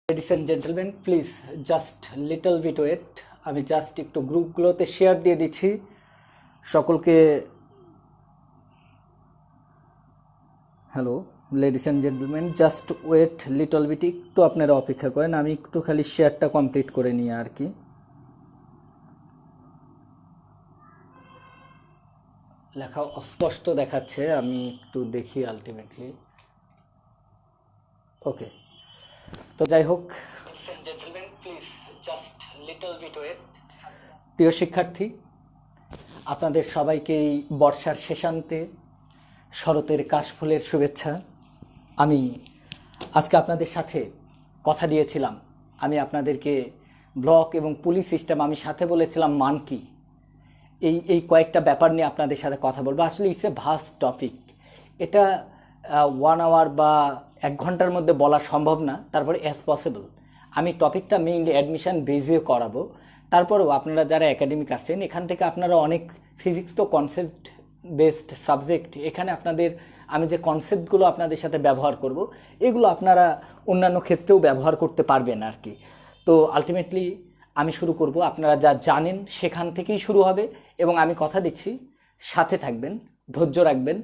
Ladies and gentlemen, please just little bit wait. আমি just একটু গ্রুপগুলোতে শেয়ার দিয়ে দিচ্ছি সকলকে। Hello ladies and gentleman, just wait little bit, একটু আপনারা অপেক্ষা করেন, আমি একটু খালি শেয়ারটা কমপ্লিট করে নিই আর কি। লেখা অস্পষ্ট দেখাচ্ছে, আমি একটু দেখি আলটিমেটলি। ওকে, তো যাই হোক, please just little bit wait. প্রিয় শিক্ষার্থী, আপনাদের সবাইকে এই বর্ষার শেষান্তে শরতের কাশফুলের শুভেচ্ছা। আমি আজকে আপনাদের সাথে কথা দিয়েছিলাম, আমি আপনাদেরকে ব্লক এবং পুলিশ সিস্টেম, আমি সাথে বলেছিলাম মানকি, এই কয়েকটা ব্যাপার নিয়ে আপনাদের সাথে কথা বলবো। আসলে ইটস এ ভাস্ট টপিক, এটা 1 আওয়ার বা 1 ঘন্টার মধ্যে বলা সম্ভব না। তারপরে অ্যাজ পসিবল আমি টপিকটা মেইনলি অ্যাডমিশন বেজে করাবো। তারপরেও আপনারা যারা একাডেমিক আছেন, এখান থেকে আপনারা অনেক ফিজিক্স তো কনসেপ্ট বেসড সাবজেক্ট, এখানে আপনাদের আমি যে কনসেপ্টগুলো আপনাদের সাথে ব্যবহার করব, এগুলো আপনারা অন্যান্য ক্ষেত্রেও ব্যবহার করতে পারবেন আর কি। তো আলটিমেটলি আমি শুরু করব, আপনারা যা জানেন সেখান থেকেই শুরু হবে, এবং আমি কথা দিচ্ছি সাথে থাকবেন, ধৈর্য রাখবেন।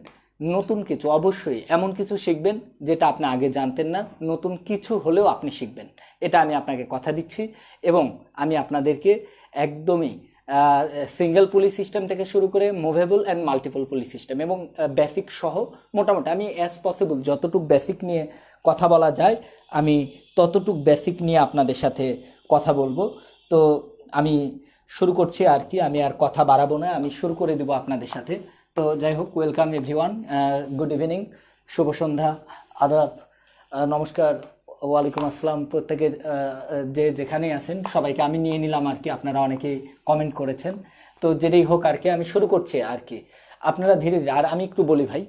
নতুন কিছু অবশ্যই এমন কিছু শিখবেন যেটা আপনি আগে জানতেন না, নতুন কিছু হলেও আপনি শিখবেন, এটা আমি আপনাকে কথা দিচ্ছি। এবং আমি আপনাদেরকে একদমই সিঙ্গেল পুলি সিস্টেম থেকে শুরু করে মুভেবল অ্যান্ড মাল্টিপল পুলি সিস্টেম এবং বেসিক সহ মোটামুটি আমি অ্যাজ পসিবল যতটুক বেসিক নিয়ে কথা বলা যায় আমি ততটুক বেসিক নিয়ে আপনাদের সাথে কথা বলবো। তো আমি শুরু করছি আর কি, আমি আর কথা বাড়াবো না, আমি শুরু করে দেবো আপনাদের সাথে। তো যাই হোক, ওয়েলকাম এভরিওয়ান, গুড ইভিনিং, শুভ সন্ধ্যা, আদাব, নমস্কার, ওয়ালাইকুম আসসালাম। প্রত্যেকে যে যেখানেই আছেন সবাইকে আমি নিয়ে নিলাম আর কি, আপনারা অনেকেই কমেন্ট করেছেন। তো যেটাই হোক আর কি, আমি শুরু করছি আর কি। আপনারা ধীরে ধীরে, আর আমি একটু বলি ভাই,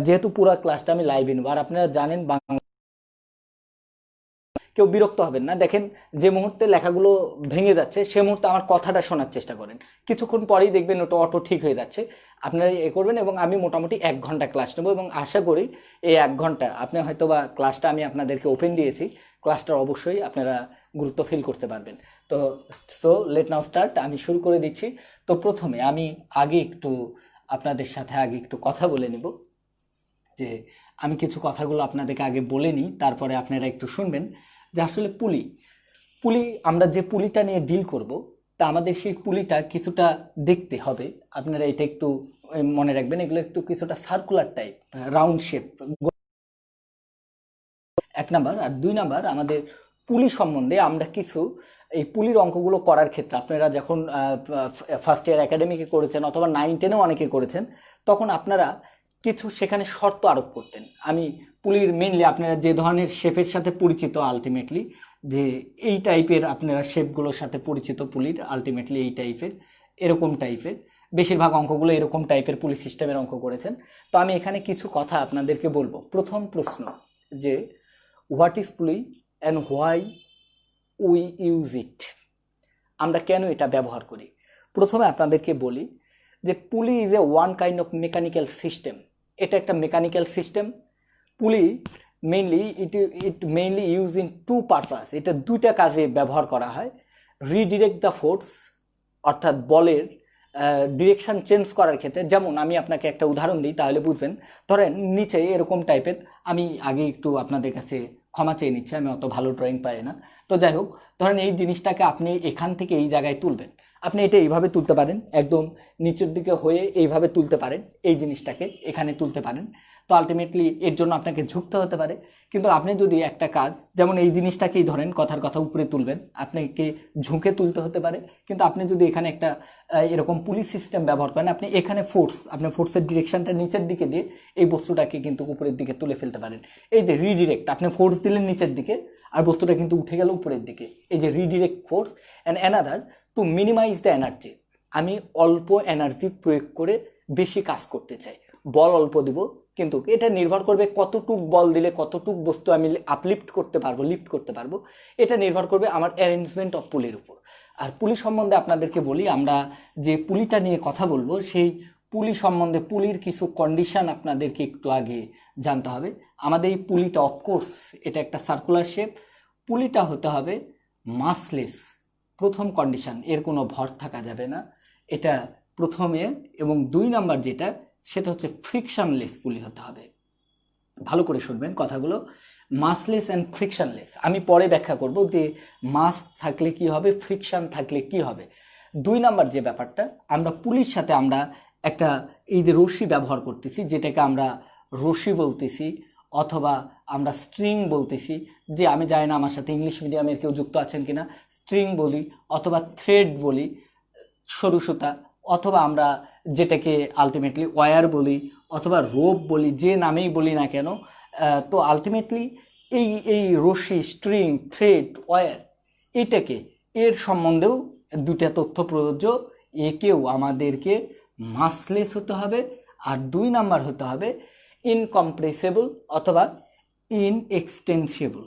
যেহেতু পুরো ক্লাসটা আমি লাইভে নেব, আর আপনারা জানেন বাংলা, কেউ বিরক্ত হবেন না। দেখেন, যে মুহূর্তে লেখাগুলো ভেঙে যাচ্ছে সে মুহূর্তে আমার কথাটা শোনার চেষ্টা করেন, কিছুক্ষণ পরেই দেখবেন ওটা অটো ঠিক হয়ে যাচ্ছে। আপনারা এ করবেন, এবং আমি মোটামুটি 1 ঘন্টা ক্লাস নেব, এবং আশা করি এই 1 ঘন্টা আপনি হয়তো বা ক্লাসটা আমি আপনাদেরকে ওপেন দিয়েছি, ক্লাসটার অবশ্যই আপনারা গুরুত্ব ফিল করতে পারবেন। তো লেট নাও স্টার্ট, আমি শুরু করে দিচ্ছি। তো প্রথমে আমি আপনাদের সাথে আগে একটু কথা বলে নেব, যে আমি কিছু কথাগুলো আপনাদেরকে আগে বলে নিই, তারপরে আপনারা একটু শুনবেন যে আসলে পুলি আমরা যে পুলিটা নিয়ে ডিল করব, তা আমাদের সেই পুলিটা কিছুটা দেখতে হবে। আপনারা এটা একটু মনে রাখবেন, এগুলো একটু কিছুটা circular type, round shape, 1 number. আর 2 নাম্বার, আমাদের পুলি সম্বন্ধে আমরা কিছু এই পুলির অঙ্কগুলো করার ক্ষেত্রে আপনারা যখন ফার্স্ট ইয়ার একাডেমিকে করেছেন অথবা 9-10-এও অনেকে করেছেন, তখন আপনারা কিছু সেখানে শর্ত আরোপ করতেন। আমি পুলির মেইনলি আপনারা যে ধরনের শেপের সাথে পরিচিত, আলটিমেটলি যে এই টাইপের আপনারা শেপগুলোর সাথে পরিচিত, পুলির আলটিমেটলি এই টাইপের, এরকম টাইপের বেশিরভাগ অঙ্কগুলো এরকম টাইপের পুলি সিস্টেমের অঙ্ক করেছেন। তো আমি এখানে কিছু কথা আপনাদেরকে বলবো। প্রথম প্রশ্ন, যে হোয়াট ইজ পুলি and why we use it, আমরা কেন এটা ব্যবহার করি। প্রথমে আপনাদেরকে বলি যে পুলি is a one kind of mechanical system, এটা একটা মেকানিক্যাল সিস্টেম। পুলি ইট মেইনলি ইউজ ইন 2 পারপাস, এটা 2টা কাজে ব্যবহার করা হয়। রিডিরেক্ট দ্য ফোর্স, অর্থাৎ বলের ডিরেকশন চেঞ্জ করার ক্ষেত্রে। যেমন আমি আপনাকে একটা উদাহরণ দিই তাহলে বুঝবেন। ধরেন নিচে এরকম টাইপের, আমি আগে একটু আপনাদের কাছে ক্ষমা চেয়ে নিচ্ছি, আমি অত ভালো ড্রয়িং পাই না। তো যাই হোক, ধরেন এই জিনিসটাকে আপনি এখান থেকে এই জায়গায় তুলবেন, আপনি এটা এইভাবে তুলতে পারেন, একদম নিচের দিকে হয়ে এইভাবে তুলতে পারেন, এই জিনিসটাকে এখানে তুলতে পারেন। তো আলটিমেটলি এর জন্য আপনাকে ঝুঁকতে হতে পারে। কিন্তু আপনি যদি একটা কাজ, যেমন এই জিনিসটাকেই ধরেন, কথার কথা উপরে তুলবেন, আপনাকে ঝুঁকে তুলতে হতে পারে। কিন্তু আপনি যদি এখানে একটা এরকম পুলিশ সিস্টেম ব্যবহার করেন, আপনি এখানে আপনার ফোর্সের ডিরেকশনটা নিচের দিকে দিয়ে এই বস্তুটাকে কিন্তু উপরের দিকে তুলে ফেলতে পারেন। এই যে রিডিরেক্ট, আপনি ফোর্স দিলেন নিচের দিকে আর বস্তুটা কিন্তু উঠে গেল উপরের দিকে, এই যে redirect force. And another, to minimize the energy, আমি অল্প এনার্জি প্রয়োগ করে বেশি কাজ করতে চাই, বল অল্প দিব, কিন্তু এটা নির্ভর করবে কতটুক বল দিলে কতটুক বস্তু আমি লিফট করতে পারবো, এটা নির্ভর করবে আমার অ্যারেঞ্জমেন্ট অফ পুলির উপর। আর পুলি সম্বন্ধে আপনাদেরকে বলি, আমরা যে পুলিটা নিয়ে কথা বলবো সেই পুলি সম্বন্ধে, পুলির কিছু কন্ডিশন আপনাদেরকে একটু আগে জানতে হবে। আমাদের এই পুলিটা, অফকোর্স এটা একটা সার্কুলার শেপ, পুলিটা হতে হবে মাসলেস, প্রথম কন্ডিশন, এর কোনো ভর থাকা যাবে না, এটা প্রথমে। এবং 2 নাম্বার যেটা, সেটা হচ্ছে ফ্রিকশনলেস পুলি হতে হবে। ভালো করে শুনবেন কথাগুলো, মাসলেস অ্যান্ড ফ্রিকশনলেস। আমি পরে ব্যাখ্যা করব যে মাস থাকলে কি হবে, ফ্রিকশন থাকলে কি হবে। 2 নাম্বার যে ব্যাপারটা, আমরা পুলির সাথে আমরা একটা এই যে রশি ব্যবহার করতেছি, যেটাকে আমরা রশি বলতেছি অথবা আমরা স্ট্রিং বলতেছি, যে আমি জানি না আমার সাথে ইংলিশ মিডিয়ামের কেউ যুক্ত আছেন কিনা, স্ট্রিং বলি অথবা থ্রেড বলি, সরু সুতা, অথবা আমরা যেটাকে আলটিমেটলি ওয়্যার বলি অথবা রোপ বলি, যে নামেই বলি না কেন। তো আলটিমেটলি এই রশি, স্ট্রিং, থ্রেড, ওয়্যার, এটাকে এর সম্বন্ধেও 2টা তথ্য প্রযোজ্য। একেও আমাদেরকে মাসলেস হতে হবে, আর 2 নাম্বার হতে হবে ইনকম্প্রেসেবল অথবা ইনএক্সটেন্সিবল,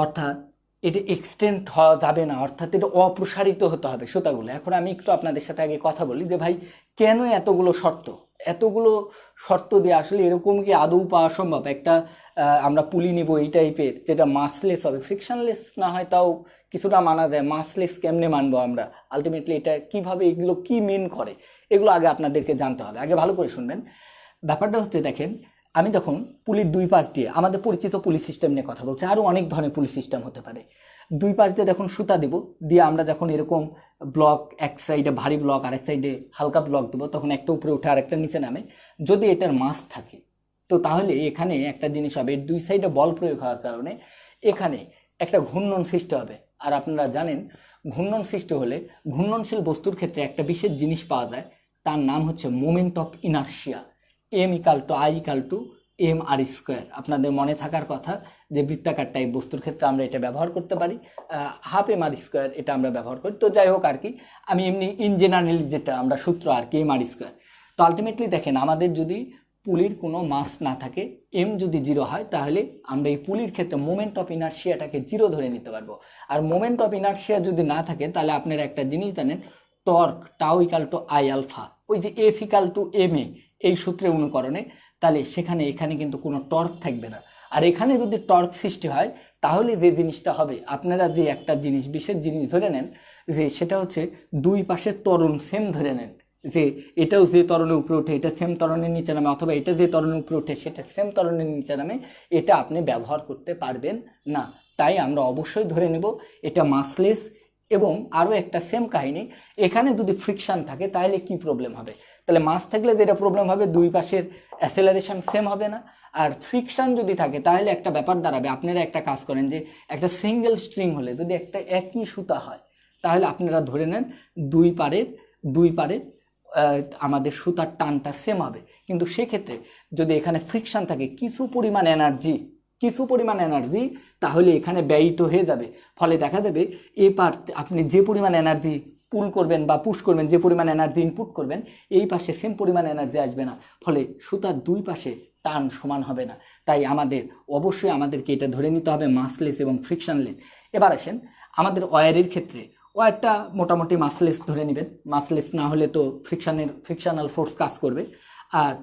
অর্থাৎ এটা এক্সটেন্ড হওয়া যাবে না, অর্থাৎ এটা অপ্রসারিত হতে হবে সুতাগুলো। এখন আমি একটু আপনাদের সাথে আগে কথা বলি যে ভাই কেন এতগুলো শর্ত দিয়ে আসলে এরকম কি আদৌ পাওয়া সম্ভব? একটা আমরা পুলি নিব এই টাইপের, যেটা মাসলেস হবে, ফ্রিকশনলেস না হয় তাও কিছুটা মানা যায়, মাসলেস কেমনে মানবো আমরা? আলটিমেটলি এটা কিভাবে, এগুলো কি মিন করে, এগুলো আগে আপনাদেরকে জানতে হবে। আগে ভালো করে শুনবেন। ব্যাপারটা হচ্ছে, দেখেন, আমি যখন পুলির 2 পাশ দিয়ে, আমাদের পরিচিত পুলি সিস্টেম নিয়ে কথা বলছি, আরও অনেক ধরনের পুলি সিস্টেম হতে পারে। 2 পাশ দিয়ে যখন সুতা দেবো, দিয়ে আমরা যখন এরকম ব্লক, এক সাইডে ভারী ব্লক আর এক সাইডে হালকা ব্লক দেবো, তখন একটা উপরে উঠে আর একটা নিচে নামে। যদি এটার মাস থাকে, তো তাহলে এখানে একটা জিনিস হবে, এর 2 সাইডে বল প্রয়োগ হওয়ার কারণে এখানে একটা ঘূর্ণন সৃষ্টি হবে। আর আপনারা জানেন, ঘূর্ণন সৃষ্টি হলে ঘূর্ণনশীল বস্তুর ক্ষেত্রে একটা বিশেষ জিনিস পাওয়া যায়, তার নাম হচ্ছে মোমেন্ট অফ ইনার্শিয়া, m=I=mr²। আপনাদের মনে থাকার কথা যে বৃত্তাকার টাইপ বস্তুর ক্ষেত্রে আমরা এটা ব্যবহার করতে পারি, ½ mr², এটা আমরা ব্যবহার করি। তো যাই হোক আর কি, আমি এমনি ইন জেনারেলি যেটা আমরা সূত্র আর কি mr²। তো আলটিমেটলি দেখেন, আমাদের যদি পুলির কোনো মাস না থাকে, এম যদি 0 হয়, তাহলে আমরা এই পুলির ক্ষেত্রে মোমেন্ট অফ ইনার্শিয়াটাকে 0 ধরে নিতে পারবো। আর মোমেন্ট অফ ইনার্শিয়া যদি না থাকে, তাহলে আপনারা একটা জিনিস জানেন, টর্ক τ=I∝, ওই যে F=ma, এই সূত্রের অনুকরণে, তাহলে এখানে কিন্তু কোনো টর্ক থাকবে না। আর এখানে যদি টর্ক সৃষ্টি হয়, তাহলে যে জিনিসটা হবে, আপনারা যে একটা জিনিস, বিশেষ জিনিস ধরে নেন, যে সেটা হচ্ছে 2 পাশের ত্বরণ সেম ধরে নেন, যে এটাও যে ত্বরণের উপরে ওঠে এটা সেম ত্বরণের নিচে নামে, অথবা এটা যে ত্বরণের উপরে ওঠে সেটা সেম ত্বরণের নিচে নামে, এটা আপনি ব্যবহার করতে পারবেন না। তাই আমরা অবশ্যই ধরে নেব এটা মাসলেস। এবং আরও একটা সেম কাহিনী, এখানে যদি ফ্রিকশন থাকে তাহলে কি প্রবলেম হবে? তাহলে মাস থাকলে যেটা প্রবলেম হবে, 2 পাশের অ্যাসেলারেশন সেম হবে না। আর ফ্রিকশন যদি থাকে, তাহলে একটা ব্যাপার দাঁড়াবে, আপনারা একটা কাজ করেন যে একটা সিঙ্গেল স্ট্রিং হলে যদি একটা একই সুতা হয়, তাহলে আপনারা ধরে নেন 2 পারের আমাদের সুতার টানটা সেম হবে। কিন্তু সেক্ষেত্রে যদি এখানে ফ্রিকশন থাকে, কিছু পরিমাণ এনার্জি তাহলে এখানে ব্যয়িত হয়ে যাবে। ফলে দেখা যাবে এপার আপনি যে পরিমাণ এনার্জি পুল করবেন বা পুশ করবেন, যে পরিমাণ এনার্জি ইনপুট করবেন, এই পাশে সেম পরিমাণ এনার্জি আসবে না। ফলে সুতার 2 পাশে টান সমান হবে না। তাই অবশ্যই আমাদেরকে এটা ধরে নিতে হবে মাসলেস এবং ফ্রিকশনলেস। এবার আসেন আমাদের ওয়্যারের ক্ষেত্রে, ওয়্যারটা মোটামুটি মাসলেস ধরে নেবেন। মাসলেস না হলে তো ফ্রিকশনাল ফোর্স কাজ করবে। আর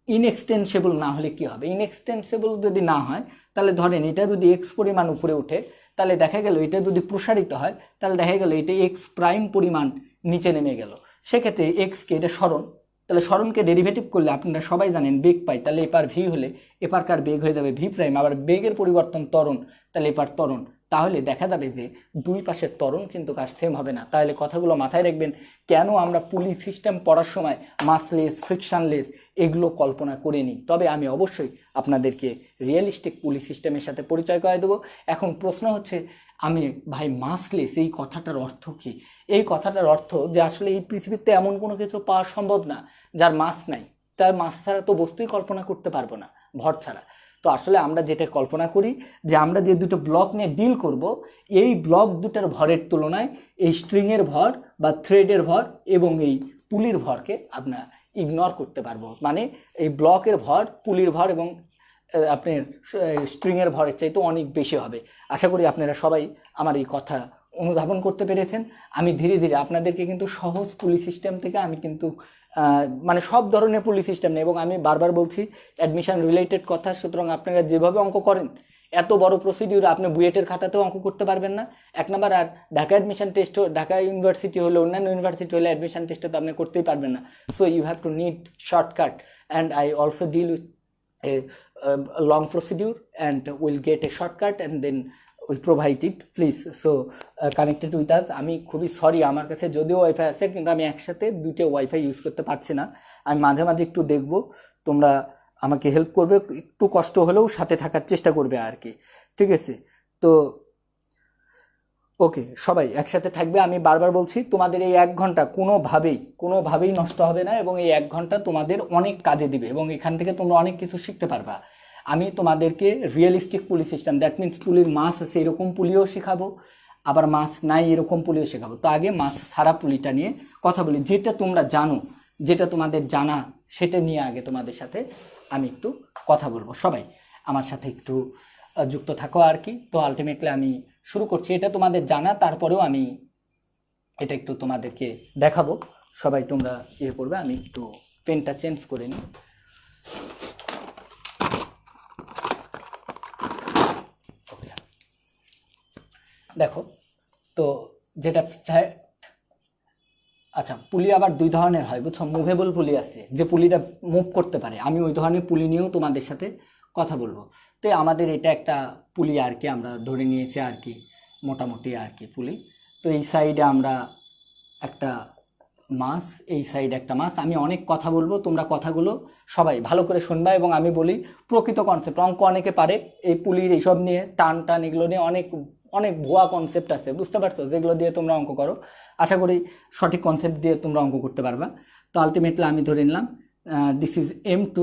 ইনএক্সটেন্সেবল না হলে কি হবে? ইনএক্সটেন্সেবল যদি না হয়, তাহলে ধরেন এটা যদি এক্স পরিমাণ উপরে ওঠে, তাহলে দেখা গেল এটা যদি প্রসারিত হয়, তাহলে দেখা গেল এটা এক্স প্রাইম পরিমাণ নিচে নেমে গেল। সেক্ষেত্রে এক্সকে, এটা সরণ, তাহলে সরণকে ডেরিভেটিভ করলে আপনারা সবাই জানেন বেগ পাই, তাহলে এপার ভি হলে এপারকার বেগ হয়ে যাবে ভি প্রাইম। আবার বেগের পরিবর্তন ত্বরণ, তাহলে এপার ত্বরণ। তাহলে দেখা যাবে যে 2 পাশের ত্বরণ কিন্তু কার সেম হবে না। তাহলে কথাগুলো মাথায় রাখবেন, কেন আমরা পুলি সিস্টেম পড়ার সময় মাসলেস, ফ্রিকশনলেস এগুলো কল্পনা করে নিই। তবে আমি অবশ্যই আপনাদেরকে রিয়েলিস্টিক পুলি সিস্টেমের সাথে পরিচয় করে দেবো। এখন প্রশ্ন হচ্ছে, ভাই মাসলেস এই কথাটার অর্থ কি? এই কথাটার অর্থ যে আসলে এই পৃথিবীতে এমন কোনো কিছু পাওয়া সম্ভব না যার মাস নাই। তার মাস ছাড়া তো বস্তুই কল্পনা করতে পারবো না, ভর ছাড়া। তো আসলে আমরা যেটা কল্পনা করি, যে আমরা যে 2টো ব্লক নিয়ে ডিল করব, এই ব্লক 2টার ভরের তুলনায় এই স্ট্রিংয়ের ভর বা থ্রেডের ভর এবং এই পুলির ভরকে আমরা ইগনোর করতে পারবো। মানে এই ব্লকের ভর, পুলির ভর এবং আপনার স্ট্রিংয়ের ভরের চাইতে অনেক বেশি হবে। আশা করি আপনারা সবাই আমার এই কথা অনুধাবন করতে পেরেছেন। আমি ধীরে ধীরে আপনাদেরকে কিন্তু সহজ পুলি সিস্টেম থেকে আমি কিন্তু মানে সব ধরনের পুলি সিস্টেম নেই, এবং আমি বারবার বলছি অ্যাডমিশন রিলেটেড কথা। সুতরাং আপনারা যেভাবে অঙ্ক করেন এত বড় প্রসিডিউর আপনি বুয়েটের খাতাতেও অঙ্ক করতে পারবেন না, এক নাম্বার। আর Dhaka admission test, Dhaka university হলে, অন্যান্য ইউনিভার্সিটি হলে অ্যাডমিশন টেস্টে তো আপনি করতেই পারবেন না। So you have to need shortcut, and I also deal with a, long procedure, and we'll get a shortcut and then we'll provide it, please. So connected with us. আমি খুবই sorry, আমার কাছে যদিও ওয়াইফাই আছে কিন্তু আমি একসাথে দুটো ওয়াইফাই ইউজ করতে পারছি না। আমি মাঝে মাঝে একটু দেখব, তোমরা আমাকে হেল্প করবে, একটু কষ্ট হলেও সাথে থাকার চেষ্টা করবে আর কি, ঠিক আছে? তো ওকে, সবাই একসাথে থাকবে। আমি বারবার বলছি, তোমাদের এই 1 ঘন্টা কোনোভাবেই নষ্ট হবে না, এবং এই 1 ঘন্টা তোমাদের অনেক কাজে দিবে, এবং এখান থেকে তোমরা অনেক কিছু শিখতে পারবা। আমি তোমাদেরকে রিয়েলিস্টিক পুলি সিস্টেম, দ্যাট মিনস পুলির মাস আছে এরকম পুলিও শেখাবো, আবার মাস নাই এরকম পুলিও শেখাবো। তো আগে মাস ছাড়া পুলিটা নিয়ে কথা বলি, যেটা তোমরা জানো, যেটা তোমাদের জানা, সেটা নিয়ে আগে তোমাদের সাথে আমি একটু কথা বলবো। সবাই আমার সাথে একটু যুক্ত থাকো আর কি। তো আলটিমেটলি আমি শুরু করছি, এটা তোমাদের জানা, তারপরেও আমি এটা একটু তোমাদেরকে দেখাবো। সবাই তোমরা ইয়ে করবে, আমি একটু পেনটা চেঞ্জ করে নিই। দেখো, তো যেটা ফ্যাক্ট, আচ্ছা, পুলি আবার 2 ধরনের হয়, বুঝছো? মুভেবল পুলি আছে, যে পুলিটা মুভ করতে পারে, আমি ওই ধরনের পুলি নিয়েও তোমাদের সাথে কথা বলবো। তো আমাদের এটা একটা পুলি আর কি, আমরা ধরে নিয়েছি আর কি, মোটামুটি আর কি পুলি। তো এই সাইডে আমরা একটা মাছ, এই সাইডে একটা মাছ। আমি অনেক কথা বলবো, তোমরা কথাগুলো সবাই ভালো করে শুনবা, এবং আমি বলি প্রকৃত কনসেপ্ট। অঙ্ক অনেকে পারে এই পুলির এইসব নিয়ে, টান টান এগুলো নিয়ে অনেক অনেক ভুয়া কনসেপ্ট আছে, বুঝতে পারছো? যেগুলো দিয়ে তোমরা অঙ্ক করো, আশা করি সঠিক কনসেপ্ট দিয়ে তোমরা অঙ্ক করতে পারবা। তো আলটিমেটলি আমি ধরে নিলাম this is M2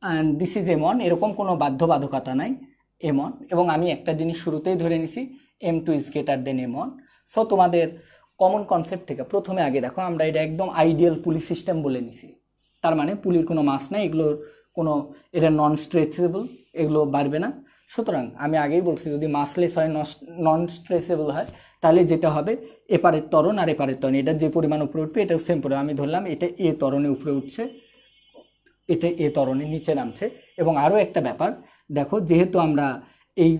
and this is M1, এরকম কোনো বাধ্যবাধকতা নাই, M1। এবং আমি একটা জিনিস শুরুতেই ধরে নিছি, M2 is greater than M1। So তোমাদের কমন কনসেপ্ট থেকে প্রথমে আগে দেখো, আমরা এটা একদম আইডিয়াল পুলি সিস্টেম বলে নিছি, তার মানে পুলির কোনো মাস নাই, এগুলোর কোনো, এটা নন স্ট্রেচেবল, এগুলো বাড়বে না। সুতরাং আমি আগেই বলছি, যদি মাসলেস হয়, নন স্ট্রেচেবল হয়, তাহলে যেটা হবে, এপারের ত্বরণ আর এপারের ত্বরণ, এটা যে পরিমাণ উপরে উঠবে এটাও সেম পরিমাণ। আমি ধরলাম এটা এ ত্বরণে উপরে উঠছে, এটা এ ত্বরণে নিচে নামছে। এবং আরও একটা ব্যাপার দেখো, যেহেতু আমরা এই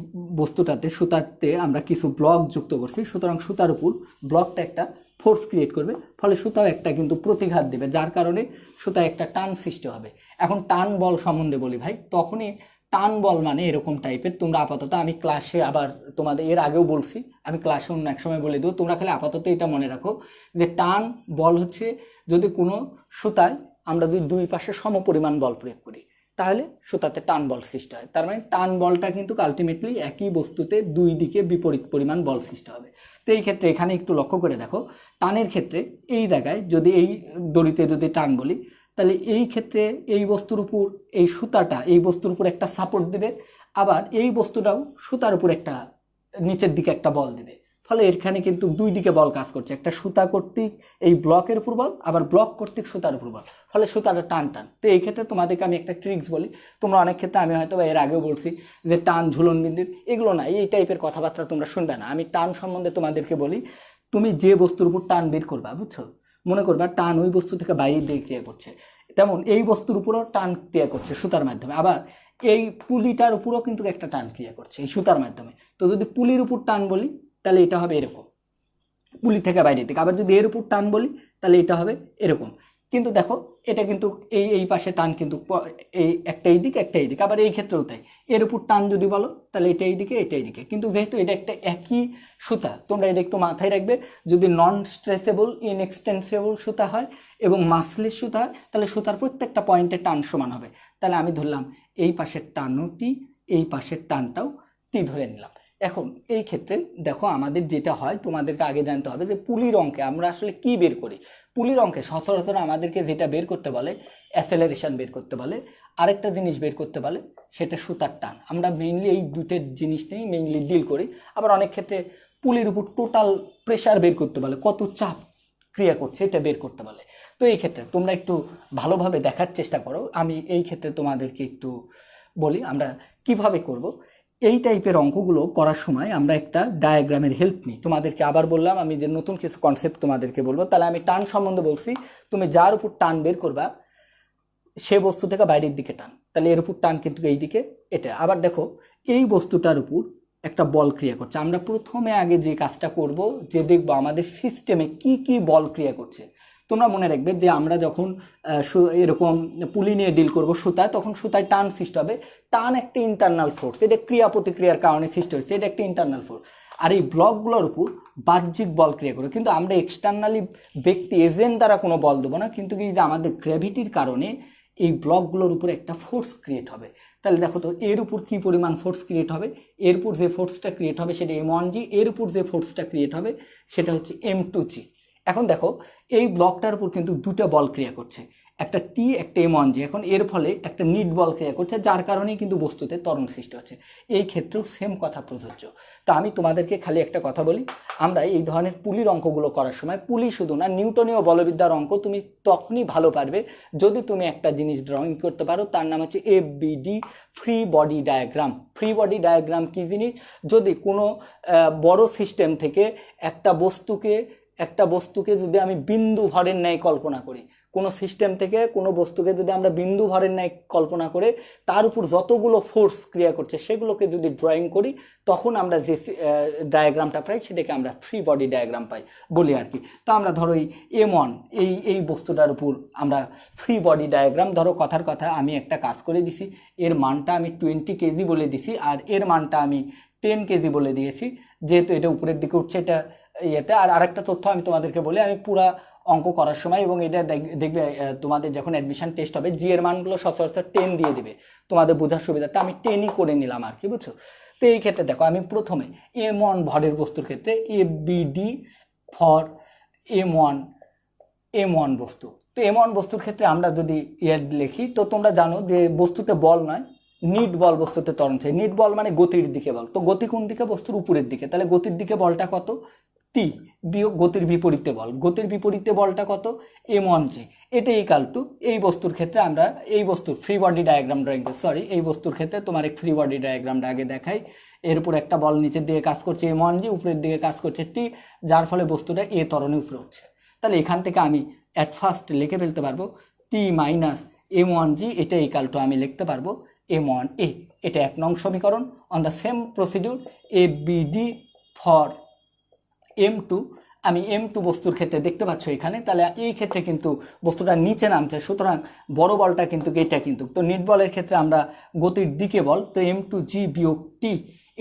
বস্তুটাতে, সুতাতে আমরা কিছু ব্লক যুক্ত করছি, সুতরাং সুতার উপর ব্লকটা একটা ফোর্স ক্রিয়েট করবে, ফলে সুতাও একটা কিন্তু প্রতিঘাত দেবে, যার কারণে সুতায় একটা টান সৃষ্টি হবে। এখন টান বল সম্বন্ধে বলি ভাই, তখনই টান বল মানে এরকম টাইপের, তোমরা আপাতত, আমি ক্লাসে আবার তোমাদের এর আগেও বলছি, আমি ক্লাসে অন্য এক সময় বলে দেবো, তোমরা খালি আপাতত এটা মনে রাখো যে টান বল হচ্ছে যদি কোনো সুতায় আমরা যদি 2 পাশে সম পরিমাণ বল প্রয়োগ করি, তাহলে সুতাতে টান বল সৃষ্টি হয়। তার মানে টান বলটা কিন্তু আলটিমেটলি একই বস্তুতে 2 দিকে বিপরীত পরিমাণ বল সৃষ্টি হবে। তো এই ক্ষেত্রে এখানে একটু লক্ষ্য করে দেখো, টানের ক্ষেত্রে এই জায়গায় যদি এই দড়িতে যদি টান বলি, তাহলে এই ক্ষেত্রে এই বস্তুর উপর এই সুতাটা এই বস্তুর উপর একটা সাপোর্ট দেবে, আবার এই বস্তুটাও সুতার উপর একটা নিচের দিকে একটা বল দেবে, ফলে এখানে কিন্তু 2 দিকে বল কাজ করছে, একটা সুতা কর্তৃক এই ব্লকের উপর বল, আবার ব্লক কর্তৃক সুতার উপর বল, ফলে সুতাটা টান টান। তো এই ক্ষেত্রে তোমাদেরকে আমি একটা ট্রিক্স বলি, তোমরা অনেক ক্ষেত্রে, আমি হয়তো এর আগেও বলছি যে টান, ঝুলন বিন্দু, এগুলো না, এই টাইপের কথাবার্তা তোমরা শুনবে না। আমি টান সম্বন্ধে তোমাদেরকে বলি, তুমি যে বস্তুর উপর টান বের করবা, বুঝছো, মনে করবা টান ওই বস্তু থেকে বাইরের দিকে ক্রিয়া করছে, তেমন এই বস্তুর উপরও টান ক্রিয়া করছে সুতার মাধ্যমে, আবার এই পুলিটার উপরও কিন্তু একটা টান ক্রিয়া করছে এই সুতার মাধ্যমে। তো যদি পুলির উপর টান বলি, তাহলে এটা হবে এরকম, পুলি থেকে বাইরে দিকে। আবার যদি এর উপর টান বলি, তাহলে এটা হবে এরকম। কিন্তু দেখো, এটা কিন্তু এই পাশে টান কিন্তু এই একটা এই দিকে, একটা এই দিকে, আবার এই ক্ষেত্রেও তাই। এর উপর টান যদি বলো, তাহলে এটা এই দিকে, এটা এই দিকে। কিন্তু যেহেতু এটা একটা একই সুতা, তোমরা এটা একটু মাথায় রাখবে, যদি নন স্ট্রেচেবল ইনএক্সটেন্সিবল সুতা হয় এবং মাসলেস সুতা হয়, তাহলে সুতার প্রত্যেকটা পয়েন্টে টান সমান হবে। তাহলে আমি ধরলাম এই পাশের টানও টি, এই পাশের টানটাও টি ধরে নিলাম। এখন এই ক্ষেত্রে দেখো, আমাদের যেটা হয়, তোমাদেরকে আগে জানতে হবে যে পুলির অঙ্কে আমরা আসলে কি বের করি। পুলির অঙ্কে সচরাচর আমাদেরকে যেটা বের করতে বলে, অ্যাসেলারেশন বের করতে বলে, আরেকটা জিনিস বের করতে বলে, সেটা সুতার টান। আমরা মেইনলি এই দুটোর জিনিস নিয়েই মেইনলি ডিল করি। আবার অনেক ক্ষেত্রে পুলির উপর টোটাল প্রেশার বের করতে বলে, কত চাপ ক্রিয়া করছে এটা বের করতে বলে। তো এই ক্ষেত্রে তোমরা একটু ভালোভাবে দেখার চেষ্টা করো। আমি এই ক্ষেত্রে তোমাদেরকে একটু বলি আমরা কিভাবে করব। এই টাইপের অঙ্কগুলো করার সময় আমরা একটা ডায়াগ্রামের হেল্প নিই। তোমাদেরকে আবার বললাম, আমি যে নতুন কিছু কনসেপ্ট তোমাদেরকে বলবো। তাহলে আমি টান সম্বন্ধে বলছি, তুমি যার উপর টান বের করবা, সে বস্তু থেকে বাইরের দিকে টান, তাহলে এর উপর টান কিন্তু এই দিকে। এটা আবার দেখো এই বস্তুটার উপর একটা বল ক্রিয়া করছে। আমরা প্রথমে আগে যে কাজটা করব, যে দেখবো আমাদের সিস্টেমে কি কি বল ক্রিয়া করছে। তোমরা মনে রাখবে যে আমরা যখন এরকম পুলি নিয়ে ডিল করব সুতায়, তখন সুতায় টান সৃষ্টি হবে। টান একটা ইন্টারনাল ফোর্স, এটা ক্রিয়া প্রতিক্রিয়ার কারণে সৃষ্টি হচ্ছে, এটা একটা ইন্টারনাল ফোর্স। আর এই ব্লকগুলোর উপর বাহ্যিক বল ক্রিয়া করে, কিন্তু আমরা এক্সটার্নালি ব্যক্তি এজেন্ট দ্বারা কোনো বল দেবো না, কিন্তু কি আমাদের গ্র্যাভিটির কারণে এই ব্লকগুলোর উপর একটা ফোর্স ক্রিয়েট হবে। তাহলে দেখো তো এর উপর কি পরিমাণ ফোর্স ক্রিয়েট হবে, এর উপর যে ফোর্সটা ক্রিয়েট হবে সেটা M1G, এর উপর যে ফোর্সটা ক্রিয়েট হবে সেটা হচ্ছে M2G। এখন দেখো এই ব্লকটার উপর কিন্তু দুটো বল ক্রিয়া করছে, একটা টি একটা M1G। এখন এর ফলে একটা নিট বল ক্রিয়া করছে, যার কারণেই কিন্তু বস্তুতে ত্বরণ সৃষ্টি হচ্ছে। এই ক্ষেত্রেও সেম কথা প্রযোজ্য। তা আমি তোমাদেরকে খালি একটা কথা বলি, আমরা এই ধরনের পুলির অঙ্কগুলো করার সময়, পুলি শুধু না, নিউটনীয় বলবিদ্যার অঙ্ক তুমি তখনই ভালো পারবে যদি তুমি একটা জিনিস ড্রয়িং করতে পারো, তার নাম হচ্ছে FBD, free body diagram. Free body diagram কি জিনিস? যদি কোনো বড় সিস্টেম থেকে একটা বস্তুকে যদি আমি বিন্দু ভরের ন্যায় কল্পনা করি, কোনো সিস্টেম থেকে কোনো বস্তুকে যদি আমরা বিন্দু ভরের ন্যায় কল্পনা করে তার উপর যতগুলো ফোর্স ক্রিয়া করছে সেগুলোকে যদি ড্রয়িং করি, তখন আমরা যে ডায়াগ্রামটা পাই সেটাকে আমরা ফ্রি বডি ডায়াগ্রাম পাই বলি আর কি। তা আমরা ধরো এই M1 এই বস্তুটার উপর আমরা ফ্রি বডি ডায়াগ্রাম, ধরো কথার কথা আমি একটা কাজ করে দিছি, এর মানটা আমি 20 কেজি বলে দিছি আর এর মানটা আমি 10 কেজি বলে দিয়েছি, যেহেতু এটা উপরের দিকে উঠছে এটা ইয়েতে। আর আরেকটা তথ্য আমি তোমাদেরকে বলি, আমি পুরা অঙ্ক করার সময়, এবং এটা দেখবে তোমাদের যখন অ্যাডমিশন টেস্ট হবে, জি এর মানগুলো সচরাচর 10 দিয়ে দিবে, তোমাদের বোঝার সুবিধাটা আমি 10ই করে নিলাম আর কি, বুঝছো? তো এই ক্ষেত্রে দেখো আমি প্রথমে M1 ভরের বস্তুর ক্ষেত্রে FBD ফর M1 বস্তু। তো M1 বস্তুর ক্ষেত্রে আমরা যদি লিখি, তো তোমরা জানো যে বস্তুতে বল নয়, নিট বল বস্তুতে ত্বরণ চাই। নিট বল মানে গতির দিকে বল। তো গতি কোন দিকে? বস্তুর উপরের দিকে। তাহলে গতির দিকে বলটা কত? টি বিয়োগ গতির বিপরীতে বল। গতির বিপরীতে বলটা কত? M1G। এটা ইকাল টু, এই বস্তুর ক্ষেত্রে আমরা এই বস্তুর ফ্রি বডি ডায়াগ্রাম ড্রয়িং করি, সরি এই বস্তুর ক্ষেত্রে তোমার এক ফ্রি বডি ডায়াগ্রামটা আগে দেখাই। এর উপর একটা বল নিচের দিকে কাজ করছে M1G, উপরের দিকে কাজ করছে টি, যার ফলে বস্তুটা এ ত্বরণে উপরে উঠছে। তাহলে এখান থেকে আমি অ্যাট ফার্স্ট লিখে ফেলতে পারবো টি মাইনাস M1G, এটা ইকাল টু আমি লিখতে পারবো M1A। এটা 1 নং সমীকরণ। On the same procedure FBD for M2, আমি M2 বস্তুর ক্ষেত্রে দেখতে পাচ্ছ এখানে, তাহলে এই ক্ষেত্রে কিন্তু বস্তুটা নিচে নামছে, সুতরাং বড় বলটা কিন্তু এটা কিন্তু। তো নিট বলের ক্ষেত্রে আমরা গতির দিকে বল, তো M2G বিয়োগ টি,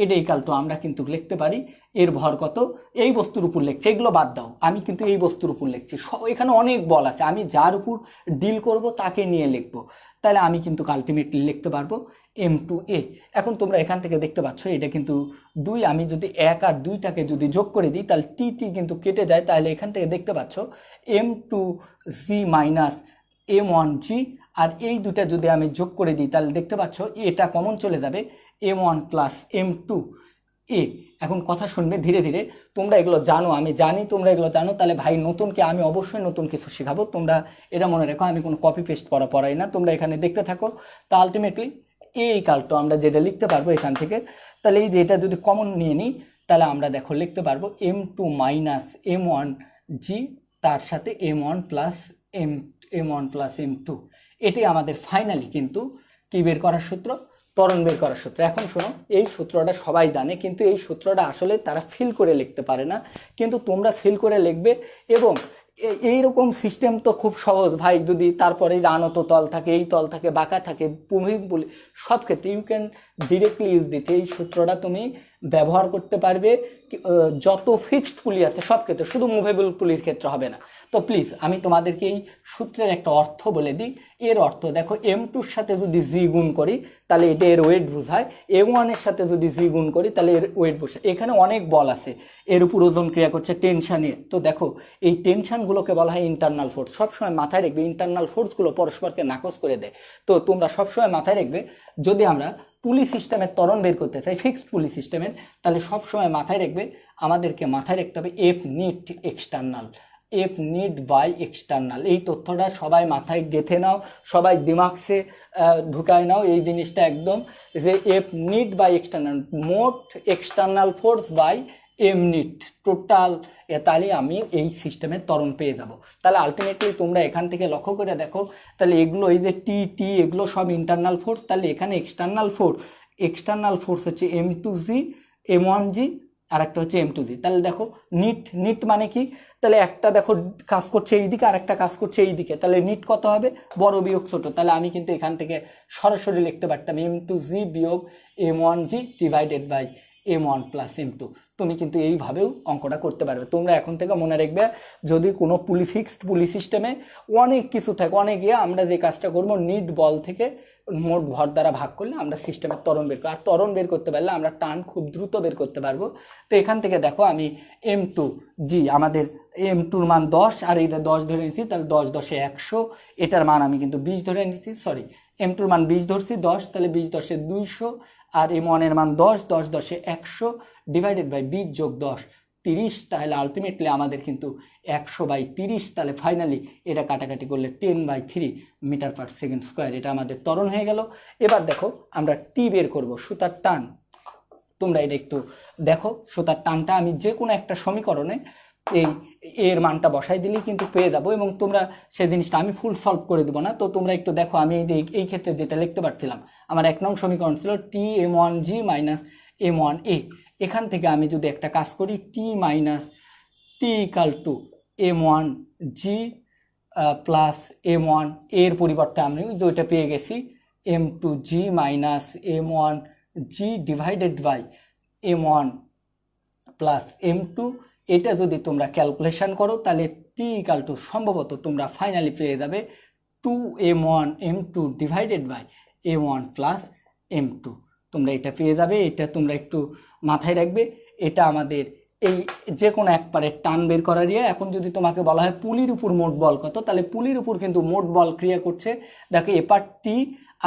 এটা ইকাল টু আমরা কিন্তু লিখতে পারি এর ভর কত, এই বস্তুর উপর লিখছে, এগুলো বাদ দাও, আমি কিন্তু এই বস্তুর উপর লিখছি। এখানে অনেক বল আছে, আমি যার উপর ডিল করব তাকে নিয়ে লিখবো, তাহলে আমি কিন্তু আলটিমেটলি লিখতে পারবো M2A। এখন তোমরা এখান থেকে দেখতে পাচ্ছ এটা কিন্তু 2, আমি যদি 1 আর 2টাকে যদি যোগ করে দিই তাহলে টি কিন্তু কেটে যায়, তাহলে এখান থেকে দেখতে পাচ্ছ M2G মাইনাস M1G, আর এই দুটা যদি আমি যোগ করে দিই তাহলে দেখতে পাচ্ছ এটা কমন চলে যাবে M1 প্লাস M2A। এখন কথা শুনবে ধীরে ধীরে, তোমরা এগুলো জানো, আমি জানি তোমরা এগুলো জানো, তাহলে ভাই নতুনকে আমি অবশ্যই নতুন কিছু শেখাবো, তোমরা এটা মনে রেখো, আমি কোনো কপি পেস্ট পড়াই না, তোমরা এখানে দেখতে থাকো। তা আলটিমেটলি এই কালটো আমরা যেটা লিখতে পারবো এখান থেকে, তাহলে এই যে এটা যদি কমন নিয়ে নিই তাহলে আমরা দেখো লিখতে পারবো M2 মাইনাস M1G, তার সাথে M1 প্লাস M2। এটি আমাদের ফাইনালি কিন্তু কি বের করার সূত্র? ত্বরণ বের করার সূত্র। এখন শোনো, এই সূত্রটা সবাই জানে, কিন্তু এই সূত্রটা আসলে তারা ফিল করে লিখতে পারে না, কিন্তু তোমরা ফিল করে লিখবে। এবং এইরকম সিস্টেম তো খুব সহজ ভাই, যদি তারপরে আনত তল থাকে, এই তল থাকে, বাঁকা থাকে, পুলি, সব ক্ষেত্রে ইউ ক্যান ডিরেক্টলি ইউজ দিতে, এই সূত্রটা তুমি ব্যবহার করতে পারবে যত ফিক্সড পুলি আছে সব ক্ষেত্রে, শুধু মুভেবল পুলির ক্ষেত্রে হবে না। তো প্লিজ আমি তোমাদেরকে এই সূত্রের একটা অর্থ বলে দিই। এর অর্থ দেখো, M2-র সাথে যদি জি গুণ করি তাহলে এটা এর ওয়েট বোঝায়, M1-এর সাথে যদি জি গুণ করি তাহলে এর ওয়েট বোঝায়। এখানে অনেক বল আছে, এর উপর ওজন ক্রিয়া করছে টেনশানে। তো দেখো এই টেনশনগুলোকে বলা হয় ইন্টারনাল ফোর্স। সবসময় মাথায় রাখবে ইন্টারনাল ফোর্সগুলো পরস্পরকে নাকচ করে দেয়। তো তোমরা সবসময় মাথায় রাখবে, যদি আমরা পুলি সিস্টেমের ত্বরণ বের করতে চাই, ফিক্সড পুলি সিস্টেমের, তাহলে সবসময় মাথায় রাখবে আমাদেরকে মাথায় রাখতে হবে F net external, F net by external. এই তথ্যটা সবাই মাথায় গেঁথে নাও, সবাই দিমাগসে ঢুকায় নাও এই জিনিসটা একদম, যে F নিট বাই এক্সটার্নাল, মোট external force by M net total, তাহলে আমি এই সিস্টেমের ত্বরণ পেয়ে যাবো। তাহলে আলটিমেটলি তোমরা এখান থেকে লক্ষ্য করে দেখো, তাহলে এগুলো এই যে টি টি এগুলো সব ইন্টারনাল ফোর্স, তাহলে এখানে এক্সটার্নাল ফোর্স হচ্ছে M2G M1G আর একটা হচ্ছে M2G। তাহলে দেখো নিট মানে কি, তাহলে একটা দেখো কাজ করছে এই দিকে আর একটা কাজ করছে এই দিকে, তাহলে নিট কত হবে, বড় বিয়োগ ছোট। তাহলে আমি কিন্তু এখান থেকে সরাসরি লিখতে পারতাম M2G বিয়োগ M1G divided by M1 plus M2। তুমি কিন্তু এইভাবেও অঙ্কটা করতে পারবে। তোমরা এখন থেকে মনে রাখবে, যদি কোনো ফিক্সড পুলি সিস্টেমে অনেক কিছু থাকে, অনেক আমরা যে কাজটা করবো, নিট বল থেকে মোট ভর দ্বারা ভাগ করলে আমরা সিস্টেমের ত্বরণ বের করি, আর ত্বরণ বের করতে পারলে আমরা টান খুব দ্রুত বের করতে পারবো। তো এখান থেকে দেখো আমি M2G, আমাদের M2-র মান 10 আর এটা 10 ধরে নিচ্ছি, তাহলে 10 10 100, এটার মান আমি কিন্তু 20 ধরে নিচ্ছি, সরি M2-র মান 20 ধরছি, 10, তাহলে 20 10 200, আর M1-এর মান 10 10 10 100 ডিভাইডেড বাই 20 যোগ 10 30। তাহলে আলটিমেটলি আমাদের কিন্তু 100/30, তাহলে ফাইনালি এটা কাটাকাটি করলে 10/3 মিটার পার সেকেন্ড স্কোয়ার, এটা আমাদের ত্বরণ হয়ে গেল। এবার দেখো আমরা টি বের করব, সুতার টান। তোমরা এটা একটু দেখো, সুতার টানটা আমি যে কোনো একটা সমীকরণে এই এর মানটা বসাই দিলেই কিন্তু পেয়ে যাবো, এবং তোমরা সেই জিনিসটা আমি ফুল সলভ করে দেবো না। তো তোমরা একটু দেখো, আমি এই ক্ষেত্রে যেটা লিখতে পারছিলাম, আমার 1 নং সমীকরণ ছিল টি M1G মাইনাস M1A। এখান থেকে আমি যদি একটা কাজ করি, T minus T equal to M1G plus M1 এর পরিবর্তে আমি যেটা পেয়ে গেছি M2G minus M1G divided by M1 plus M2। এটা যদি তোমরা ক্যালকুলেশন করো, তাহলে টি ইকাল টু সম্ভবত তোমরা ফাইনালি পেয়ে যাবে 2M1 M2 divided by M1 plus M2। তোমরা এটা পেয়ে যাবে, এটা তোমরা একটু মাথায় রাখবে। এটা আমাদের এই যে কোনো এক পারের টান বের করার এখন যদি তোমাকে বলা হয় পুলির উপর মোট বল কত, তাহলে পুলির উপর কিন্তু মোট বল ক্রিয়া করছে, দেখো এপার টি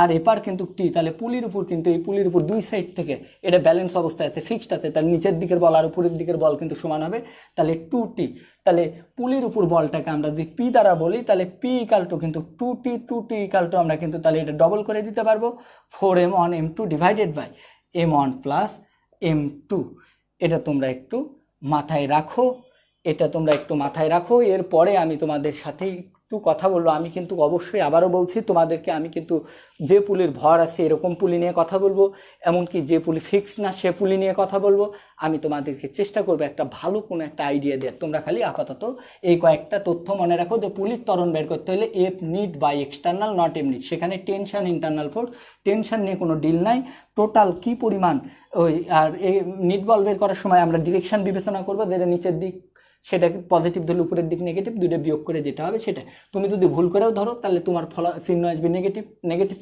আর এপার কিন্তু টি, তাহলে পুলির উপর কিন্তু এই পুলির উপর দুই সাইড থেকে এটা ব্যালেন্স অবস্থায় আছে, ফিক্সড আছে, তাহলে নিচের দিকের বল আর উপরের দিকের বল কিন্তু সমান হবে, তাহলে 2T। তাহলে পুলির উপর বলটাকে আমরা যদি পি দ্বারা বলি, তাহলে পি ইকাল টু কিন্তু 2T ইকাল টু আমরা কিন্তু তাহলে এটা ডবল করে দিতে পারবো 4M1 M2 divided by M1 plus M2। এটা তোমরা একটু মাথায় রাখো, এরপরে আমি তোমাদের সাথে একটু কথা বলবো। আমি কিন্তু অবশ্যই আবারও বলছি তোমাদেরকে, আমি কিন্তু যে পুলির ভর আছে এরকম পুলি নিয়ে কথা বলবো, এমনকি যে পুলি ফিক্সড না সে পুলি নিয়ে কথা বলবো। আমি তোমাদেরকে চেষ্টা করবো একটা ভালো কোনো একটা আইডিয়া দেওয়ার। তোমরা খালি আপাতত এই কয়েকটা তথ্য মনে রাখো, যে পুলির ত্বরণ বের করতে হলে F net by external not M net, সেখানে টেনশন ইন্টারনাল ফোর্স, টেনশন নিয়ে কোনো ডিল নাই, টোটাল কি পরিমাণ ওই। আর এই নিট বল বের করার সময় আমরা ডিরেকশন বিবেচনা করবো, যেটা নিচের দিক সেটাকে পজিটিভ ধরলে উপরের দিক নেগেটিভ, দুটো বিয়োগ করে যেটা হবে সেটা। তুমি যদি ভুল করেও ধরো তাহলে তোমার চিহ্ন আসবে নেগেটিভ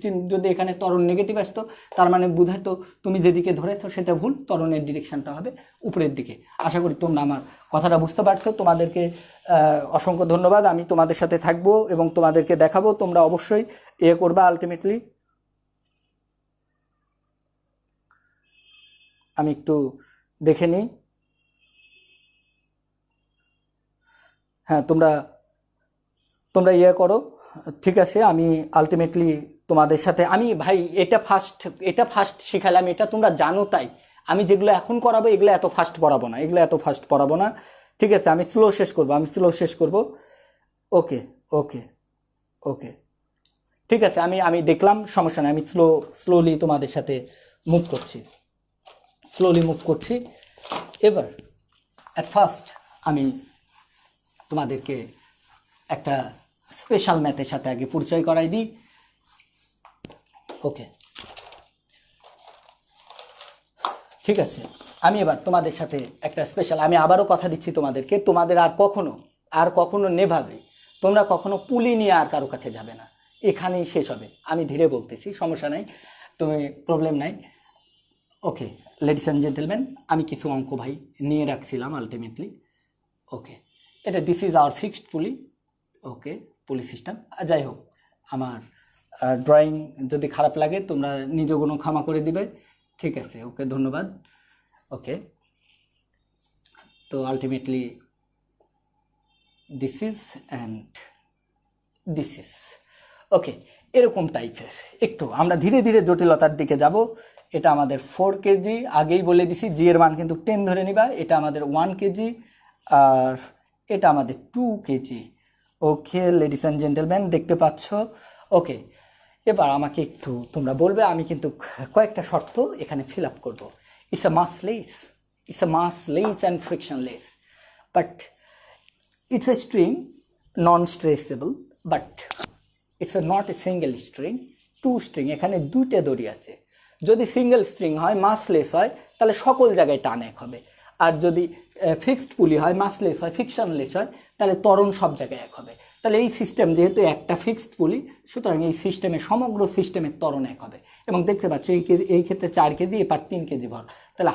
চিহ্ন। যদি এখানে ত্বরণ নেগেটিভ আসতো, তার মানে বোঝাতো তুমি যেদিকে ধরেছো সেটা ভুল, ত্বরণের ডিরেকশনটা হবে উপরের দিকে। আশা করি তোমরা আমার কথাটা বুঝতে পারছো। তোমাদেরকে অসংখ্য ধন্যবাদ। আমি তোমাদের সাথে থাকবো এবং তোমাদেরকে দেখাবো, তোমরা অবশ্যই করবা আলটিমেটলি। আমি একটু দেখে নিই। হ্যাঁ, তোমরা করো, ঠিক আছে। আমি আলটিমেটলি তোমাদের সাথে আমি ভাই এটা ফার্স্ট শিখালাম, এটা তোমরা জানো, তাই আমি যেগুলো এখন করাবো এগুলো এত ফাস্ট পড়াবো না, ঠিক আছে। আমি স্লো শেষ করব। ওকে ওকে ওকে, ঠিক আছে। আমি দেখলাম, সমস্যা নেই। আমি স্লোলি তোমাদের সাথে মুভ করছি। এবার অ্যাট ফার্স্ট আমি তোমাদেরকে একটা স্পেশাল ম্যাথের সাথে আগে পরিচয় করাই দিই। ওকে, ঠিক আছে। আমি এবার তোমাদের সাথে একটা স্পেশাল, আমি আবারও কথা দিচ্ছি তোমাদেরকে, তোমাদের আর কখনো নেভাবে তোমরা কখনো পুলি নিয়ে আর কারো কাছে যাবে না, এখানেই শেষ হবে। আমি ধীরে বলতেছি, সমস্যা নাই, তুমি প্রবলেম নাই। ওকে লেডিস অ্যান্ড জেন্টেলম্যান, আমি কিছু অঙ্ক ভাই নিয়ে রাখছিলাম আলটিমেটলি। ওকে, এটা দিস ইজ আওয়ার ফিক্সড পুলি। ওকে, পুলি সিস্টেম। যাই হোক, আমার ড্রয়িং যদি খারাপ লাগে তোমরা নিজ কোনো ক্ষমা করে দিবে, ঠিক আছে। ওকে, ধন্যবাদ। ওকে, তো ultimately this is and this is. Okay, এরকম টাইপের একটু আমরা ধীরে ধীরে জটিলতার দিকে যাব। এটা আমাদের 4 কেজি, আগেই বলে দিছি জি এর মান কিন্তু 10 ধরে নিবা। এটা আমাদের 1 কেজি, আর এটা আমাদের 2 KG. Okay ladies and gentleman, দেখতে পাচ্ছ? ওকে, এবার আমাকে একটু তোমরা বলবে, আমি কিন্তু কয়েকটা শর্ত এখানে ফিল আপ করবো। It's a massless, it's a massless and frictionless, but it's a string non-stressable, but it's a not a single string, two string, এখানে দুইটা দড়ি আছে। যদি সিঙ্গেল স্ট্রিং হয়, মাসলেস হয়, তাহলে সকল জায়গায় টান এক হবে। আর যদি ফিক্সড পুলি হয়, মাসলেস হয়, ফিকশনলেস হয়, তাহলে ত্বরণ সব জায়গায় এক হবে। তাহলে এই সিস্টেম যেহেতু একটা ফিক্সড পুলি, সুতরাং এই সিস্টেমে সমগ্র সিস্টেমের ত্বরণ এক হবে। এবং দেখতে পাচ্ছ এই ক্ষেত্রে 4 কেজি, এবার 3 কেজি ভর। তাহলে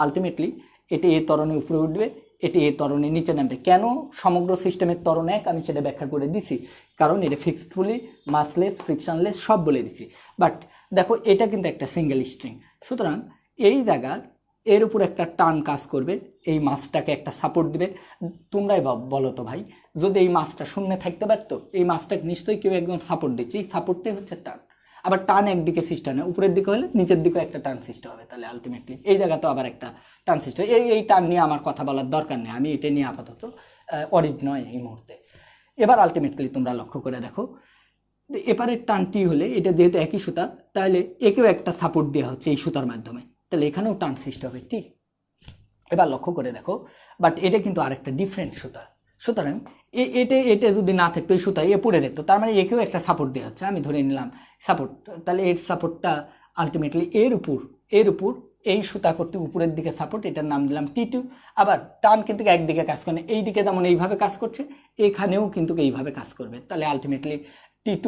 আলটিমেটলি এটি এ ত্বরণে উপরে উঠবে, এটি এ ত্বরণে নিচে নামবে। কেন সমগ্র সিস্টেমের ত্বরণ এক, আমি সেটা ব্যাখ্যা করে দিছি। কারণ এটা ফিক্সড পুলি, মাসলেস, ফ্রিকশনলেস সব বলে দিছি। বাট দেখো, এটা কিন্তু একটা সিঙ্গেল স্ট্রিং, সুতরাং এই জায়গার এর উপর একটা টান কাজ করবে, এই মাছটাকে একটা সাপোর্ট দিবে। তোমরাই বলো তো ভাই, যদি এই মাছটা শূন্য থাকতে পারতো, এই মাছটাকে নিশ্চয়ই কেউ একদম সাপোর্ট দিচ্ছে, এই সাপোর্টটাই হচ্ছে টান। আবার টান একদিকে সিস্টেম হয়, উপরের দিকে হলে নিচের দিকেও একটা টান সৃষ্টি হবে। তাহলে আলটিমেটলি এই জায়গা তো আবার একটা টান সৃষ্টি হয়। এই টান নিয়ে আমার কথা বলার দরকার নেই, আমি এটা নিয়ে আপাতত অরিড নয় এই মুহূর্তে। এবার আলটিমেটলি তোমরা লক্ষ্য করে দেখো, এপারের টানটি হলে এটা যেহেতু একই সুতা, তাহলে একেও একটা সাপোর্ট দেওয়া হচ্ছে এই সুতার মাধ্যমে, তাহলে এখানেও টান সৃষ্টি হবে, ঠিক? এবার লক্ষ্য করে দেখো, বাট এটা কিন্তু আরেকটা ডিফারেন্ট সুতা, সুতরাং এটা যদি না থাকতো, এই সুতা এ পড়ে যেত, তার মানে একেও একটা সাপোর্ট দেওয়া হচ্ছে, আমি ধরে নিলাম সাপোর্ট। তাহলে এর সাপোর্টটা আলটিমেটলি এর উপর এই সুতা করতে উপরের দিকে সাপোর্ট, এটার নাম দিলাম T2। আবার টান কিন্তু একদিকে কাজ করে না, এই দিকে যেমন এইভাবে কাজ করছে, এখানেও কিন্তু এইভাবে কাজ করবে। তাহলে আলটিমেটলি T2,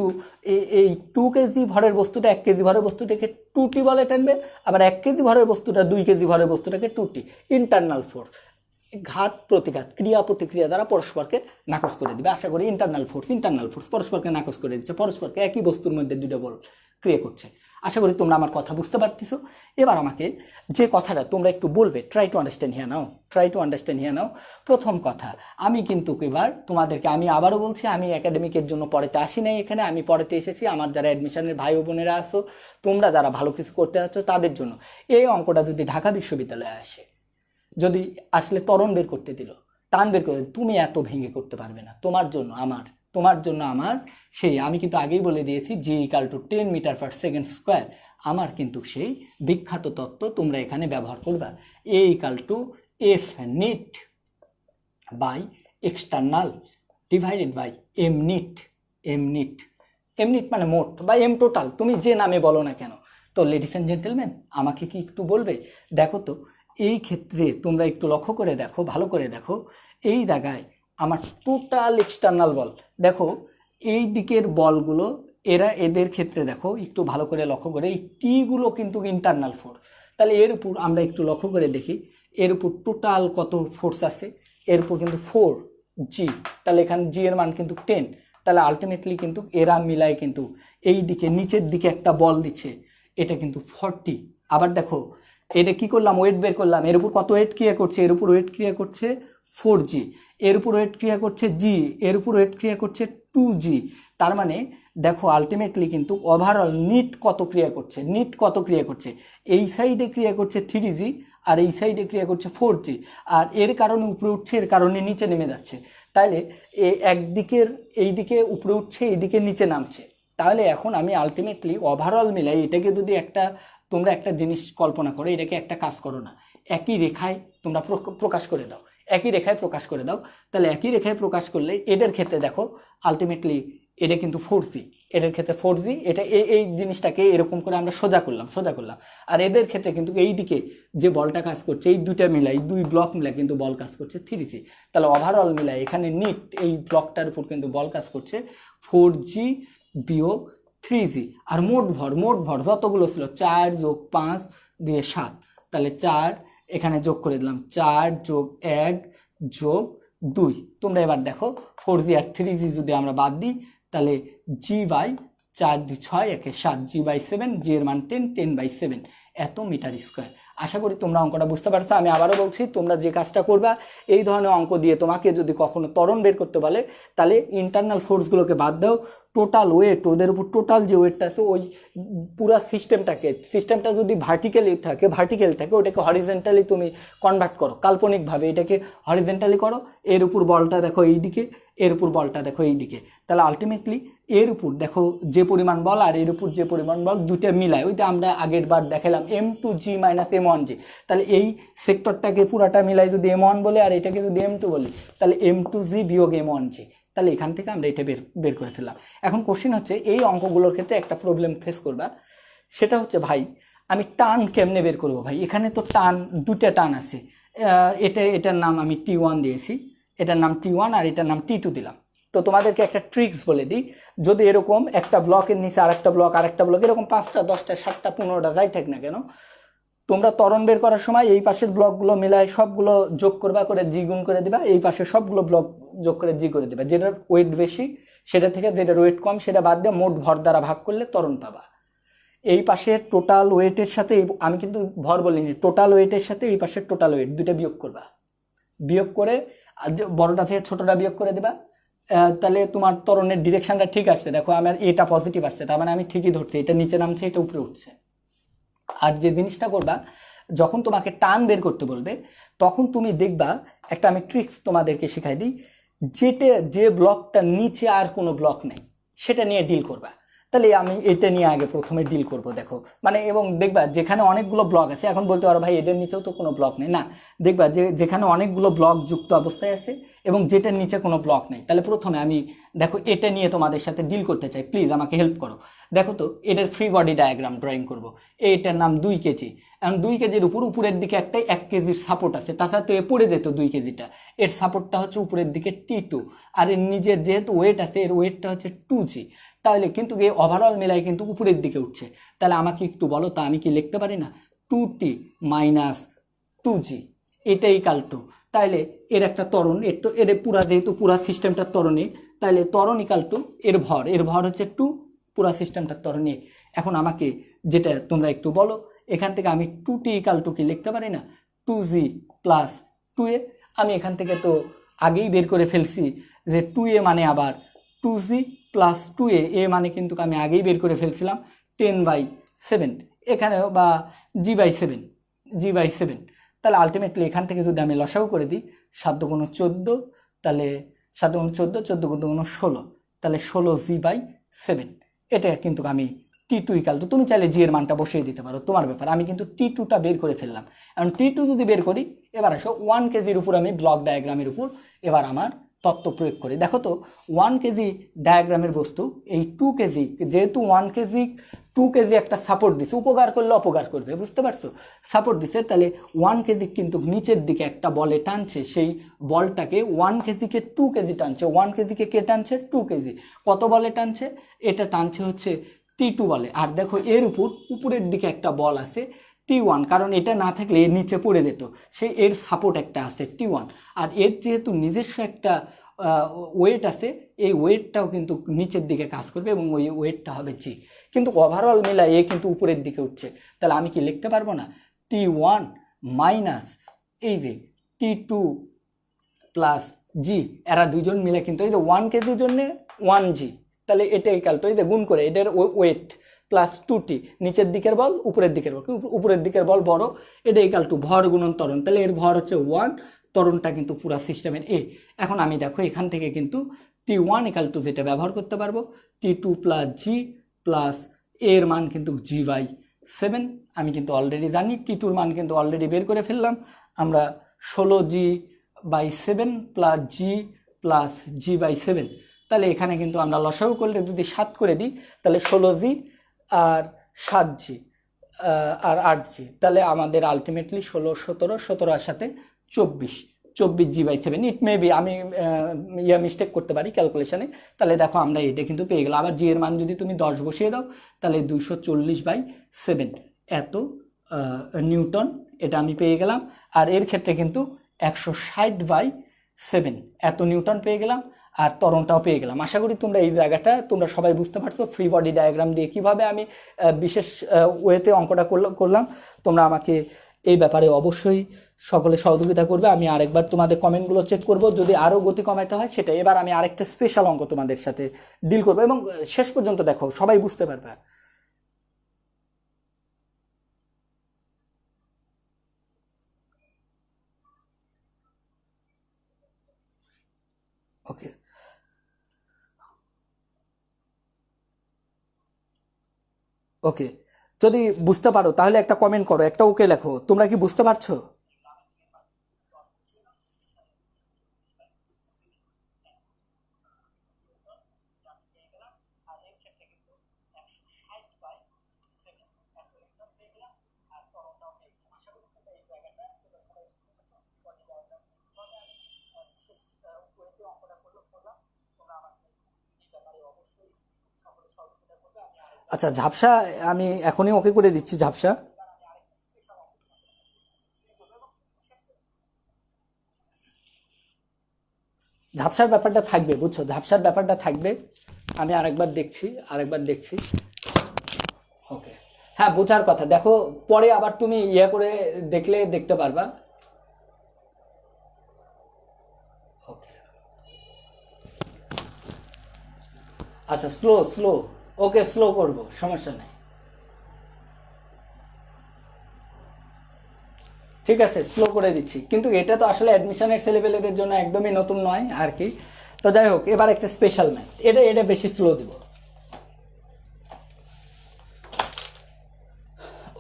এই 2 কেজি ভরের বস্তুটা 1 কেজি ভরের বস্তুটাকে 2T বলে টানবে, আবার 1 কেজি ভরের বস্তুটা 2 কেজি ভরের বস্তুটাকে 2T। ইন্টারনাল ফোর্স, ঘাত প্রতিঘাত, ক্রিয়া প্রতিক্রিয়া দ্বারা পরস্পরকে নাকচ করে দিবে। আশা করি ইন্টারনাল ফোর্স পরস্পরকে নাকচ করে দিচ্ছে, পরস্পরকে একই বস্তুর মধ্যে দুটো বল ক্রিয়া করছে। আশা করি তোমরা আমার কথা বুঝতে পারতেছো। এবার আমাকে যে কথাটা তোমরা একটু বলবে, ট্রাই টু আন্ডারস্ট্যান্ড হিয়ার নাও। প্রথম কথা, আমি কিন্তু এবার তোমাদেরকে আমি আবারও বলছি, আমি একাডেমিকের জন্য পড়াতে আসি নাই এখানে, আমি পড়াতে এসেছি আমার যারা অ্যাডমিশনের ভাই ও বোনেরা আছো, তোমরা যারা ভালো কিছু করতে যাচ্ছ তাদের জন্য। এই অঙ্কটা যদি ঢাকা বিশ্ববিদ্যালয়ে আসে, যদি আসলে ত্বরণ বের করতে দিল, টান বের করে, তুমি এত ভেঙে করতে পারবে না। তোমার জন্য আমার সেই, আমি কিন্তু আগেই বলে দিয়েছি, G=10 m/s², আমার কিন্তু সেই বিখ্যাত তত্ত্ব তোমরা এখানে ব্যবহার করবা। A=F net by external divided by m net মানে মোট, বা m টোটাল, তুমি যে নামে বলো না কেন। তো লেডিস অ্যান্ড জেন্টেলম্যান, আমাকে কি একটু বলবে, দেখো তো এই ক্ষেত্রে তোমরা একটু লক্ষ্য করে দেখো, ভালো করে দেখো, এই জায়গায় আমার টোটাল এক্সটার্নাল বল, দেখো এই দিকের বলগুলো, এদের ক্ষেত্রে দেখো একটু ভালো করে লক্ষ্য করে, এই টিগুলো কিন্তু ইন্টারনাল ফোর্স। তাহলে এর উপর আমরা একটু লক্ষ্য করে দেখি, এর উপর টোটাল কত ফোর্স আছে, এর উপর কিন্তু 4G, তাহলে এখানে G এর মান কিন্তু 10। তাহলে আলটিমেটলি কিন্তু এরা মিলায় কিন্তু এই দিকে নিচের দিকে একটা বল দিচ্ছে, এটা কিন্তু 40। আবার দেখো এটা কি করলাম, ওয়েট বের করলাম, এর উপর কত ওয়েট ক্রিয়া করছে, এর উপর ওয়েট ক্রিয়া করছে 4G, এর উপর ওয়েট ক্রিয়া করছে G, এর উপর ওয়েট ক্রিয়া করছে 2G। তার মানে দেখো আলটিমেটলি কিন্তু ওভারঅল নিট কত ক্রিয়া করছে, এই সাইডে ক্রিয়া করছে 3G, আর এই সাইডে ক্রিয়া করছে 4G, আর এর কারণে উপরে উঠছে, এর কারণে নিচে নেমে যাচ্ছে। তাহলে একদিকের এইদিকে উপরে উঠছে, এইদিকে নিচে নামছে। তাহলে এখন আমি আলটিমেটলি ওভারঅল মিলাই এটাকে যদি তোমরা একটা জিনিস কল্পনা করো, এটাকে একটা কাজ করো না, একই রেখায় তোমরা প্রকাশ করে দাও, তাহলে একই রেখায় প্রকাশ করলে এদের ক্ষেত্রে দেখো আলটিমেটলি এটা কিন্তু 4G, এদের ক্ষেত্রে 4G, এটা এই জিনিসটাকে এরকম করে আমরা সোজা করলাম, আর এদের ক্ষেত্রে কিন্তু এই দিকে যে বলটা কাজ করছে, এই দুইটা মিলাই, দুই ব্লক মিলাই কিন্তু বল কাজ করছে 3G। তাহলে ওভারঅল মিলাই এখানে নিট এই ব্লকটার উপর কিন্তু বল কাজ করছে 4G বিয়োগ 3G। আর মোট ভর যতগুলো ছিল, 4 + 5 দিয়ে 7, তাহলে 4 এখানে যোগ করে দিলাম, 4 + 1 + 2। তোমরা এবার দেখো 4G আর 3G যদি আমরা বাদ দিই, তাহলে G/4 2 6 1 7, G/7, G এর মান 10, 10/7। এত মিটার স্কোয়ার। আশা করি তোমরা অঙ্কটা বুঝতে পারছো। আমি আবারও বলছি, তোমরা যে কাজটা করবা, এই ধরনের অঙ্ক দিয়ে তোমাকে যদি কখনো ত্বরণ বের করতে বলে, তাহলে ইন্টারনাল ফোর্সগুলোকে বাদ দাও, টোটাল ওয়েট, ওদের উপর টোটাল যে ওয়েটটা আছে ওই পুরা সিস্টেমটা যদি ভার্টিক্যালি থাকে ওটাকে হরিজেন্টালি তুমি কনভার্ট করো, কাল্পনিকভাবে এটাকে হরিজেন্টালি করো। এর উপর বলটা দেখো এই দিকে, এর উপর বলটা দেখো এই দিকে, তাহলে আলটিমেটলি এর উপর দেখো যে পরিমাণ বল আর এর উপর যে পরিমাণ বল দুইটা মিলায়, ওইটা আমরা আগের বার দেখালাম m2g মাইনাস m1g। তাহলে এই সেক্টরটাকে পুরাটা মিলাই যদি m1 বলে আর এটাকে যদি m2 বলি, তাহলে m2g বিয়োগ m1g। তাহলে এখান থেকে আমরা এটা বের করে ফেললাম। এখন কোশ্চেন হচ্ছে, এই অঙ্কগুলোর ক্ষেত্রে একটা প্রবলেম ফেস করবা, সেটা হচ্ছে ভাই আমি টান কেমনে বের করবো? ভাই এখানে তো টান, দুটা টান আছে, এটার নাম আমি T1 দিয়েছি, এটার নাম T1 আর এটার নাম T2 দিলাম। তো তোমাদেরকে একটা ট্রিক্স বলে দিই, যদি এরকম একটা ব্লকের নিচে আরেকটা ব্লক এরকম 5টা 10টা 7টা 15টা যাই থাক না কেন, তোমরা ত্বরণ বের করার সময় এই পাশের ব্লকগুলো মিলায় সবগুলো যোগ করবা, করে জি গুণ করে দিবা, এই পাশে সবগুলো ব্লক যোগ করে জি করে দিবা, যেটার ওয়েট বেশি সেটা থেকে যেটার ওয়েট কম সেটা বাদ দিয়ে মোট ভর দ্বারা ভাগ করলে ত্বরণ পাবা। এই পাশে টোটাল ওয়েটের সাথে, আমি কিন্তু ভর বলিনি, টোটাল ওয়েটের সাথে এই পাশের টোটাল ওয়েট দুইটা বিয়োগ করবা, বিয়োগ করে বড়টা থেকে ছোটটা বিয়োগ করে দিবা। তাহলে তোমার ত্বরণের ডিরেকশনটা ঠিক আসছে। দেখো আমার এটা পজিটিভ আসছে, তার মানে আমি ঠিকই ধরছি, এটা নিচে নামছে, এটা উপরে উঠছে। আর যে জিনিসটা করবা, যখন তোমাকে টান বের করতে বলবে তখন তুমি দেখবা, একটা আমি ট্রিক্স তোমাদেরকে শেখাই দিই, যে ব্লকটা নিচে আর কোনো ব্লক নেই সেটা নিয়ে ডিল করবা। তাহলে আমি এটা নিয়ে আগে প্রথমে ডিল করব, দেখো মানে, এবং দেখবা যেখানে অনেকগুলো ব্লক আছে, এখন বলতে পারো ভাই এটার নিচেও তো কোনো ব্লক নেই, না, দেখবা যেখানে অনেকগুলো ব্লক যুক্ত অবস্থায় আছে এবং যেটার নিচে কোনো ব্লক নেই, তাহলে প্রথমে আমি দেখো এটা নিয়ে তোমাদের সাথে ডিল করতে চাই, প্লিজ আমাকে হেল্প করো। দেখো তো এটার ফ্রি বডি ডায়াগ্রাম ড্রয়িং করব। এটার নাম 2 কেজি, এখন 2 কেজির উপরের দিকে একটা 1 কেজির সাপোর্ট আছে, তাছাড়া তো এ পড়ে যেত 2 কেজিটা, এর সাপোর্টটা হচ্ছে উপরের দিকে T2, আর এর নিজের যেহেতু ওয়েট আছে এর ওয়েটটা হচ্ছে 2g। তাহলে কিন্তু এই ওভারঅল মিলাই কিন্তু উপরের দিকে উঠছে। তাহলে আমাকে একটু বলো তো, আমি কি লিখতে পারি না 2t মাইনাস 2g, এটাই ইকাল টু, তাহলে এর একটা ত্বরণ, এর পুরা যেহেতু পুরা সিস্টেমটার ত্বরণে, তাহলে ত্বরণ ইকাল টু এর ভর হচ্ছে 2, পুরা সিস্টেমটার ত্বরণে। এখন আমাকে যেটা তোমরা একটু বলো, এখান থেকে আমি 2t ইকাল টু কি লিখতে পারি না 2g প্লাস 2a। আমি এখান থেকে তো আগেই বের করে ফেলছি যে 2a মানে আবার 2g প্লাস 2a, মানে কিন্তু আমি আগেই বের করে ফেলছিলাম 10/7 এখানে, বা g/7। তাহলে আলটিমেটলি এখান থেকে যদি আমি লসাগু করে দিই 7 × 14, তাহলে 7 × 14, 14 × 16, তাহলে 16g/7। এটা কিন্তু আমি T2 ইকাল টু, তুমি চাইলে জি এর মানটা বসিয়ে দিতে পারো, তোমার ব্যাপার। আমি কিন্তু T2টা বের করে ফেললাম। এখন T2 যদি বের করি, এবার আসো 1 কেজির উপর আমি ব্লক ডায়াগ্রামের উপর এবার আমার তত্ত্ব প্রয়োগ করি। দেখো তো 1 কেজি ডায়াগ্রামের বস্তু, এই 2 কেজি, যেহেতু 1 কেজি 2 কেজি একটা সাপোর্ট দিছে, উপকার করলে অপকার করবে, বুঝতে পারছো, সাপোর্ট দিছে, তাহলে 1 কেজি কিন্তু নিচের দিকে একটা বলে টানছে, সেই বলটাকে 1 কেজিকে 2 কেজি টানছে, 1 কেজিকে কে টানছে 2 কেজি, কত বলে টানছে, এটা টানছে হচ্ছে T2 বলে। আর দেখো এর উপরের দিকে একটা বল আছে T1, কারণ এটা না থাকলে এর নিচে পড়ে যেত, এর সাপোর্ট একটা আছে T1, আর এর যেহেতু নিজস্ব একটা ওয়েট আছে, এই ওয়েটটাও কিন্তু নিচের দিকে কাজ করবে এবং ওই ওয়েটটা হবে জি, কিন্তু ওভারঅল মিলা এ কিন্তু উপরের দিকে উঠছে। তাহলে আমি কি লিখতে পারবো না T1 মাইনাস এই যে T2 প্লাস জি, এরা দুজন মিলে কিন্তু এই যে 1 কেজির জন্য 1g, তাহলে এটা ইকাল টু এই যে গুণ করে এটার ওয়েট প্লাস 2t, নিচের দিকের বল উপরের দিকের বল, উপরের দিকের বল বড়, এটা ইকাল টু ভর গুণন ত্বরণ, তাহলে এর ভর হচ্ছে 1, ত্বরণটা কিন্তু পুরা সিস্টেমের এ। এখন আমি দেখো এখান থেকে কিন্তু T1 ইকাল টু যেটা ব্যবহার করতে পারবো T2 প্লাস জি প্লাস এর মান কিন্তু g/7, আমি কিন্তু অলরেডি জানি, T2-র মান কিন্তু অলরেডি বের করে ফেললাম আমরা, 16g/7 plus G plus g/7। তাহলে এখানে কিন্তু আমরা লসাগু করলে যদি 7 করে দিই, তাহলে 16g আর 7g আর 8g, তাহলে আমাদের আলটিমেটলি 16, 17, 17 সাথে 24g/7। ইট মে বি আমি মিস্টেক করতে পারি ক্যালকুলেশনে। তাহলে দেখো আমরা এটা কিন্তু পেয়ে গেলাম। আবার জি এর মান যদি তুমি 10 বসিয়ে দাও, তাহলে 240/7 এত নিউটন, এটা আমি পেয়ে গেলাম। আর এর ক্ষেত্রে কিন্তু 160/7 এত নিউটন পেয়ে গেলাম। আর ত্বরণটাও পেয়ে গেলাম। আশা করি তোমরা এই জায়গাটা তোমরা সবাই বুঝতে পারছো। ফ্রি বডি ডায়াগ্রাম দিয়ে কিভাবে আমি বিশেষ ওয়েতে অঙ্কটা করলাম। তোমরা আমাকে এই ব্যাপারে অবশ্যই সকলে সহযোগিতা করবে। আমি আরেকবার তোমাদের কমেন্টগুলো চেক করব, যদি আরও গতি কমাইতে হয় সেটা। এবার আমি আরেকটা স্পেশাল অঙ্ক তোমাদের সাথে ডিল করবো এবং শেষ পর্যন্ত দেখো, সবাই বুঝতে পারবে। ওকে, ওকে, যদি বুঝতে পারো তাহলে একটা কমেন্ট করো, একটা ওকে লেখো। তোমরা কি বুঝতে পারছো? আচ্ছা, ঝাপসা আমি এখনই ওকে করে দিচ্ছি। ঝাপসা, ঝাপসার ব্যাপারটা থাকবে, বুঝছো? ঝাপসার ব্যাপারটা থাকবে। আমি আরেকবার দেখছি। ওকে, হ্যাঁ, বোঝার কথা। দেখো, পরে আবার তুমি করে দেখলে দেখতে পারবা। ওকে, আচ্ছা, স্লো স্লো। ওকে, স্লো করব, সমস্যা নেই। ঠিক আছে, স্লো করে দিচ্ছি। কিন্তু এটা তো আসলে অ্যাডমিশনের ছেলেপেলেদের জন্য একদমই নতুন নয় আর কি। তো যাই হোক, এবার একটা স্পেশাল ম্যাথ, এটা বেশি স্লো দিব।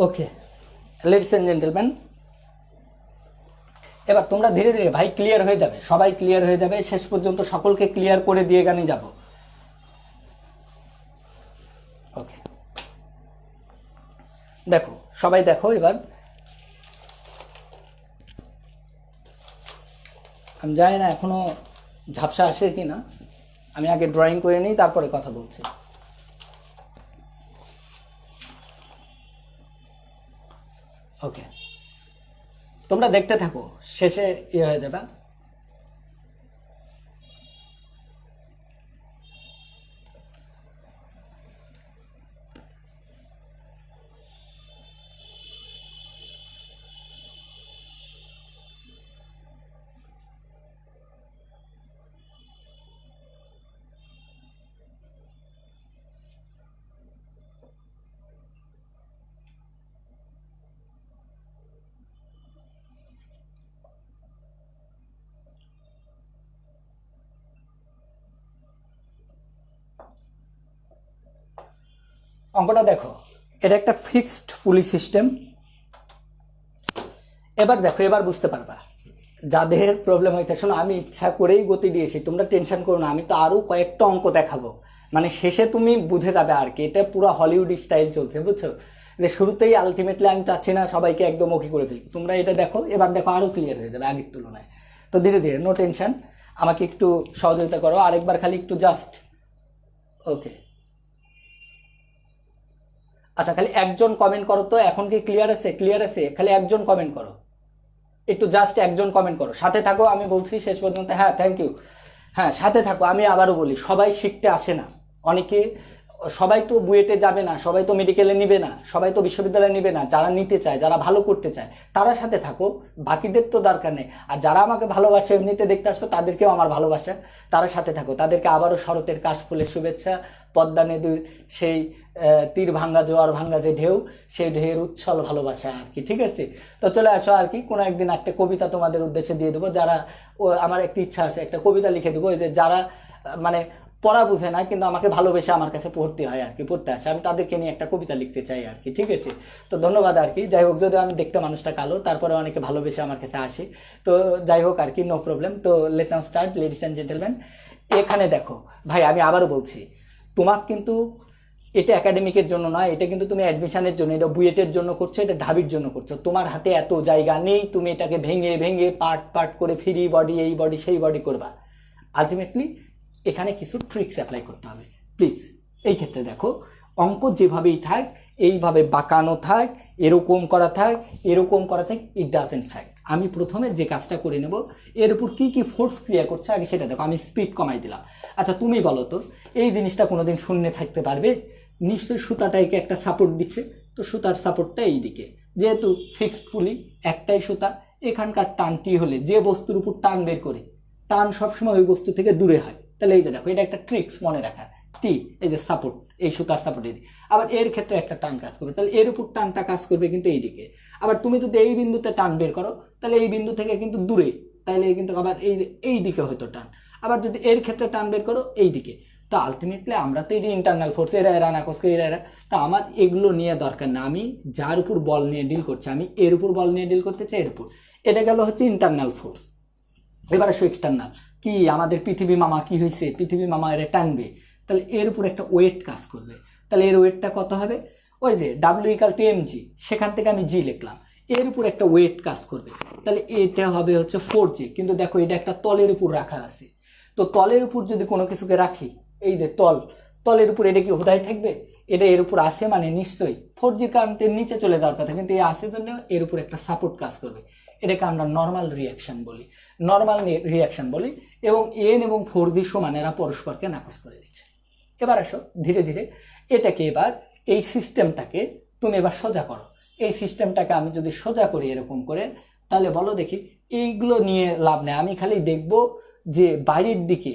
ওকে, লেডিস এন্ড জেন্টলম্যান, এবার তোমরা ধীরে ধীরে ভাই ক্লিয়ার হয়ে যাবে, সবাই ক্লিয়ার হয়ে যাবে। শেষ পর্যন্ত সকলকে ক্লিয়ার করে দিয়ে গানি যাব। ওকে, দেখো, সবাই দেখো এবার। আমি জানি না এখনো ঝাপসা আসে কি না। আমি আগে ড্রয়িং করে নিই, তারপরে কথা বলছি। ওকে, তোমরা দেখতে থাকো, শেষে হয়ে যাবে। অঙ্কটা দেখো, এটা একটা ফিক্সড পুলি সিস্টেম। এবার দেখো, এবার বুঝতে পারবা যাদের প্রবলেম হইতে। শোনো, আমি ইচ্ছা করেই গতি দিয়েছি, তোমরা টেনশন করো না। আমি তো আরও কয়েকটা অঙ্ক দেখাবো, মানে শেষে তুমি বুঝে যাবে আর কি। এটা পুরো হলিউড স্টাইল চলছে, বুঝছো? যে শুরুতেই আলটিমেটলি আমি চাচ্ছি না সবাইকে একদম ওকে করে ফেলি। তোমরা এটা দেখো, এবার দেখো আরও ক্লিয়ার হয়ে যাবে আগের তুলনায়। তো ধীরে ধীরে, নো টেনশন। আমাকে একটু সহযোগিতা করো, আরেকবার খালি একটু জাস্ট। ওকে, আচ্ছা, খালি একজন কমেন্ট করো তো। এখন কি ক্লিয়ার আছে? ক্লিয়ার আছে, খালি একজন কমেন্ট করো। একটু জাস্ট একজন কমেন্ট করো, সাথে থাকো। আমি বলছি শেষ পর্যন্ত। হ্যাঁ, থ্যাংক ইউ। হ্যাঁ, সাথে থাকো। আমি আবারও বলি, সবাই শিখতে আসে না। অনেকে, সবাই তো বুয়েটে যাবে না, সবাই তো মেডিকেলে নিবে না, সবাই তো বিশ্ববিদ্যালয়ে নিবে না। যারা নিতে চায়, যারা ভালো করতে চায়, তারা সাথে থাকো। বাকিদের তো দরকার নেই। আর যারা আমাকে ভালোবাসে, এমনিতে দেখতে আসছো, তাদেরকেও আমার ভালোবাসা। তারা সাথে থাকো, তাদেরকে আবারও শরতের কাশফুলের শুভেচ্ছা। পদ্মা নদীর সেই তীর ভাঙ্গা, জোয়ার ভাঙ্গা যে ঢেউ, সেই ঢেউয়ের উচ্ছল ভালোবাসা আর কি। ঠিক আছে, তো চলে আসো আর কি। কোনো একদিন একটা কবিতা তোমাদের উদ্দেশ্যে দিয়ে দেবো। যারা, আমার একটা ইচ্ছা আছে, একটা কবিতা লিখে দেবো। এই যে যারা মানে পড়া বুঝে না কিন্তু আমাকে ভালোবেসে আমার কাছে পড়তে হয় আর কি, পড়তে আসে, আমি তাদেরকে নিয়ে একটা কবিতা লিখতে চাই আর কি। ঠিক আছে, তো ধন্যবাদ আর কি। যাই হোক, যদি আমি দেখতে মানুষটা কালো, তারপরে অনেকে ভালোবেসে আমার কাছে আসে। তো যাই হোক আর কি, নো প্রবলেম। তো let now start, ladies and gentleman. এখানে দেখো ভাই, আমি আবারও বলছি, তোমার কিন্তু এটা একাডেমিকের জন্য নয়, এটা কিন্তু তুমি অ্যাডমিশনের জন্য, এটা বুয়েটের জন্য করছো, এটা ঢাবির জন্য করছো। তোমার হাতে এত জায়গা নেই, তুমি এটাকে ভেঙে ভেঙে পার্ট পার্ট করে ফ্রি বডি, এই বডি, সেই বডি করবা। আলটিমেটলি এখানে কিছু ট্রিক্স অ্যাপ্লাই করতে হবে। প্লিজ এই ক্ষেত্রে দেখো, অঙ্ক যেভাবেই থাক, এইভাবে বাঁকানো থাক, এরকম করা থাক, এরকম করা থাক, ইট ডাজেন্ট ফ্যাক্ট। আমি প্রথমে যে কাজটা করে নেব, এর উপর কী কী ফোর্স ক্রিয়া করছে আগে সেটা দেখো। আমি স্পিড কমাই দিলাম। আচ্ছা তুমি বলো তো, এই জিনিসটা কোনোদিন শূন্যে থাকতে পারবে? নিশ্চয়ই সুতাটাকে একটা সাপোর্ট দিচ্ছে, তো সুতার সাপোর্টটা এই দিকে, যেহেতু ফিক্সড পুলি, একটাই সুতা, এখানকার টানটি হলে যে বস্তুর উপর টান বের করে, টান সবসময় ওই বস্তু থেকে দূরে হয়। তাহলে এই যে দেখো, এটা একটা ট্রিক্স মনে রাখার। টি এই যে সাপোর্ট, এই সুতার সাপোর্ট এই দিকে। আবার এর ক্ষেত্রে একটা টান কাজ করবে, তাহলে এর উপর টানটা কাজ করবে কিন্তু এই দিকে। আবার তুমি যদি এই বিন্দুতে টান বের করো, তাহলে এই বিন্দু থেকে কিন্তু দূরে, তাহলে কিন্তু আবার এই দিকে হয়তো টান। আবার যদি এর ক্ষেত্রে টান বের করো এই দিকে। তো আলটিমেটলি আমরা তো এই ইন্টারনাল ফোর্স, এরা নাকসকে এরা, তা আমার এগুলো নিয়ে দরকার না। আমি যার উপর বল নিয়ে ডিল করছি, আমি এর উপর বল নিয়ে ডিল করতে চাই, এর উপর। এটা গেল হচ্ছে ইন্টারনাল ফোর্স। এবার আসো এক্সটার্নাল। কি আমাদের পৃথিবী মামা কি হয়েছে, পৃথিবী মামা এর টানবে, তাহলে এর উপর একটা ওয়েট কাজ করবে। তাহলে এর ওয়েটটা কত হবে? ওই যে W=mg, সেখান থেকে আমি জি লিখলাম। এর উপর একটা ওয়েট কাজ করবে, তাহলে এটা হবে হচ্ছে 4g। কিন্তু দেখো এটা একটা তলের উপর রাখা আছে, তো তলের উপর যদি কোনো কিছুকে রাখি, এই যে তলের উপর, এটা কি হোদায় থাকবে? এটা এর উপর আসে মানে নিশ্চয়ই 4g কারণ নিচে চলে যাওয়ার কথা, কিন্তু এই আসে জন্য এর উপর একটা সাপোর্ট কাজ করবে। এটাকে আমরা নর্মাল রিয়াকশন বলি। এবং n এবং 4g সমান, এরা পরস্পরকে নাকচ করে দিচ্ছে। এবার আসো ধীরে ধীরে এটাকে, এবার এই সিস্টেমটাকে তুমি এবার সোজা করো। এই সিস্টেমটাকে আমি যদি সোজা করি এরকম করে, তাহলে বলো দেখি, এইগুলো নিয়ে লাভ নেই। আমি খালি দেখবো যে বাইরের দিকে,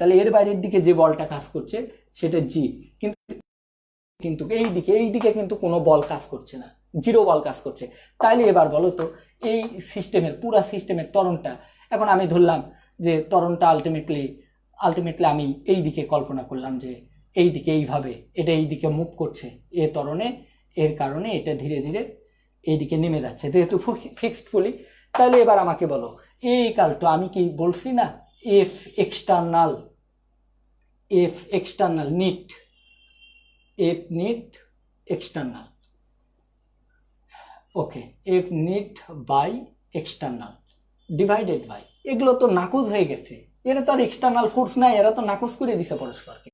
তাহলে এর বাইরের দিকে যে বলটা কাজ করছে সেটা জি, কিন্তু এই দিকে কিন্তু কোনো বল কাজ করছে না, জিরো বল কাজ করছে। তাইলে এবার বলো তো, এই সিস্টেমের পুরা সিস্টেমের ত্বরণটা, এখন আমি ধরলাম যে ত্বরণটা আলটিমেটলি আমি এই দিকে কল্পনা করলাম যে এই দিকে, এইভাবে এটা এই দিকে মুভ করছে এ ত্বরণে, এর কারণে এটা ধীরে ধীরে এই দিকে নেমে যাচ্ছে, যেহেতু ফিক্সড পুলি। তাহলে এবার আমাকে বলো, = আমি কি বলছি না, F external net external, okay, F net by external divided by, এগুলো তো নাকচ হয়ে গেছে। এরা তো আর এক্সটার্নাল ফোর্স নাই, এরা তো নাকচ করে দিছে পরস্পরকে।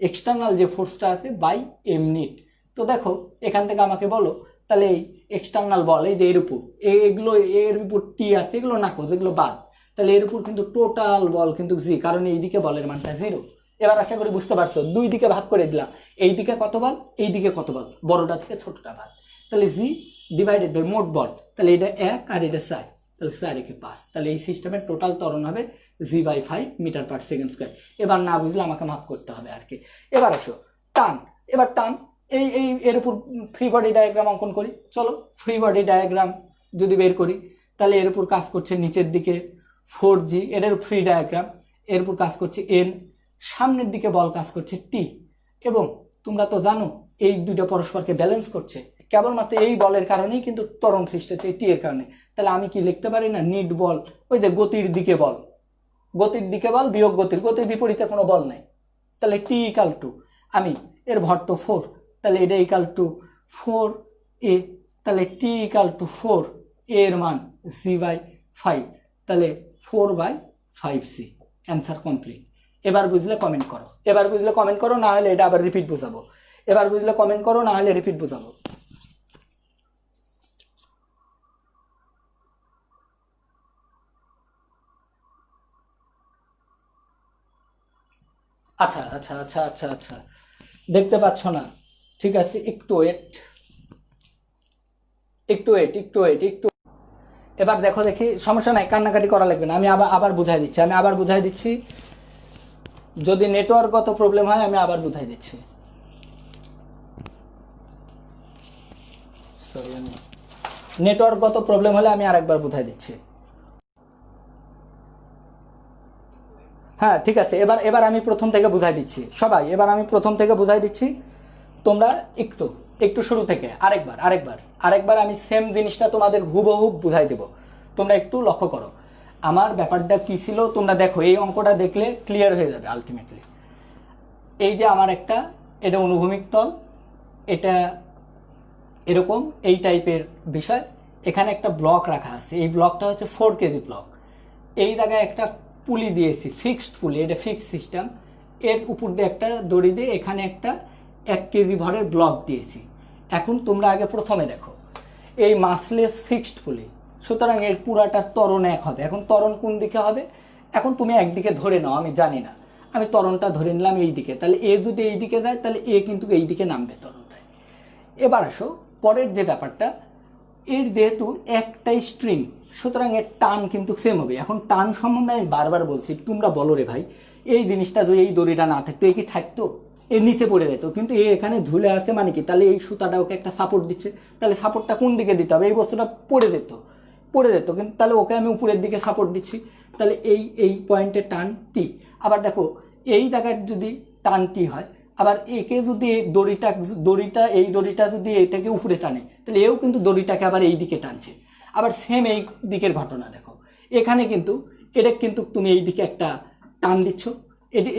এক্সটার্নাল যে ফোর্সটা আছে বাই এম নিট। তো দেখো এখান থেকে আমাকে বলো, তাহলে এই এক্সটার্নাল বল, এই যে এর উপর, এগুলো এর উপর টি আছে, এগুলো নাকচ, এগুলো বাদ। তাহলে এর উপর কিন্তু টোটাল বল কিন্তু জি, কারণ এইদিকে বলের মানটা 0। এবার আশা করি বুঝতে পারছো, দুই দিকে ভাগ করে দিলাম, এই দিকে কত বল, এই দিকে কত বল, বড়টা থেকে ছোটটা ভাগ। তাহলে জি ডিভাইডেড বাই মোট বল, তাহলে এটা 1 আর এটা 4, তাহলে 4×5। তাহলে এই সিস্টেমের টোটাল ত্বরণ হবে g/5 m/s²। এবার না বুঝলে আমাকে মাফ করতে হবে আর কি। এবার আসো টান। এবার টান, এই এর উপর ফ্রি বডি ডায়াগ্রাম অঙ্কন করি। চলো ফ্রি বডি ডায়াগ্রাম যদি বের করি, তাহলে এর উপর কাজ করছে নিচের দিকে 4g, এটার ফ্রি ডায়াগ্রাম। এর উপর কাজ করছে n, সামনের দিকে বল কাজ করছে টি। এবং তোমরা তো জানো এই দুইটা পরস্পরকে ব্যালেন্স করছে, কেবলমাত্র এই বলের কারণেই কিন্তু ত্বরণ সৃষ্টি হচ্ছে, এই টি এর কারণে। তাহলে আমি কি লিখতে পারি না, নিট বল, ওই যে গতির দিকে বল বিয়োগ গতির বিপরীতে কোনো বল নাই। তাহলে T=, আমি এর ভর তো 4, তাহলে এটা = 4a, তাহলে T=4, এর মান g/5, তাহলে 4/5c। Answer complete. এবার বুঝলে কমেন্ট করো, না হলে এটা আবার রিপিট বোঝাবো। আচ্ছা, দেখতে পাচ্ছ না? ঠিক আছে, একটু ওয়েট। এবার দেখো দেখি, সমস্যা নাই, কান্নাকাটি করা লাগবে না, আমি আবার বুঝাই দিচ্ছি। যদি নেটওয়ার্কগত প্রবলেম হয় আমি আবার বুঝাই দিচ্ছি। নেটওয়ার্কগত প্রবলেম হলে আমি আরেকবার বুঝাই দিচ্ছি। হ্যাঁ ঠিক আছে, এবার আমি প্রথম থেকে বুঝাই দিচ্ছি সবাই, তোমরা একটু শুরু থেকে আরেকবার আমি সেম জিনিসটা তোমাদের হুবহু বুঝাই দেব। তোমরা একটু লক্ষ্য করো আমার ব্যাপারটা কি ছিল। তোমরা দেখো, এই অঙ্কটা দেখলে ক্লিয়ার হয়ে যাবে আলটিমেটলি। এই যে আমার এটা অনুভূমিক তল, এটা এরকম এই টাইপের বিষয়। এখানে একটা ব্লক রাখা আছে, এই ব্লকটা হচ্ছে 4 কেজি ব্লক। এই জায়গায় একটা পুলি দিয়েছি, ফিক্সড পুলি, এটা ফিক্সড সিস্টেম। এর উপর দিয়ে একটা দড়ি দিয়ে এখানে একটা 1 কেজি ভরের ব্লক দিয়েছি। এখন তোমরা আগে প্রথমে দেখো এই মাসলেস ফিক্সড পুলি, সুতরাং এর পুরাটা ত্বরণ 1 হবে। এখন ত্বরণ কোন দিকে হবে? এখন তুমি একদিকে ধরে নাও, আমি জানি না, আমি ত্বরণটা ধরে নিলাম এই দিকে। তাহলে এ যদি এই দিকে যায় তাহলে এ কিন্তু এই দিকে নামবে ত্বরণটায়। এবার আসো পরের যে ব্যাপারটা, এর যেহেতু একটাই স্ট্রিং, সুতরাং এর টান কিন্তু সেম হবে। এখন টান সম্বন্ধে আমি বারবার বলছি, তোমরা বলো রে ভাই, এই জিনিসটা যদি এই দড়িটা না থাকতো এ কি থাকতো? এর নিচে পড়ে যেত, কিন্তু এ এখানে ঝুলে আছে মানে কি, তাহলে এই সুতাটা ওকে একটা সাপোর্ট দিচ্ছে। তাহলে সাপোর্টটা কোন দিকে দিতে হবে? এই বস্তুটা পড়ে যেত কিন্তু তাহলে ওকে আমি উপরের দিকে সাপোর্ট দিচ্ছি। তাহলে এই পয়েন্টে টান টি। আবার দেখো এই জায়গায় যদি টান টি হয়, আবার একে যদি দড়িটা যদি এটাকে উপরে টানে, তাহলে এও কিন্তু দড়িটাকে আবার এই দিকে টানছে। আবার সেম এই দিকের ঘটনা দেখো, এখানে কিন্তু এটা কিন্তু তুমি এই দিকে একটা টান দিচ্ছ, এটি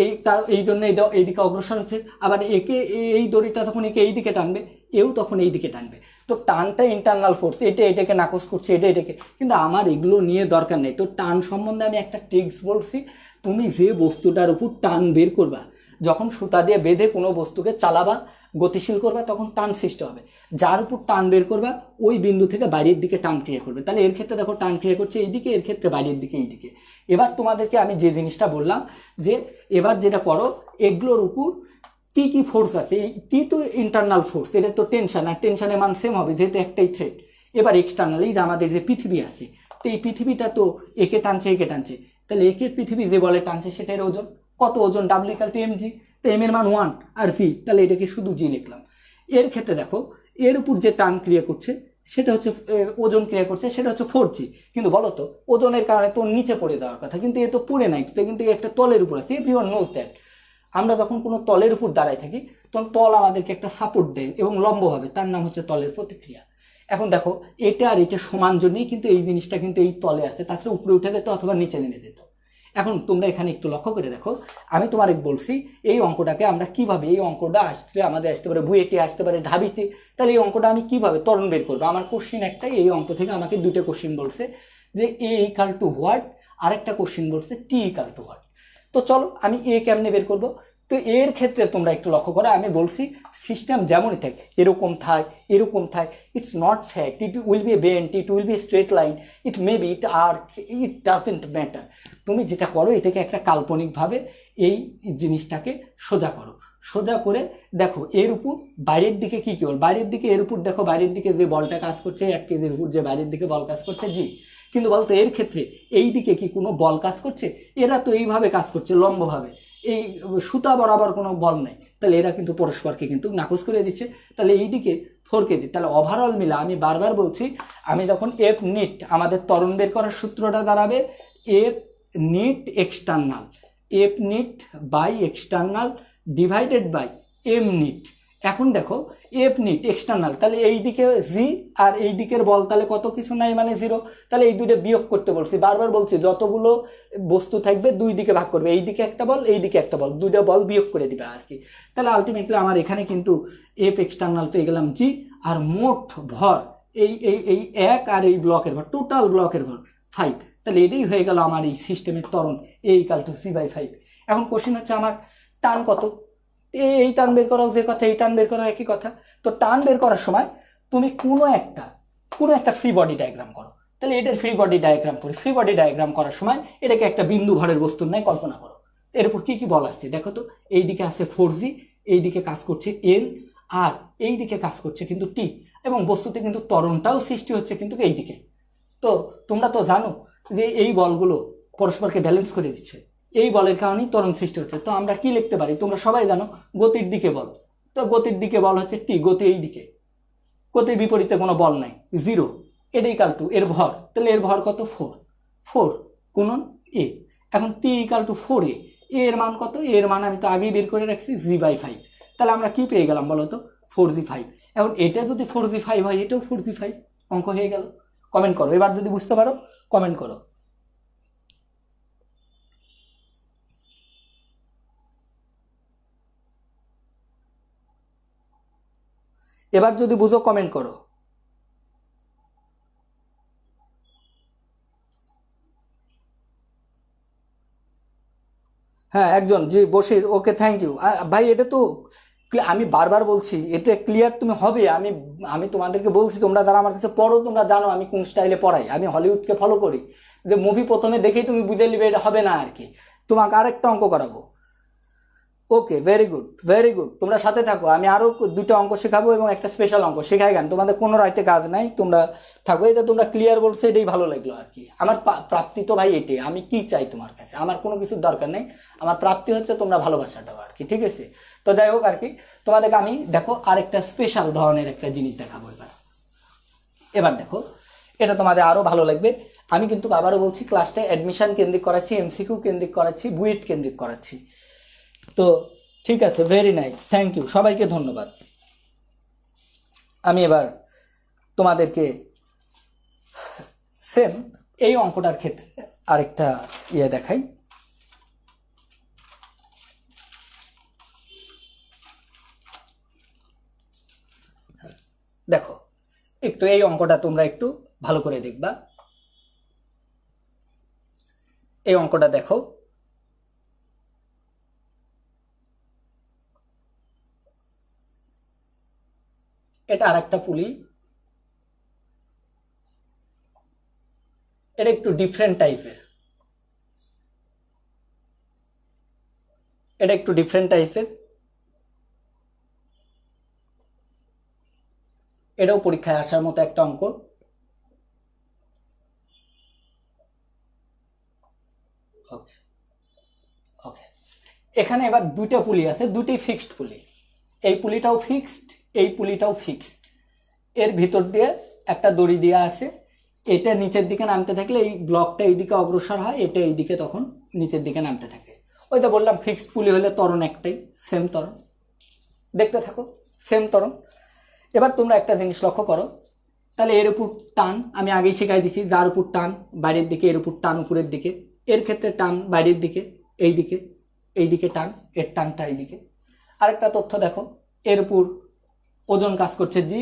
এই জন্য এই দিকে অগ্রসর হচ্ছে। আবার একে এই দড়িটা তখন একে এই দিকে টানবে, এও তখন এই দিকে টানবে। তো টানটা ইন্টারনাল ফোর্স, এটাকে নাকচ করছে, এটাকে। কিন্তু আমার এগুলো নিয়ে দরকার নেই। তো টান সম্বন্ধে আমি একটা ট্রিক্স বলছি, তুমি যে বস্তুটার উপর টান বের করবা, যখন সুতা দিয়ে বেঁধে কোনো বস্তুকে চালাবা, গতিশীল করবা, তখন টান সৃষ্টি হবে। যার উপর টান বের করবা ওই বিন্দু থেকে বাইরের দিকে টান ক্রিয়া করবে। তাহলে এর ক্ষেত্রে দেখো টান ক্রিয়া করছে এইদিকে, এর ক্ষেত্রে বাইরের দিকে এইদিকে। এবার তোমাদেরকে আমি যে জিনিসটা বললাম যে এবার যেটা করো, এগুলোর উপর কি কি ফোর্স আছে। এই টি তো ইন্টারনাল ফোর্স, এটা তো টেনশন, আর টেনশনের মান সেম হবে যেহেতু একটাই থ্রেড। এবার এক্সটার্নালি আমাদের যে পৃথিবী আছে, তো এই পৃথিবীটা তো একে টানছে। তাহলে একের পৃথিবী যে বলে টানছে সেটার ওজন কত? ওজন W=mg। তো এম এর মান 1 আর জি, তাহলে এটাকে শুধু জি লিখলাম। এর ক্ষেত্রে দেখো এর উপর যে টান ক্রিয়া করছে সেটা হচ্ছে ওজন ক্রিয়া করছে, সেটা হচ্ছে 4g। কিন্তু বলো তো ওজনের কারণে তো নিচে পড়ে যাওয়ার কথা, কিন্তু এ তো পড়ে নাই, কিন্তু একটা তলের উপর আছে। এভরিওয়ান নোজ দ্যাট আমরা যখন কোনো তলের উপর দাঁড়ায় থাকি তখন তল আমাদেরকে একটা সাপোর্ট দেয় এবং লম্বভাবে, তার নাম হচ্ছে তলের প্রতিক্রিয়া। এখন দেখো এটা আর এটা সমান জন্যই কিন্তু এই জিনিসটা কিন্তু এই তলে আছে, তাছাড়া উপরে উঠে যেত অথবা নিচে নেমে যেত। এখন তোমরা এখানে একটু লক্ষ্য করে দেখো, আমি তোমার বলছি এই অঙ্কটাকে আমরা কিভাবে, এই অঙ্কটা আমাদের আসতে পারে বুয়েটে, আসতে পারে ঢাবিতে। তাহলে এই অঙ্কটা আমি কিভাবে ত্বরণ বের করবো? আমার কোশ্চিন একটাই, এই অঙ্ক থেকে আমাকে 2টা কোশ্চিন বলছে যে A=হোয়াট, আরেকটা কোশ্চিন বলছে T=হোয়াট। তো চলো আমি এ কেমনে বের করবো। তো এর ক্ষেত্রে তোমরা একটু লক্ষ্য করো, আমি বলছি সিস্টেম যেমনই থাকে, এরকম থাক, it's not fact, it will be bent, it will be straight line, it may be, it doesn't matter. তুমি যেটা করো এটাকে একটা কাল্পনিকভাবে এই জিনিসটাকে সোজা করো। সোজা করে দেখো এর উপর বাইরের দিকে কি বল, বাইরের দিকে এর উপর দেখো, বাইরের দিকে যে বলটা কাজ করছে 1 কেজির উপর যে বাইরের দিকে বল কাজ করছে জি। কিন্তু বলতো এর ক্ষেত্রে এই দিকে কি কোনো বল কাজ করছে? এরা তো এইভাবে কাজ করছে লম্বভাবে, এই সুতা বরাবর কোনো বল নেই। তাহলে এরা কিন্তু পরস্পরকে কিন্তু নাকচ করে দিচ্ছে। তাহলে এইদিকে 4 কেজি। তাহলে ওভারঅল মিলা আমি বারবার বলছি, আমি যখন এফ নিট, আমাদের ত্বরণ বের করার সূত্রটা দাঁড়াবে F net external, F net by external divided by M net. এখন দেখো এফ নিট এক্সটার্নাল, তাহলে এই দিকে জি আর এই দিকের বল তাহলে কত কিছু নাই মানে 0। তাহলে এই দুইটা বিয়োগ করতে বলছি, বারবার বলছি যতগুলো বস্তু থাকবে 2 দিকে ভাগ করবে, এই দিকে একটা বল এই দিকে একটা বল, 2টা বল বিয়োগ করে দিবে আর কি। তাহলে আলটিমেটলি আমার এখানে কিন্তু এফ এক্সটার্নাল পেয়ে গেলাম জি, আর মোট ভর এই 1 আর এই ব্লকের ভর, টোটাল ব্লকের ভর 5। তাহলে এটাই হয়ে গেল আমার এই সিস্টেমের ত্বরণ A=c/5। এখন কোশ্চেন হচ্ছে আমার টান কত? এই টান বের করাও যে কথা, এই টান বের করা একই কথা। তো টান বের করার সময় তুমি কোনো একটা ফ্রি বডি ডায়াগ্রাম করো। তাহলে এটার ফ্রি বডি ডায়াগ্রাম করি। ফ্রি বডি ডায়াগ্রাম করার সময় এটাকে একটা বিন্দু ভরের বস্তুর ন্যায় কল্পনা করো। এর উপর কি কি বল আসছে দেখো তো, এইদিকে আছে 4g, এইদিকে কাজ করছে n, আর এইদিকে কাজ করছে কিন্তু t, এবং বস্তুতে কিন্তু ত্বরণটাও সৃষ্টি হচ্ছে কিন্তু এইদিকে। তো তোমরা তো জানো যে এই বলগুলো পরস্পরকে ব্যালেন্স করে দিচ্ছে, এই বলের কারণেই ত্বরণ সৃষ্টি হচ্ছে। তো আমরা কি লিখতে পারি? তোমরা সবাই জানো গতির দিকে বল, তো গতির দিকে বল হচ্ছে টি, গতি এই দিকে, গতির বিপরীতে কোনো বল নাই 0। এটা এর ভর, তাহলে এর ভর কত? 4 গুণন এ। এখন T=4a, এর মান কত? এর মান আমি তো আগেই বের করে রাখছি g/5। তাহলে আমরা কি পেয়ে গেলাম বলো তো? 4g5। এখন এটা যদি 4g5 হয়, এটাও 4g5, অঙ্ক হয়ে গেল। কমেন্ট করো এবার যদি বুঝতে পারো, কমেন্ট করো। এবার যদি বুঝো কমেন্ট করো। হ্যাঁ একজন, জি বশির, ওকে থ্যাংক ইউ ভাই। এটা তো আমি বারবার বলছি এটা ক্লিয়ার তুমি হবে। আমি আমি তোমাদেরকে বলছি, তোমরা যারা আমার কাছে পড়ো তোমরা জানো আমি কোন স্টাইলে পড়াই। আমি হলিউডকে ফলো করি, যে মুভি প্রথমে দেখেই তুমি বুঝে নিবে এটা হবে না আর কি। তোমাকে আরেকটা অঙ্ক করাবো। ওকে, ভেরি গুড ভেরি গুড, তোমরা সাথে থাকো। আমি আরও দুটো অঙ্ক শেখাবো এবং একটা স্পেশাল অঙ্ক শেখাই গান। তোমাদের কোনো রাইতে কাজ নাই, তোমরা থাকো। এটা তোমরা ক্লিয়ার বলছো, এটাই ভালো লাগলো আর কি। আমার প্রাপ্তি তো ভাই এটাই। আমি কি চাই তোমার কাছে? আমার কোনো কিছুর দরকার নেই, আমার প্রাপ্তি হচ্ছে তোমরা ভালোবাসা দাও আর কি, ঠিক আছে? তো যাই হোক আর কি, তোমাদেরকে আমি দেখো আরেকটা স্পেশাল ধরনের একটা জিনিস দেখাবো এবার। এবার দেখো, এটা তোমাদের আরও ভালো লাগবে। আমি কিন্তু আবারও বলছি, ক্লাসটা অ্যাডমিশন কেন্দ্রিক করাচ্ছি, এমসিকিউ কেন্দ্রিক করাচ্ছি, বুয়েট কেন্দ্রিক করাচ্ছি। তো ঠিক আছে, ভেরি নাইস, থ্যাংক ইউ, সবাইকে ধন্যবাদ। আমি এবার তোমাদেরকে সেম এই অঙ্কটার ক্ষেত্রে আরেকটা দেখাই। দেখো একটু এই অঙ্কটা তোমরা একটু ভালো করে দেখবা। এই অঙ্কটা দেখো, এটা আরেকটা পুলি। এটা একটু ডিফারেন্ট টাইপের, এটা একটু ডিফারেন্ট টাইপের। এটাও পরীক্ষায় আসার মতো একটা অঙ্ক। ওকে ওকে, এখানে এবার দুইটা পুলি আছে, দুটি ফিক্সড পুলি। এই পুলিটাও ফিক্সড, এই পুলিটাও ফিক্সড। এর ভিতর দিয়ে একটা দড়ি দেওয়া আছে। এটা নিচের দিকে নামতে থাকলে এই ব্লকটা এইদিকে অগ্রসর হয়, এটা এইদিকে তখন নিচের দিকে নামতে থাকে। ওই তো বললাম ফিক্সড পুলি হলে ত্বরণ একটাই, সেম ত্বরণ। দেখতে থাকো, সেম ত্বরণ। এবার তোমরা একটা জিনিস লক্ষ্য করো, তাহলে এর উপর টান আমি আগেই শেখাই দিছি, যার উপর টান বাইরের দিকে, এর উপর টান উপরের দিকে। এর ক্ষেত্রে টান বাইরের দিকে, এই দিকে, এই দিকে টান, এর টানটা এইদিকে। আরেকটা তথ্য দেখো, এর উপর ওজন কাজ করছে জি,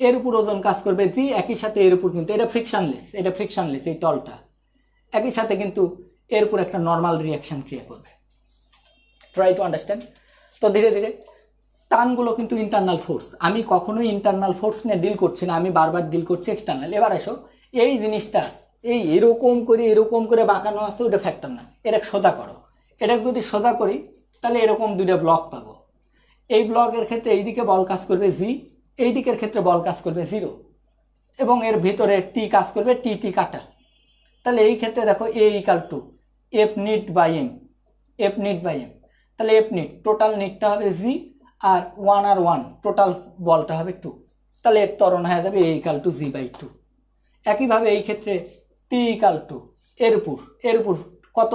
এর উপর ওজন কাজ করবে জি, একই সাথে এর উপর কিন্তু এটা ফ্রিকশনলেস, এটা ফ্রিকশনলেস এই তলটা, একই সাথে কিন্তু এর উপর একটা নর্মাল রিয়াকশন ক্রিয়া করবে। Try to understand. তো ধীরে ধীরে টানগুলো কিন্তু ইন্টারনাল ফোর্স, আমি কখনোই ইন্টারনাল ফোর্স নিয়ে ডিল করছি না, আমি বারবার ডিল করছি এক্সটার্নাল। এবার এসো, এই জিনিসটা এই এরকম করে বাঁকানো আছে, ওটা ফ্যাক্টর না, এটা সোজা করো। এটা যদি সোজা করি তাহলে এরকম দুইটা ব্লক পাবো। এই ব্লকের ক্ষেত্রে এই দিকে বল কাজ করবে জি, এই দিকের ক্ষেত্রে বল কাজ করবে জিরো, এবং এর ভিতরে টি কাজ করবে টি টি কাটা। তাহলে এই ক্ষেত্রে দেখো A equal to F net by M, F net by M. তাহলে এফ নিট টোটাল নিটটা হবে জি, আর ওয়ান টোটাল বলটা হবে 2। তাহলে এর ত্বরণ হয়ে যাবে A equal to G by 2। একইভাবে এই ক্ষেত্রে টি ইকাল টু এর উপর কত,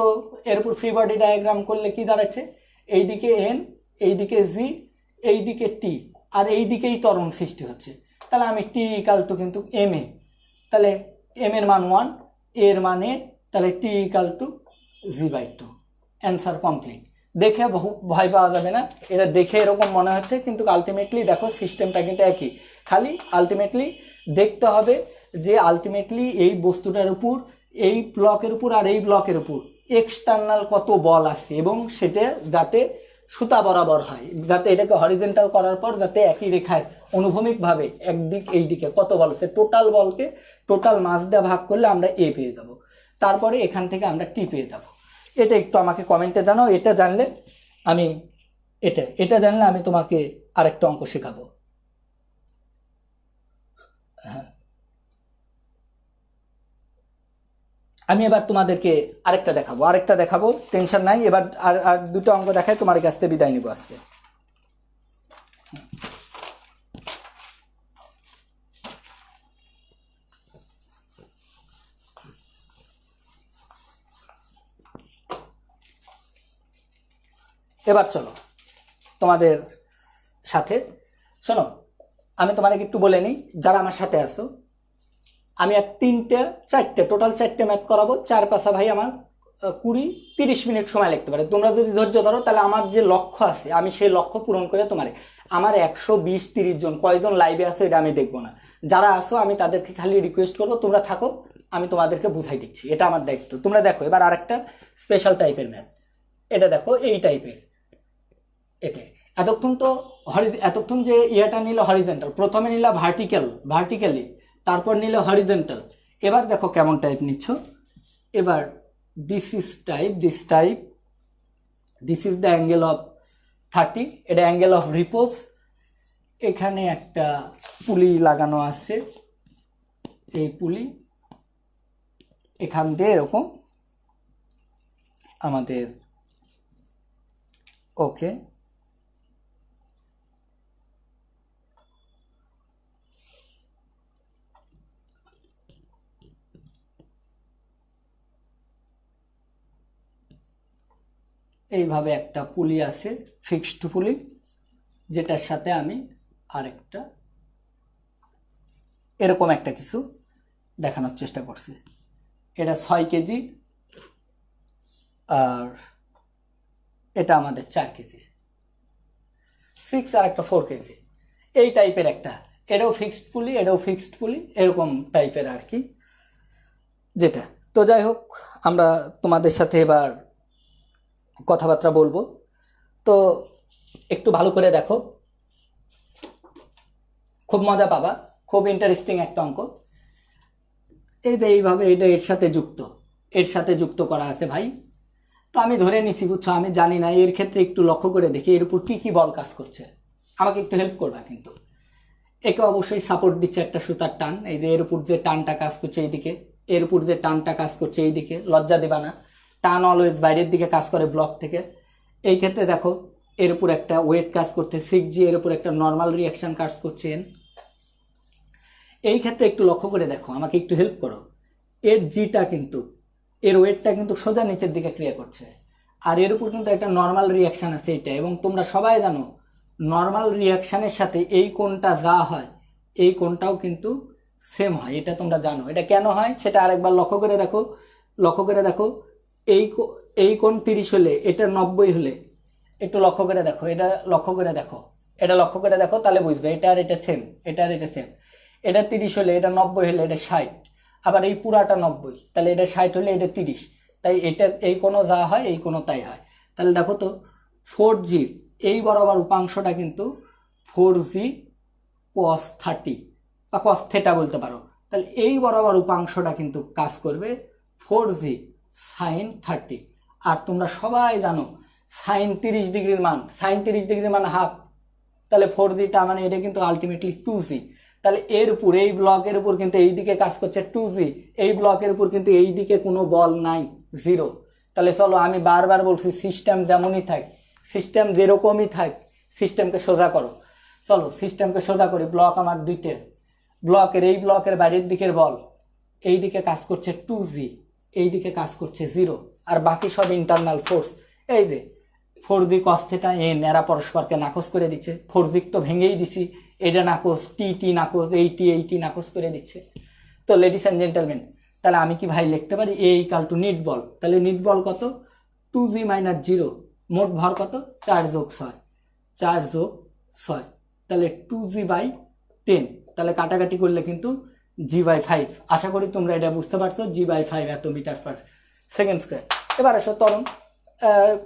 এর উপর ফ্রি বডি ডায়াগ্রাম করলে কি দাঁড়াচ্ছে, এইদিকে এন, এইদিকে জি, এইদিকে টি, আর এই দিকেই ত্বরণ সৃষ্টি হচ্ছে। তাহলে আমি টি ইকাল টু কিন্তু এম এ, তাহলে এম এর মান 1, এর মানে তাহলে T equal to G by 2। Answer complete. দেখে বহু ভয় পাওয়া যাবে না, এটা দেখে এরকম মনে হচ্ছে, কিন্তু আলটিমেটলি দেখো সিস্টেমটা কিন্তু একই। খালি আলটিমেটলি দেখতে হবে যে আলটিমেটলি এই বস্তুটার উপর, এই ব্লকের উপর আর এই ব্লকের উপর এক্সটার্নাল কত বল আছে, এবং সেটা যাতে সুতা বরাবর হয়, যাতে এটাকে হরিজেন্টাল করার পর যাতে একই রেখায় অনুভূমিকভাবে একদিক এই দিকে কত বল আছে, টোটাল বলকে টোটাল মাস দিয়ে ভাগ করলে আমরা এ পেয়ে যাব, তারপরে এখান থেকে আমরা টি পেয়ে যাব। এটা একটু আমাকে কমেন্টে জানাও। এটা জানলে আমি এটা জানলে আমি তোমাকে আরেকটা অঙ্ক শেখাবো। হ্যাঁ, আমি এবার তোমাদেরকে আরেকটা দেখাবো, টেনশন নাই। এবার আর দুটো অঙ্ক দেখাই, তোমার কাছ থেকে বিদায় নিব আজকে। এবার চলো তোমাদের সাথে, শোনো আমি তোমাকে একটু বলে নিই, যারা আমার সাথে আসো, আমি আর টোটাল চারটে ম্যাথ করাবো। 4 ভাই আমার 20-30 মিনিট সময় লাগতে পারে। তোমরা যদি ধৈর্য ধরো তাহলে আমার যে লক্ষ্য আছে আমি সেই লক্ষ্য পূরণ করে তোমার, আমার 120-30 জন কয়জন লাইভে আসো এটা আমি দেখবো না, যারা আসো আমি তাদেরকে খালি রিকোয়েস্ট করবো তোমরা থাকো, আমি তোমাদেরকে বুঝাই দিচ্ছি, এটা আমার দায়িত্ব। তোমরা দেখো এবার আরেকটা স্পেশাল টাইপের ম্যাথ, এটা দেখো এই টাইপের, এতক্ষণ যে ইয়াটা নিল হরিজেন্টাল, প্রথমে নিলা ভার্টিক্যালি, তারপর নিল হরিজেন্টাল। এবার দেখো কেমন টাইপ নিচ্ছ। এবার this is type, this is the angle of 30, এটা অ্যাঙ্গেল অফ রিপোজ। এখানে একটা পুলি লাগানো আছে, এই পুলি এখান দিয়ে এরকম আমাদের ওকে এইভাবে একটা পুলি আছে, ফিক্সড পুলি, যেটার সাথে আমি আরেকটা এরকম একটা কিছু দেখানোর চেষ্টা করছি। এটা 6 কেজি আর এটা আমাদের 4 কেজি, 6 আর একটা 4 কেজি, এই টাইপের একটা, এটাও ফিক্সড পুলি, এটাও ফিক্সড পুলি, এরকম টাইপের আর কি যেটা। তো যাই হোক, আমরা তোমাদের সাথে এবার কথাবার্তা বলবো। তো একটু ভালো করে দেখো, খুব মজা পাবা, খুব ইন্টারেস্টিং একটা অঙ্ক। এই যে এইভাবে এটা এর সাথে যুক্ত করা আছে ভাই। তো আমি ধরে নিছি, বুঝছো, আমি জানি না, এর ক্ষেত্রে একটু লক্ষ্য করে দেখি এর উপর কি কি বল কাজ করছে, আমাকে একটু হেল্প করবা কিন্তু। একে অবশ্যই সাপোর্ট দিচ্ছে একটা সুতার টান, এই যে এর উপর যে টানটা কাজ করছে এইদিকে, এর উপর যে টানটা কাজ করছে এইদিকে, লজ্জা দিবা না, টান অলওয়েজ বাইরের দিকে কাজ করে ব্লক থেকে। এই ক্ষেত্রে দেখো এর উপর একটা ওয়েট কাজ করছে 6G, এর উপর একটা নর্মাল রিয়াকশন কাজ করছে N। এই ক্ষেত্রে একটু লক্ষ্য করে দেখো, আমাকে একটু হেল্প করো, এর জিটা কিন্তু, এর ওয়েটটা কিন্তু সোজা নিচের দিকে ক্রিয়া করছে, আর এর উপর কিন্তু একটা নর্মাল রিয়াকশান আছে এইটা। এবং তোমরা সবাই জানো নর্মাল রিয়াকশানের সাথে এই কোণটা যা হয় এই কোণটাও কিন্তু সেম হয়, এটা তোমরা জানো। এটা কেন হয় সেটা আরেকবার লক্ষ্য করে দেখো, এই কোণ 30 হলে এটা 90 হলে, একটু লক্ষ্য করে দেখো, এটা লক্ষ্য করে দেখো, তাহলে বুঝবে এটা আর এটা সেম, এটা 30 হলে এটা 90 হলে এটা 60, আবার এই পুরাটা 90, তাহলে এটা 60 হলে এটা 30, তাই এটা এই কোনো যা হয় এই কোনো তাই হয়। তাহলে দেখো তো 4G এই বরাবর উপাংশটা কিন্তু 4G cos 30 বা cos থিটা বলতে পারো, তাহলে এই বরাবর উপাংশটা কিন্তু কাজ করবে 4G sin 30। আর তোমরা সবাই জানো sin 30 ডিগ্রির মান হাফ, তাহলে 4Gটা মানে এটা কিন্তু আলটিমেটলি 2G। তাহলে এর উপর, এই ব্লকের উপর কিন্তু এই দিকে কাজ করছে 2G, এই ব্লকের উপর কিন্তু এই দিকে কোনো বল নাই, 0। তাহলে চলো, আমি বারবার বলছি সিস্টেম যেমনই থাক, সিস্টেম যেরকমই থাক, সিস্টেমকে সোজা করো। চলো সিস্টেমকে সোজা করি। ব্লক আমার দুইটা, এই ব্লকের বাইরের দিকের বল এই দিকে কাজ করছে 2G, এই দিকে কাজ করছে 0, আর বাকি সব ইন্টারনাল ফোর্স। এই যে 4G cos থিটা N, এরা পরস্পরকে নাকচ করে দিচ্ছে, 4G তো ভেঙেই দিছি, এটা নাকচ, টি নাকচ, এই নাকচ করে দিচ্ছে। তো লেডিস অ্যান্ড জেন্টেলম্যান, তাহলে আমি কি ভাই লিখতে পারি A = টু নিট বল, তাহলে নিট বল কত 2G - 0, মোট ভর কত 4 + 6, তাহলে 2G/10, তাহলে কাটাকাটি করলে কিন্তু G/5। আশা করি তোমরা এটা বুঝতে পারছো, G/5 এত মিটার পার সেকেন্ড স্কোয়ার। এবার আসো ত্বরণ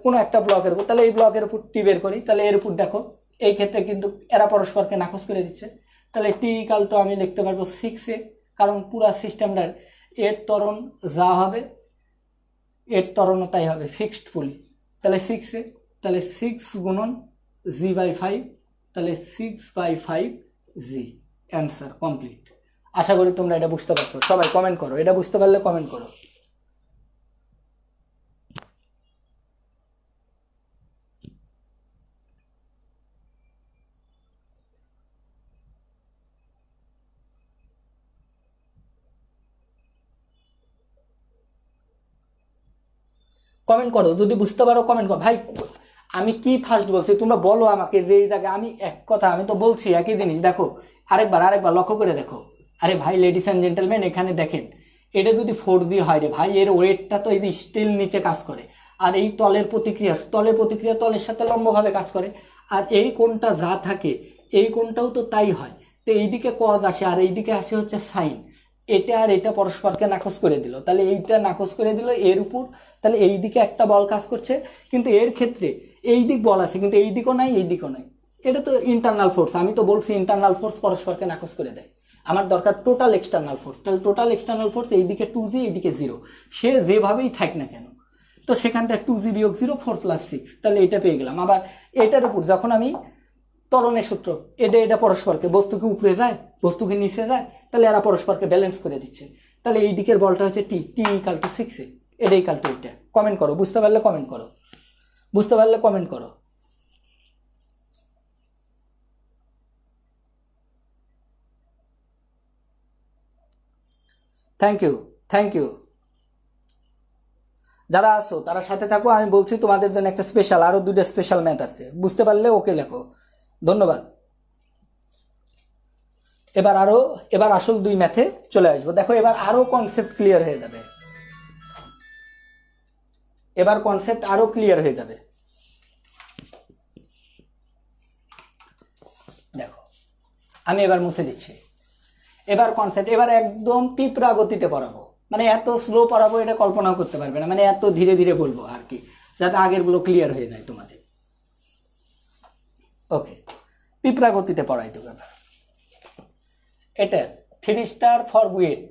কোনো একটা ব্লকের উপর, তাহলে এই ব্লকের উপর টি বের করি, তাহলে এর উপর দেখো এই ক্ষেত্রে কিন্তু এরা পরস্পরকে নাকচ করে দিচ্ছে, তাহলে T = আমি লিখতে পারবো 6A, কারণ পুরা সিস্টেমটার এর ত্বরণ যা হবে এর ত্বরণও তাই হবে, ফিক্সড পুলি, তাহলে 6A, তাহলে 6 গুণন G/5, তাহলে 6/5G, অ্যান্সার কমপ্লিট। আশা করি তোমরা এটা বুঝতে পারছো। সবাই কমেন্ট করো, এটা বুঝতে পারলে কমেন্ট করো। কমেন্ট করো যদি বুঝতে পারো, কমেন্ট করো ভাই। আমি কি ফার্স্ট বলছি তোমরা বলো আমাকে, যে এই জায়গায় আমি এক কথা, আমি তো বলছি একই জিনিস। দেখো আরেকবার লক্ষ্য করে দেখো। আরে ভাই লেডিস অ্যান্ড জেন্টেলম্যান, এখানে দেখেন, এটা যদি 4G হয় রে ভাই, এর ওয়েটটা তো এই স্টিল নিচে কাজ করে, আর এই তলের প্রতিক্রিয়া তলের সাথে লম্বভাবে কাজ করে, আর এই কোণটা যা থাকে এই কোণটাও তো তাই হয়। তো এইদিকে কজ আসে আর এইদিকে আসে হচ্ছে সাইন, এটা আর এটা পরস্পরকে নাকচ করে দিল, তাহলে এইটা নাকচ করে দিল এর উপর, তাহলে এই দিকে একটা বল কাজ করছে, কিন্তু এর ক্ষেত্রে এই দিক বল আছে কিন্তু এই দিকও নাই এই দিকও নাই, এটা তো ইন্টারনাল ফোর্স। আমি তো বলছি ইন্টারনাল ফোর্স পরস্পরকে নাকচ করে দেয়, আমার দরকার টোটাল এক্সটার্নাল ফোর্স। তাহলে টোটাল এক্সটার্নাল ফোর্স এইদিকে 2G এইদিকে 0, সে যেভাবেই থাক না কেন, তো সেখান থেকে 2G বিয়োগ 0 4 + 6, তাহলে এটা পেয়ে গেলাম। আবার এটার উপর যখন আমি ত্বরণের সূত্র, এটা পরস্পরকে, বস্তুকে উপরে যায় বস্তুকে নিচে যায়, তাহলে এরা পরস্পরকে ব্যালেন্স করে দিচ্ছে। তাহলে এই দিকের বলটা হচ্ছে টি = 6, এটা = এটা। কমেন্ট করো, বুঝতে পারলে কমেন্ট করো, বুঝতে পারলে কমেন্ট করো। Thank you, thank you. যারা আসো তারা সাথে থাকো, আমি বলছি তোমাদের জন্য একটা স্পেশাল, আরো 2টা স্পেশাল ম্যাথ আছে, বুঝতে পারলে ওকে লেখো। ধন্যবাদ। এবার আসল 2 ম্যাথে চলে আসবো। দেখো এবার আরো কনসেপ্ট ক্লিয়ার হয়ে যাবে, এবার কনসেপ্ট আরো ক্লিয়ার হয়ে যাবে। দেখো আমি এবার মুছে দিচ্ছি, এবার কনসেপ্ট, এবার একদম পিঁপড়া গতিতে পড়াবো, মানে এত স্লো পড়াবো এটা কল্পনাও করতে পারবে না, মানে এত ধীরে ধীরে বলবো আর কি, যাতে আগেরগুলো ক্লিয়ার হয়ে যায় তোমাদের। ওকে, পিঁপড়া গতিতে পড়াই দেবো এবার। এটা 3 স্টার ফর ওয়েট,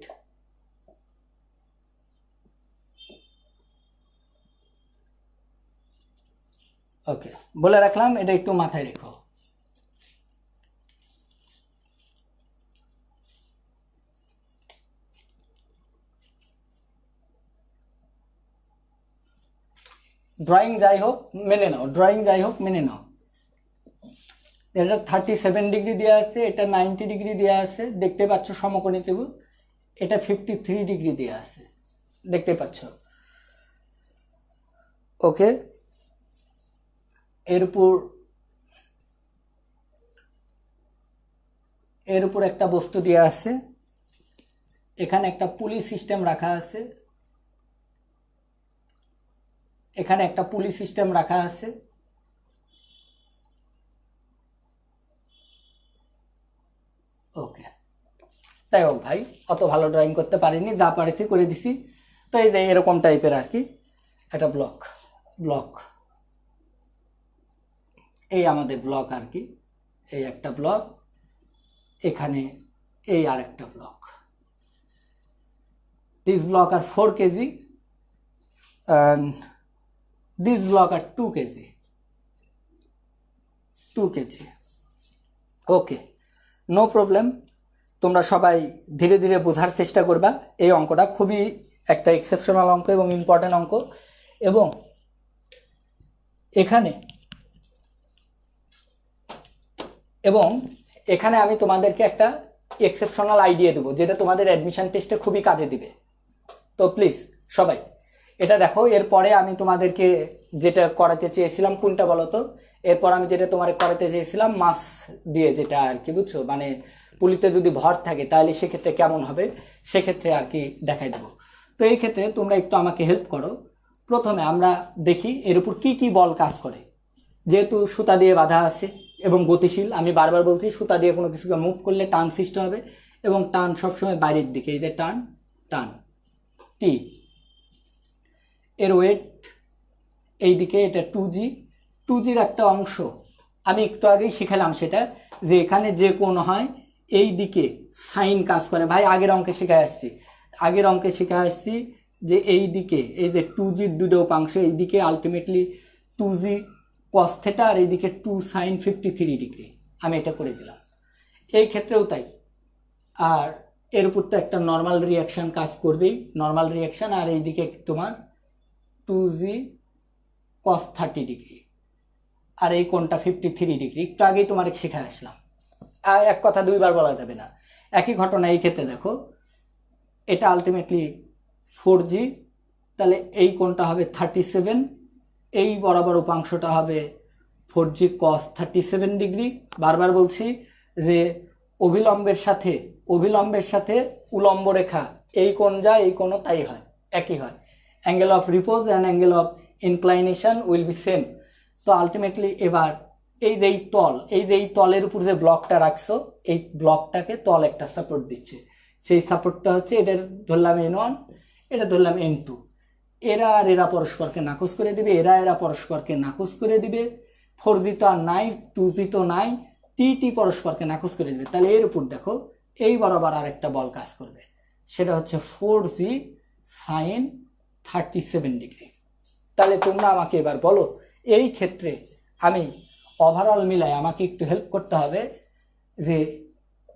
ওকে বলে রাখলাম, এটা একটু মাথায় রেখো। ড্রয়িং যাই হোক মেনে নাও, ড্রয়িং যাই হোক মেনে নাও। এটা 37 ডিগ্রি দেওয়া আছে, এটা 90 ডিগ্রি দেওয়া আছে, দেখতে পাচ্ছ সমকোণী ত্রিভুজ। এটা 53 ডিগ্রি দেওয়া আছে, দেখতে পাচ্ছ। ওকে, এর উপর একটা বস্তু দেওয়া আছে, এখানে একটা পুলি সিস্টেম রাখা আছে, এখানে একটা পুলি সিস্টেম রাখা আছে, ওকে। তাই হোক ভাই, অত ভালো ড্রয়িং করতে পারিনি, যা পারিছি করে দিছি। তো এই এরকম টাইপের আর কি একটা ব্লক, এই আমাদের ব্লক আর কি, এই একটা ব্লক, এখানে এই আর একটা ব্লক। দিস ব্লক আর 4 KG and this block are 2 KG, 2 KG. Okay, no problem. তোমরা সবাই ধীরে ধীরে বোঝার চেষ্টা করবা। এই অঙ্কটা খুবই একটা এক্সেপশনাল অঙ্ক এবং ইম্পর্টেন্ট অঙ্ক, এবং এখানে আমি তোমাদেরকে একটা এক্সেপশনাল আইডিয়া দেবো, যেটা তোমাদের অ্যাডমিশন টেস্টে খুবই কাজে দিবে। তো প্লিজ সবাই এটা দেখো। এরপরে আমি তোমাদেরকে যেটা করাতে চেয়েছিলাম কোনটা বলো তো, এরপর আমি যেটা তোমার করাতে চেয়েছিলাম মাস দিয়ে, যেটা আর কি বুঝছো, মানে পুলিতে যদি ভর থাকে তাহলে সেক্ষেত্রে কেমন হবে, সেক্ষেত্রে আর কি দেখাই দেবো। তো এই ক্ষেত্রে তোমরা একটু আমাকে হেল্প করো। প্রথমে আমরা দেখি এর উপর কি কি বল কাজ করে। যেহেতু সুতা দিয়ে বাঁধা আছে এবং গতিশীল, আমি বারবার বলছি সুতা দিয়ে কোনো কিছুকে মুভ করলে টান সৃষ্টি হবে, এবং টান সবসময় বাইরের দিকে, এই যে টান টান টি। এর ওয়েট এই দিকে, এটা 2Gর একটা অংশ আমি একটু আগেই শিখালাম, সেটা যে এখানে যে কোণ হয় এই দিকে সাইন কাজ করে। ভাই আগের অঙ্কে শিখে আসছি যে এই দিকে, এই যে 2Gর দুটো উপাংশ, এই দিকে আলটিমেটলি 2G cos θ আর এইদিকে 2 sin 53 ডিগ্রি, আমি এটা করে দিলাম। এই ক্ষেত্রেও তাই। আর এর উপর তো একটা নর্মাল রিয়াকশন কাজ করবেই, নর্মাল রিয়াকশন, আর এইদিকে তোমার 2G cos 30 ডিগ্রি, আর এই কোণটা 53 ডিগ্রি। একটু আগেই তোমার শেখা আসলাম, আর এক কথা দুইবার বলা যাবে না। একই ঘটনা এই ক্ষেত্রে দেখো, এটা আলটিমেটলি 4G, তাহলে এই কোণটা হবে 37, এই বরাবর উপাংশটা হবে 4G cos 37 ডিগ্রি। বারবার বলছি যে অভিলম্বের সাথে উলম্ব রেখা এই কোণ যা, এই কোণও তাই হয়, একই হয়। Angle of repose and angle of inclination will be same. তো আলটিমেটলি এবার এই তলের উপর যে ব্লকটা রাখছো, এই ব্লকটাকে তল একটা সাপোর্ট দিচ্ছে, সেই সাপোর্টটা হচ্ছে এটা ধরলাম N1, এটা ধরলাম N2। এরা আর এরা পরস্পরকে নাকচ করে দিবে, এরা পরস্পরকে নাকচ করে দিবে। 4G তো আর নাই, 2G তো নাই, টি পরস্পরকে নাকচ করে দিবে। তাহলে এর উপর দেখো এই বরাবর আর একটা বল কাজ করবে, সেটা হচ্ছে 4G sin 37 ডিগ্রি। তাহলে তোমরা আমাকে এবার বলো, এই ক্ষেত্রে আমি ওভারঅল মিলাই আমাকে একটু হেল্প করতে হবে যে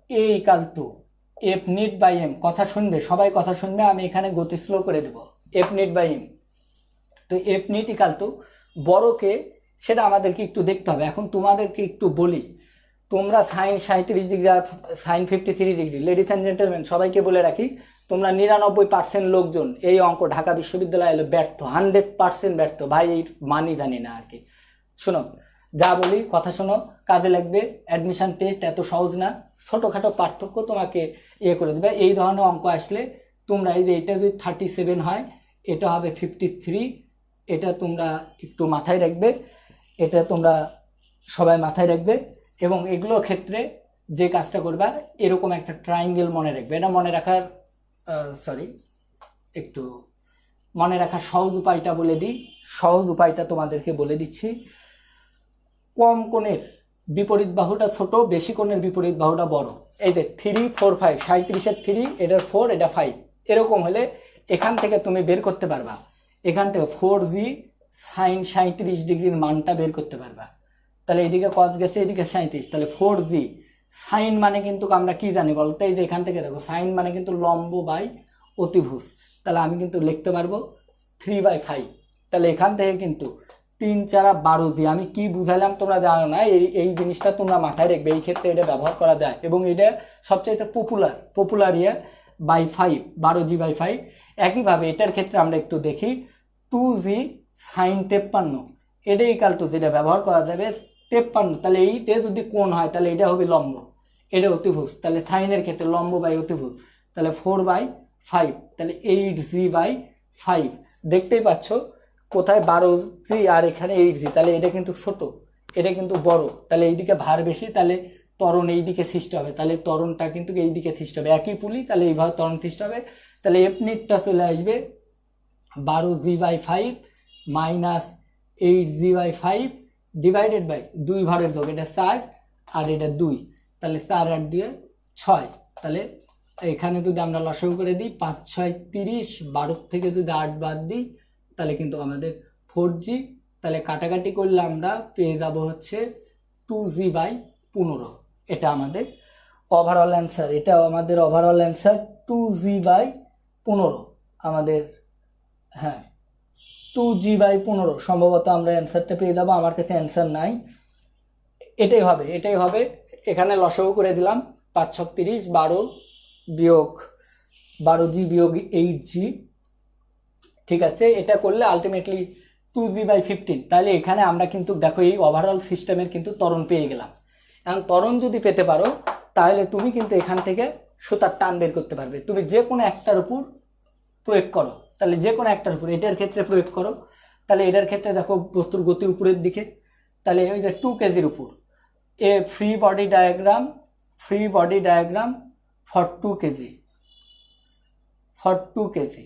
A = F net by M. কথা শুনবে, সবাই কথা শুনবে, আমি এখানে গতি স্লো করে দেব। F নিট বাই এম, তো F নিট = বড়কে, সেটা আমাদেরকে একটু দেখতে হবে। এখন তোমাদেরকে একটু বলি, তোমরা সাইন 37 ডিগ্রি আর sine 53 degree, ladies and gentleman সবাইকে বলে রাখি, তোমরা 99% লোকজন এই অঙ্ক ঢাকা বিশ্ববিদ্যালয়ে এলো ব্যর্থ, 100% ব্যর্থ। ভাই এই মানি জানি না আর কি। শোনো, যা বলি কথা শোনো, কাজে লাগবে। অ্যাডমিশন টেস্ট এত সহজ না, ছোটোখাটো পার্থক্য তোমাকে করে দেবে। এই ধরনের অঙ্ক আসলে তোমরা এই যে এটা যদি 37 হয়, এটা হবে 53, এটা তোমরা একটু মাথায় রাখবে, এটা তোমরা সবাই মাথায় রাখবে। এবং এগুলোর ক্ষেত্রে যে কাজটা করবা, এরকম একটা ট্রায়াঙ্গেল মনে রাখবে। এটা মনে রাখার একটু মনে রাখার সহজ উপায়টা বলে দিই। সহজ উপায়টা তোমাদেরকে বলে দিচ্ছি। কম কোণের বিপরীত বাহুটা ছোট, বেশি কোণের বিপরীত বাহুটা বড়। এই যে 3, 4, 5, 37-এর 3, এটার 4, এটা 5, এরকম হলে এখান থেকে তুমি বের করতে পারবা, এখান থেকে 4G sin 37 ডিগ্রির মানটা বের করতে পারবা। তাহলে এদিকে cos গেছে, এদিকে 37, তাহলে 4G সাইন মানে কিন্তু আমরা কি জানি বলতে, এই যে এখান থেকে দেখো সাইন মানে কিন্তু লম্ব বাই অতিভুজ। তাহলে আমি কিন্তু লিখতে পারবো 3/5। তাহলে এখান থেকে কিন্তু 3 4 12G। আমি কি বুঝালাম তোমরা জানো না, এই জিনিসটা তোমরা মাথায় রাখবে, এই ক্ষেত্রে এটা ব্যবহার করা যায় এবং এটা সবচেয়ে পপুলার বাই 5, 12G/5। একইভাবে এটার ক্ষেত্রে আমরা একটু দেখি, 2G sin 53, এটা = যেটা ব্যবহার করা যাবে 53। তাহলে এইটা যদি কোণ হয়, তাহলে এটা হবে লম্ব, এটা অতিভুজ। তাহলে সাইনের ক্ষেত্রে লম্ব বাই অতিভুজ, তাহলে 4/5, তাহলে 8G/5। দেখতেই পাচ্ছ কোথায় 12G আর এখানে 8G, তাহলে এটা কিন্তু ছোট, এটা কিন্তু বড়। তাহলে এইদিকে ভার বেশি, তাহলে ত্বরণ এইদিকে সৃষ্টি হবে, তাহলে ত্বরণটা কিন্তু এইদিকে সৃষ্টি হবে। একই পুলি, তাহলে এইভাবে ত্বরণ সৃষ্টি হবে। তাহলে F নিটটা চলে আসবে 12G/5 minus 8G/5 divided by 2 ভারের যোগ, এটা 4 আর এটা 2, তাহলে 4 আর 2 6। তাহলে এখানে যদি আমরা লসাগু করে দিই, 5 6 30, 12 থেকে যদি 8 বাদ দিই, তাহলে কিন্তু আমাদের 4G। তাহলে কাটাকাটি করলে আমরা পেয়ে যাব হচ্ছে 2G/15। এটা আমাদের ওভারঅল অ্যান্সার, এটা আমাদের ওভারঅল অ্যান্সার 2G/15 আমাদের। হ্যাঁ, 2G/15 সম্ভবত আমরা অ্যান্সারটা পেয়ে যাবো। আমার কাছে অ্যান্সার নাই, এটাই হবে। এখানে লসাগু করে দিলাম, 5 6 30, 12G বিয়োগ 8G, ঠিক আছে। এটা করলে আলটিমেটলি 2G/15। তাহলে এখানে আমরা কিন্তু দেখো এই ওভারঅল সিস্টেমের কিন্তু ত্বরণ পেয়ে গেলাম। এখন ত্বরণ যদি পেতে পারো, তাহলে তুমি কিন্তু এখান থেকে সুতার টান বের করতে পারবে। তুমি যে কোনো একটার উপর প্রয়োগ করো, তাহলে যে কোনো একটার উপর, এটার ক্ষেত্রে প্রয়োগ করো, তাহলে এটার ক্ষেত্রে দেখো বস্তুর গতি উপরের দিকে, তাহলে ওই যে 2 কেজির উপর free body diagram for 2 KG,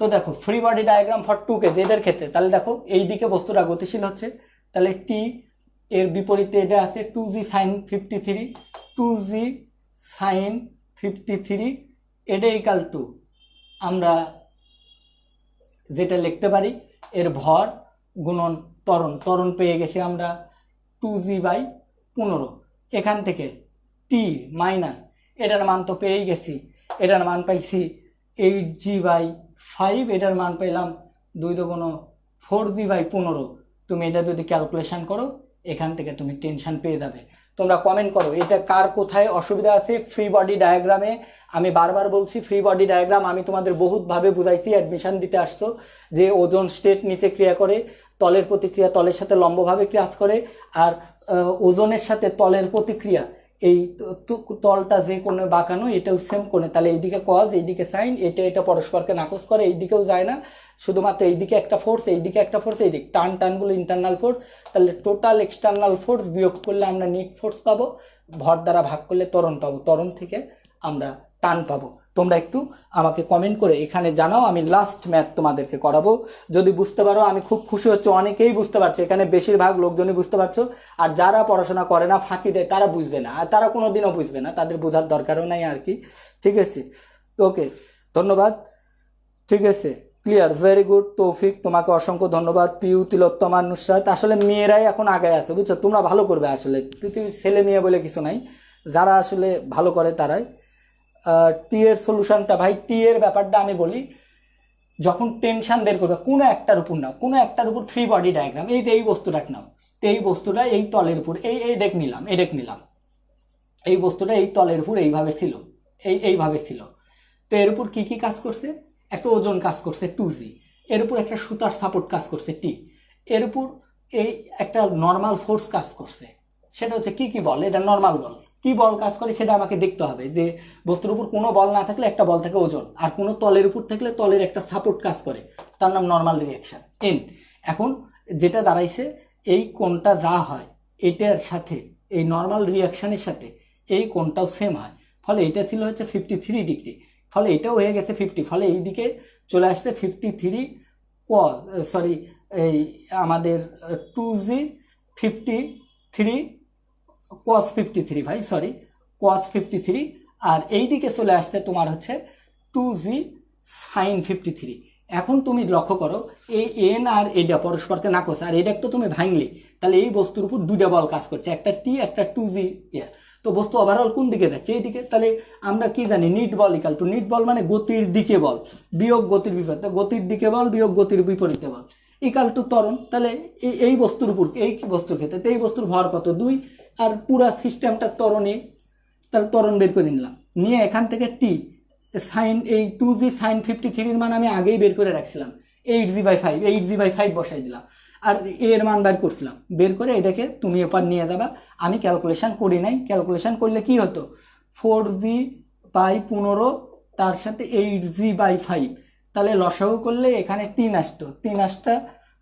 তো দেখো free body diagram for 2 KG এটার ক্ষেত্রে, তাহলে দেখো এই দিকে বস্তুটা গতিশীল হচ্ছে, তাহলে টি এর বিপরীতে এটা আছে 2G sin 53, 2G sin 53, এটা = আমরা যেটা লিখতে পারি এর ভর গুণন ত্বরণ পেয়ে গেছি আমরা 2G/15। এখান থেকে টি মাইনাস এটার মান তো পেয়েই গেছি, এটার মান পাইছি 8G/5, এটার মান পেলাম 2 × 4G/15। তুমি এটা যদি ক্যালকুলেশন করো, এখান থেকে তুমি টেনশন পেয়ে যাবে। তোমরা কমেন্ট করো এটা কার কোথায় অসুবিধা আছে ফ্রি বডি ডায়াগ্রামে। আমি বারবার বলছি, ফ্রি বডি ডায়াগ্রাম আমি তোমাদের বহুতভাবে বুঝাইছি। অ্যাডমিশন দিতে আসতো যে ওজন স্টেট নিচে ক্রিয়া করে, তলের প্রতিক্রিয়া তলের সাথে লম্বভাবে কাজ করে, আর ওজনের সাথে তলের প্রতিক্রিয়া, এই তলটা যে কোণে বাঁকানো এটাও সেম কোণে, তাহলে এইদিকে কজ এইদিকে সাইন, এটা পরস্পরকে নাকচ করে, এইদিকেও যায় না, শুধুমাত্র এইদিকে একটা ফোর্স, এইদিকে একটা ফোর্স, এইদিকে টানগুলো ইন্টারনাল ফোর্স। তাহলে টোটাল এক্সটার্নাল ফোর্স বিয়োগ করলে আমরা নিট ফোর্স পাবো, ভর দ্বারা ভাগ করলে ত্বরণ পাবো, ত্বরণ থেকে আমরা টান পাবো? তোমরা একটু আমাকে কমেন্ট করে এখানে জানাও, আমি লাস্ট ম্যাথ তোমাদেরকে করাবো। যদি বুঝতে পারো আমি খুব খুশি হচ্ছে, অনেকেই বুঝতে পারছো, এখানে বেশিরভাগ লোকজনই বুঝতে পারছো। আর যারা পড়াশোনা করে না, ফাঁকি দেয়, তারা বুঝবে না, আর তারা কোনোদিনও বুঝবে না, তাদের বোঝার দরকারও নাই আর কি। ঠিক আছে, ওকে, ধন্যবাদ। ঠিক আছে, ক্লিয়ার, ভেরি গুড। তৌফিক, তোমাকে অসংখ্য ধন্যবাদ। পিউ, তিলোত্তমা, নুসরাত, আসলে মেয়েরাই এখন আগে আছে, বুঝছো? তোমরা ভালো করবে, আসলে পৃথিবীর ছেলে মেয়ে বলে কিছু নাই, যারা আসলে ভালো করে তারাই। টি এর সলিউশনটা, ভাই টি এর ব্যাপারটা আমি বলি, যখন টেনশন বের করবে কোনো একটার উপর নাও, কোনো একটার উপর ফ্রি বডি ডায়াগ্রাম, এই যে এই বস্তুটা নাও, তো এই বস্তুটা এই তলের উপর, এই ডেক নিলাম, এই ডেক নিলাম, এই বস্তুটা এই তলের উপর এইভাবে ছিল, এইভাবে ছিল। তো এর উপর কি কি কাজ করছে? একটা ওজন কাজ করছে 2g, এর উপর একটা সুতার সাপোর্ট কাজ করছে t, এর উপর এই একটা নর্মাল ফোর্স কাজ করছে, সেটা হচ্ছে কি কি বল, এটা নর্মাল বল। কি বল কাজ করে সেটা আমাকে দেখতে হবে, যে বস্তুর উপর কোনো বল না থাকলে একটা বল থাকে ওজন, আর কোনো তলের উপর থাকলে তলের একটা সাপোর্ট কাজ করে, তার নাম নর্মাল রিয়াকশন এন। এখন যেটা দাঁড়াইছে, এই কোণটা যা হয় এটার সাথে, এই নর্মাল রিয়াকশনের সাথে এই কোণটাও সেম হয়, ফলে এটা ছিল হচ্ছে 53 ডিগ্রি, ফলে এটাও হয়ে গেছে 50, ফলে এই দিকে চলে আসছে 53 সরি, এই আমাদের 2g53 cos 53, ভাই সরি, cos 53, আর এই দিকে চলে আসতে তোমার হচ্ছে 2g sin 53। এখন তুমি লক্ষ্য করো, এই এন আর এটা পরস্পরকে না করছে, আর এটা তো তুমি ভাঙলে, তাহলে এই বস্তুর উপর দুইটা বল কাজ করছে, একটা টি একটা 2g। তো বস্তু ওভারঅল কোন দিকে যাচ্ছে? এই দিকে। তাহলে আমরা কি জানি, নিট বল ইকাল টু, নিট বল মানে গতির দিকে বল বিয়োগ গতির বিপরীতে, গতির দিকে বল বিয়োগ গতির বিপরীতে বল ইকাল টু ত্বরণ। তাহলে এই বস্তুর উপর, এই বস্তুর ক্ষেত্রে এই বস্তুর ভর কত? 2, আর পুরা সিস্টেমটা ত্বরণে, তাহলে ত্বরণ বের করে নিলাম, নিয়ে এখান থেকে টি সাইন, এই 2g sin 53 মান আমি আগেই বের করে রাখছিলাম, 8g/5, 8g/5 বসাই দিলাম, আর এর মান বের করছিলাম, বের করে এটাকে তুমি এপার নিয়ে যাবা। আমি ক্যালকুলেশন করি নাই, ক্যালকুলেশন করলে কি হতো, 4g/15 তার সাথে 8g/5, তাহলে লসাগু করলে এখানে 3 আসতো, 3 আসটা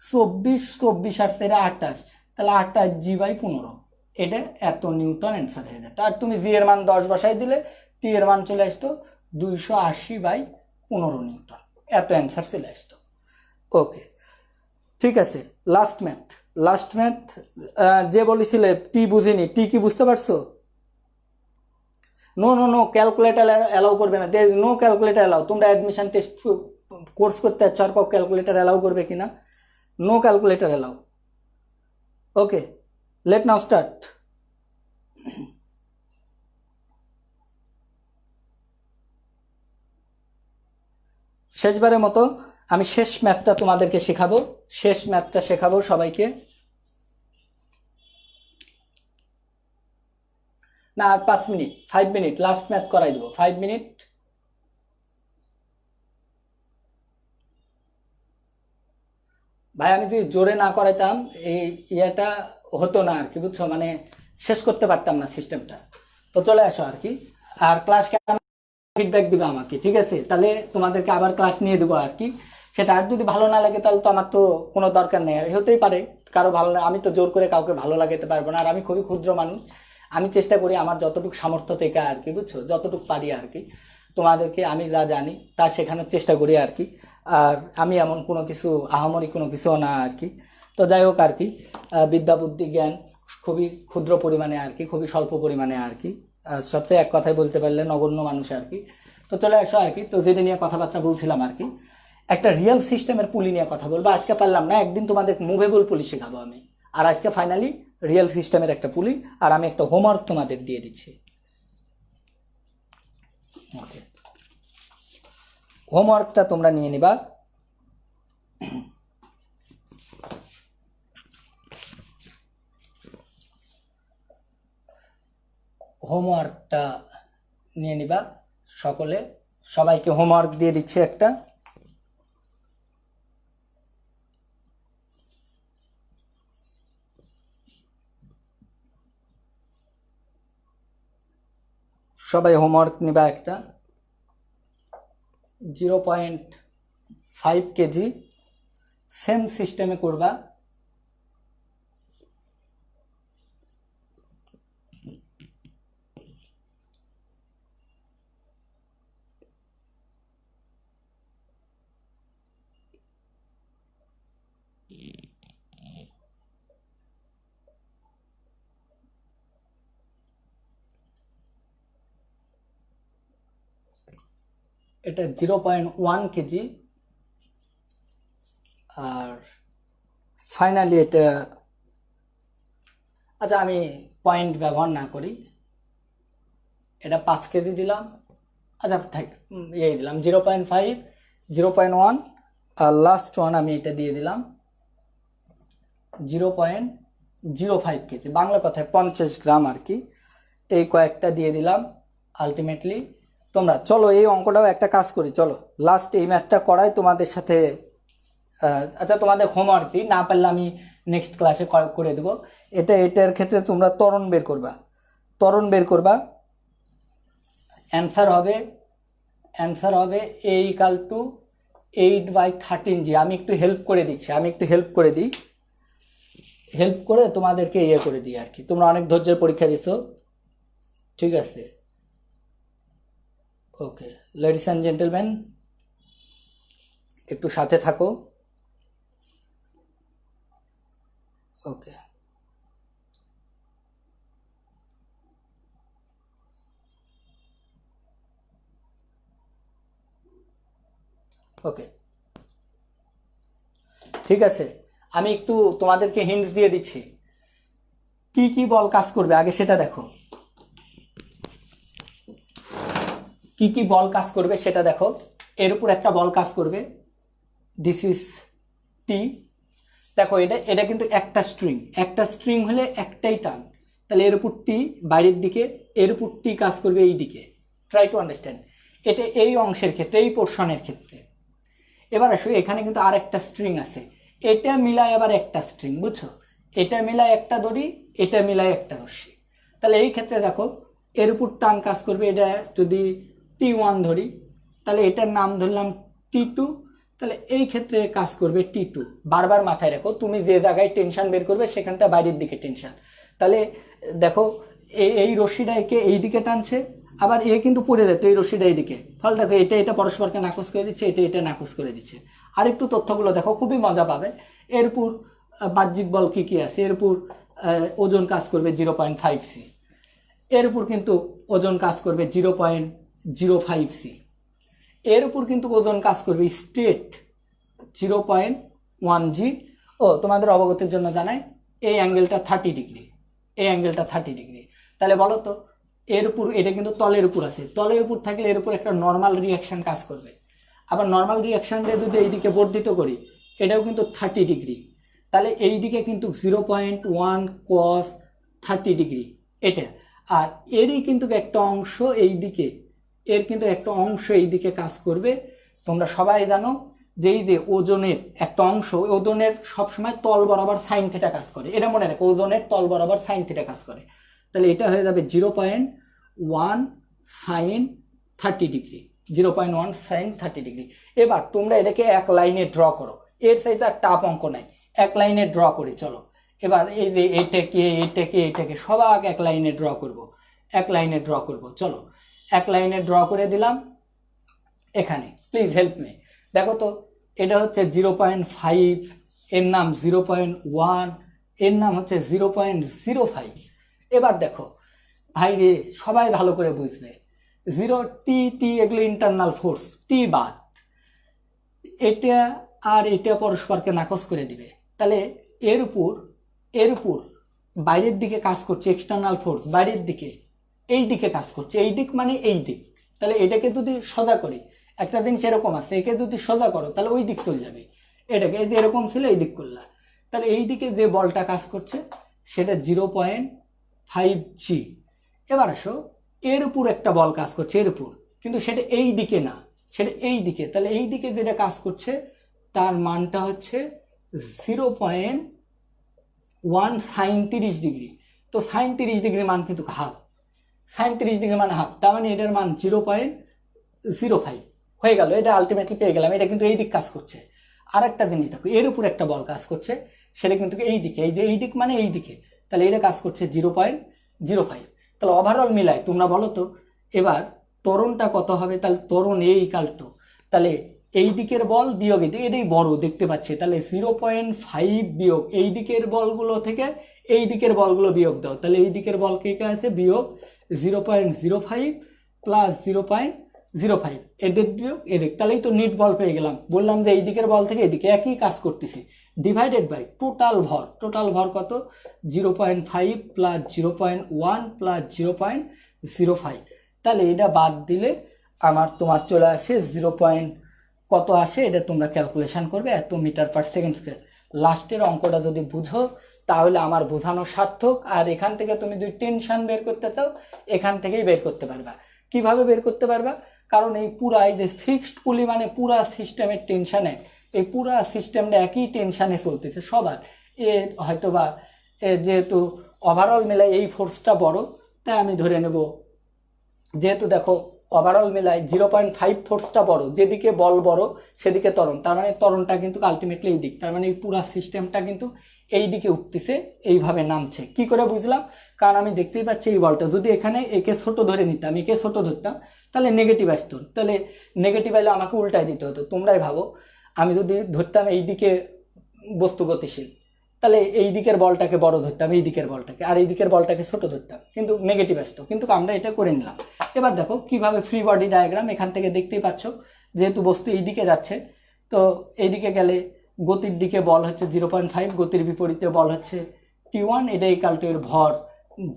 24, 24 আর 28, তাহলে 28g/15, এটা এত নিউটন অ্যান্সার হয়ে যেত। আর তুমি জি এর মান 10 বসাই দিলে টি এর মান চলে আসতো 280/15 নিউটন, এত অ্যান্সার চলে আসতো। ওকে, ঠিক আছে, লাস্ট ম্যাথ, লাস্ট ম্যাথ। যে বলেছিলে টি বুঝিনি, টি কি বুঝতে পারছো? No no no, calculator allow করবে না, নো ক্যালকুলেটার অ্যালাউ। তোমরা অ্যাডমিশন টেস্ট কোর্স করতে যাচ্ছ, আর ক্যালকুলেটার অ্যালাউ করবে কিনা? No calculator allow. Okay, let now start. শেষবারের মতো আমি শেষ ম্যাথটা তোমাদেরকে শেখাবো, শেষ ম্যাথটা শেখাবো সবাইকে। না, আর 5 মিনিট, 5 মিনিট লাস্ট ম্যাথ করাই দেবো, 5 মিনিট। ভাই আমি যদি জোরে না করাইতাম এই ইয়েটা হতো না আর কি, বুঝছো? মানে শেষ করতে পারতাম না সিস্টেমটা। তো চলে আসো আর কি, আর ক্লাস ফিডব্যাক দিবে আমাকে, ঠিক আছে? তাহলে তোমাদেরকে আবার ক্লাস নিয়ে দেবো আর কি। সেটা আর যদি ভালো না লাগে তাহলে তো আমার তো কোনো দরকার নেই, হতেই পারে কারো ভালো না, আমি তো জোর করে কাউকে ভালো লাগাতে পারবো না, আর আমি খুবই ক্ষুদ্র মানুষ, আমি চেষ্টা করি আমার যতটুকু সামর্থ্য থেকে আর কি, বুঝছো, যতটুকু পারি আর কি, তোমাদেরকে আমি যা জানি তা শেখানোর চেষ্টা করি আর কি। আর আমি এমন কোনো কিছু আহামরি কোনো কিছুও না আর কি। তো যাই হোক আর কি, বিদ্যা বুদ্ধি জ্ঞান খুবই ক্ষুদ্র পরিমাণে আর কি, খুবই স্বল্প পরিমাণে আর কি, সবচেয়ে এক কথায় বলতে পারলে নগণ্য মানুষ আর কি। তো চলে আসো আর কি, তো যেটা নিয়ে কথাবার্তা বলছিলাম আর কি, একটা রিয়েল সিস্টেমের পুলি নিয়ে কথা বলবো। আজকে পারলাম না, একদিন তোমাদের মুভেবল পুলি শেখাবো আমি, আর আজকে ফাইনালি রিয়েল সিস্টেমের একটা পুলি, আর আমি একটা হোমওয়ার্ক তোমাদের দিয়ে দিচ্ছি। ওকে, হোমওয়ার্কটা তোমরা নিয়ে নিবা। হোমওয়ার্কটা নিয়ে নিবা সকলে, সবাইকে হোমওয়ার্ক দিয়ে দিচ্ছি একটা। সবাই হোমওয়ার্ক নিবা একটা, 0.5 কেজি সেম সিস্টেমে করবা। এটা 0.1 কেজি, আর ফাইনালি এটা, আচ্ছা আমি পয়েন্ট ব্যবহার না করি, এটা 5 কেজি দিলাম, আচ্ছা থাক দিলাম 0.5, 0.1, আর লাস্ট ওয়ান আমি এটা দিয়ে দিলাম 0.05 কেজি, বাংলা কথায় 50 গ্রাম আর কি। এই কয়েকটা দিয়ে দিলাম। আলটিমেটলি তোমরা চলো এই অঙ্কটাও একটা কাজ করি, চলো লাস্ট এই ম্যাথটা করাই তোমাদের সাথে। আচ্ছা তোমাদের হোমওয়ার্ক দিই, না পারলে আমি নেক্সট ক্লাসে করে দেবো। এটার ক্ষেত্রে তোমরা ত্বরণ বের করবা। অ্যান্সার হবে a ইকাল টু 8/13g। আমি একটু হেল্প করে দিচ্ছি, হেল্প করে তোমাদেরকে করে দিই আর কি। তোমরা অনেক ধৈর্যের পরীক্ষা দিছো, ঠিক আছে? ওকে লেডিস অ্যান্ড জেন্টলম্যান, একটু সাথে থাকো। ওকে ওকে ঠিক আছে, আমি একটু তোমাদেরকে হিন্টস দিয়ে দিচ্ছি। কি কি বল কাজ করবে আগে সেটা দেখো, কি কি বল কাজ করবে সেটা দেখো। এর উপর একটা বল কাজ করবে, দিস ইজ টি। দেখো এটা কিন্তু একটা স্ট্রিং হলে একটাই টান, তাহলে এর উপর টি বাইরের দিকে, এর উপর টি কাজ করবে এই দিকে। ট্রাই টু আন্ডারস্ট্যান্ড, এটা এই অংশের ক্ষেত্রে, এই পোর্শনের ক্ষেত্রে। এবার আসো এখানে কিন্তু আর একটা স্ট্রিং আছে, এটা মিলায় আবার একটা স্ট্রিং, বুঝছো? এটা মিলায় একটা দড়ি, এটা মিলায় একটা রশ্মি। তাহলে এই ক্ষেত্রে দেখো এর উপর টান কাজ করবে, এটা যদি T1 ধরি তাহলে এটার নাম ধরলাম T2, তাহলে এই ক্ষেত্রে কাজ করবে T2। বারবার মাথায় রাখো, তুমি যে জায়গায় টেনশন বের করবে সেখানটা বাইরের দিকে টেনশন। তাহলে দেখো এই রশ্মিটা একে এই দিকে টানছে, আবার এ কিন্তু পড়ে যেত এই রশ্মিটা এইদিকে, ফলে দেখো এটা পরস্পরকে নাকচ করে দিচ্ছে, এটা নাকচ করে দিচ্ছে। আর একটু তথ্যগুলো দেখো, খুবই মজা পাবে। এরপর বাহ্যিক বল কি কি আছে, এরপর ওজন কাজ করবে 0.5c, এর উপর কিন্তু ওজন কাজ করবে 0.05c, এর উপর কিন্তু ওজন কাজ করবে স্ট্রেট 0.1g। ও তোমাদের অবগতির জন্য জানাই, এই অ্যাঙ্গেলটা 30 ডিগ্রি, তাহলে বলো তো এর উপর, এটা কিন্তু তলের উপর আছে, তলের উপর থাকলে এর উপর একটা নর্মাল রিয়াকশন কাজ করবে। আবার নর্মাল রিয়াকশনটা যদি এইদিকে বর্ধিত করি, এটাও কিন্তু 30 ডিগ্রি, তাহলে এই দিকে কিন্তু 0.1 cos 30 ডিগ্রি এটা। আর এরই কিন্তু একটা অংশ এই দিকে, এর কিন্তু একটা অংশ এই দিকে কাজ করবে। তোমরা সবাই জানো যে এই যে ওজনের একটা অংশ, ওজনের সবসময় তল বরাবর সাইন থিটা কাজ করে, এটা মনে রাখো, ওজনের তল বরাবর সাইন থিটা কাজ করে। তাহলে এটা হয়ে যাবে 0.1 sin 30 ডিগ্রি, 0.1 sin 30 ডিগ্রি। এবার তোমরা এটাকে এক লাইনে ড্র করো, এর সাইজে আর টাপ অঙ্ক নাই, এক লাইনে ড্র করি চলো। এবার এই যে এটাকে সবাক এক লাইনে ড্র করব, চলো এক লাইনে ড্র করে দিলাম। এখানে প্লিজ হেল্প মি, দেখো তো এটা হচ্ছে 0.5, এর নাম 0.1, এর নাম হচ্ছে 0.05। এবার দেখো ভাই রে, সবাই ভালো করে বুঝবে, 0 টি এগুলো ইন্টারনাল ফোর্স, টি বাদ, এটা আর এটা পরস্পরকে নাকচ করে দিবে। তাহলে এর উপর বাইরের দিকে কাজ করছে এক্সটার্নাল ফোর্স, বাইরের দিকে এই দিকে কাজ করছে, এই দিক মানে এই দিক। তাহলে এটাকে যদি সোজা করি, একটা জিনিস এরকম আছে, একে যদি সোজা করো তাহলে ওই দিক চলে যাবে, এটাকে এরকম ছিল এই দিক করলা, তাহলে এই দিকে যে বলটা কাজ করছে সেটা 0.5g। এবার আসো এর উপর একটা বল কাজ করছে, এর উপর, কিন্তু সেটা এই দিকে না, সেটা এই দিকে। তাহলে এই দিকে যেটা কাজ করছে তার মানটা হচ্ছে 0.1 sin 30 ডিগ্রি। তো সাইন 30 ডিগ্রির মান কিন্তু হাফ, সাইন 30 ডিগ্রি মানে হাফ, তার মানে এটার মান 0.05 হয়ে গেল। এটা আলটিমেটলি পেয়ে গেলাম, এটা কিন্তু এই দিক কাজ করছে। আর একটা জিনিস দেখো, এর উপর একটা বল কাজ করছে, সেটা কিন্তু এই দিকে, এই দিক মানে এই দিকে, তাহলে এটা কাজ করছে 0.05। তাহলে ওভারঅল মিলাই তোমরা বলো তো এবার ত্বরণটা কত হবে? তাহলে ত্বরণ এ ইকাল টু, তাহলে এই দিকের বল বিয়োগ এই দিকে, এটাই বড় দেখতে পাচ্ছি, তাহলে 0.5 বিয়োগ এই দিকের বলগুলো থেকে এই দিকের বলগুলো বিয়োগ দাও, তাহলে এই দিকের বল কে আছে বিয়োগ 0.05 প্লাস 0.5 এদের বিয়োগ এদিক, তাহলেই তো নিট বল পেয়ে গেলাম। বললাম যে এই দিকের বল থেকে এদিকে একই কাজ করতেছি, ডিভাইডেড বাই টোটাল ভর। টোটাল ভর কত? 0.5 প্লাস 0.1 প্লাস 0.05। তাহলে এটা বাদ দিলে তোমার চলে আসে 0. কত আসে এটা তোমরা ক্যালকুলেশন করবে, এত মিটার পার সেকেন্ড স্কোয়ার। লাস্টের অঙ্কটা যদি বুঝো তাহলে আমার বোঝানো সার্থক। আর এখান থেকে তুমি যদি টেনশন বের করতে চাও এখান থেকেই বের করতে পারবা। কিভাবে বের করতে পারবা? কারণ এই পুরা এই যে ফিক্সড পুলি মানে পুরা সিস্টেমের টেনশনে, এই পুরা সিস্টেমটা একই টেনশনে চলতেছে সবার। হয়তোবা যেহেতু ওভারঅল মিলাই এই ফোর্সটা বড়, তাই আমি ধরে নেব যেহেতু দেখো ওভারঅল মিলাই 0.5 ফোর্সটা বড়, যেদিকে বল বড় সেদিকে ত্বরণ, তার মানে ত্বরণটা কিন্তু আলটিমেটলি এই দিক, তার মানে এই পুরা সিস্টেমটা কিন্তু এই দিকে উঠতেছে, এইভাবে নামছে। কি করে বুঝলাম? কারণ আমি দেখতেই পাচ্ছি এই বলটা যদি এখানে একে ছোট ধরে নিতাম, একে ছোট ধরতাম, তাহলে নেগেটিভ আসতো, তাহলে নেগেটিভ এলে আমাকে উল্টাই দিতে হতো। তোমরাই ভাবো, আমি যদি ধরতাম এই দিকে বস্তু গতিশীল, তাহলে এই দিকের বলটাকে বড় ধরতাম, এই দিকের বলটাকে, আর এই দিকের বলটাকে ছোট ধরতাম, কিন্তু নেগেটিভ আসতো। কিন্তু আমরা এটা করে নিলাম। এবার দেখো কিভাবে ফ্রি বডি ডায়াগ্রাম, এখান থেকে দেখতেই পাচ্ছ যেহেতু বস্তু এই দিকে যাচ্ছে, তো এই দিকে গেলে গতির দিকে বল হচ্ছে 0.5, গতির বিপরীতে বল হচ্ছে T1, এটা ইকাল টু এর ভর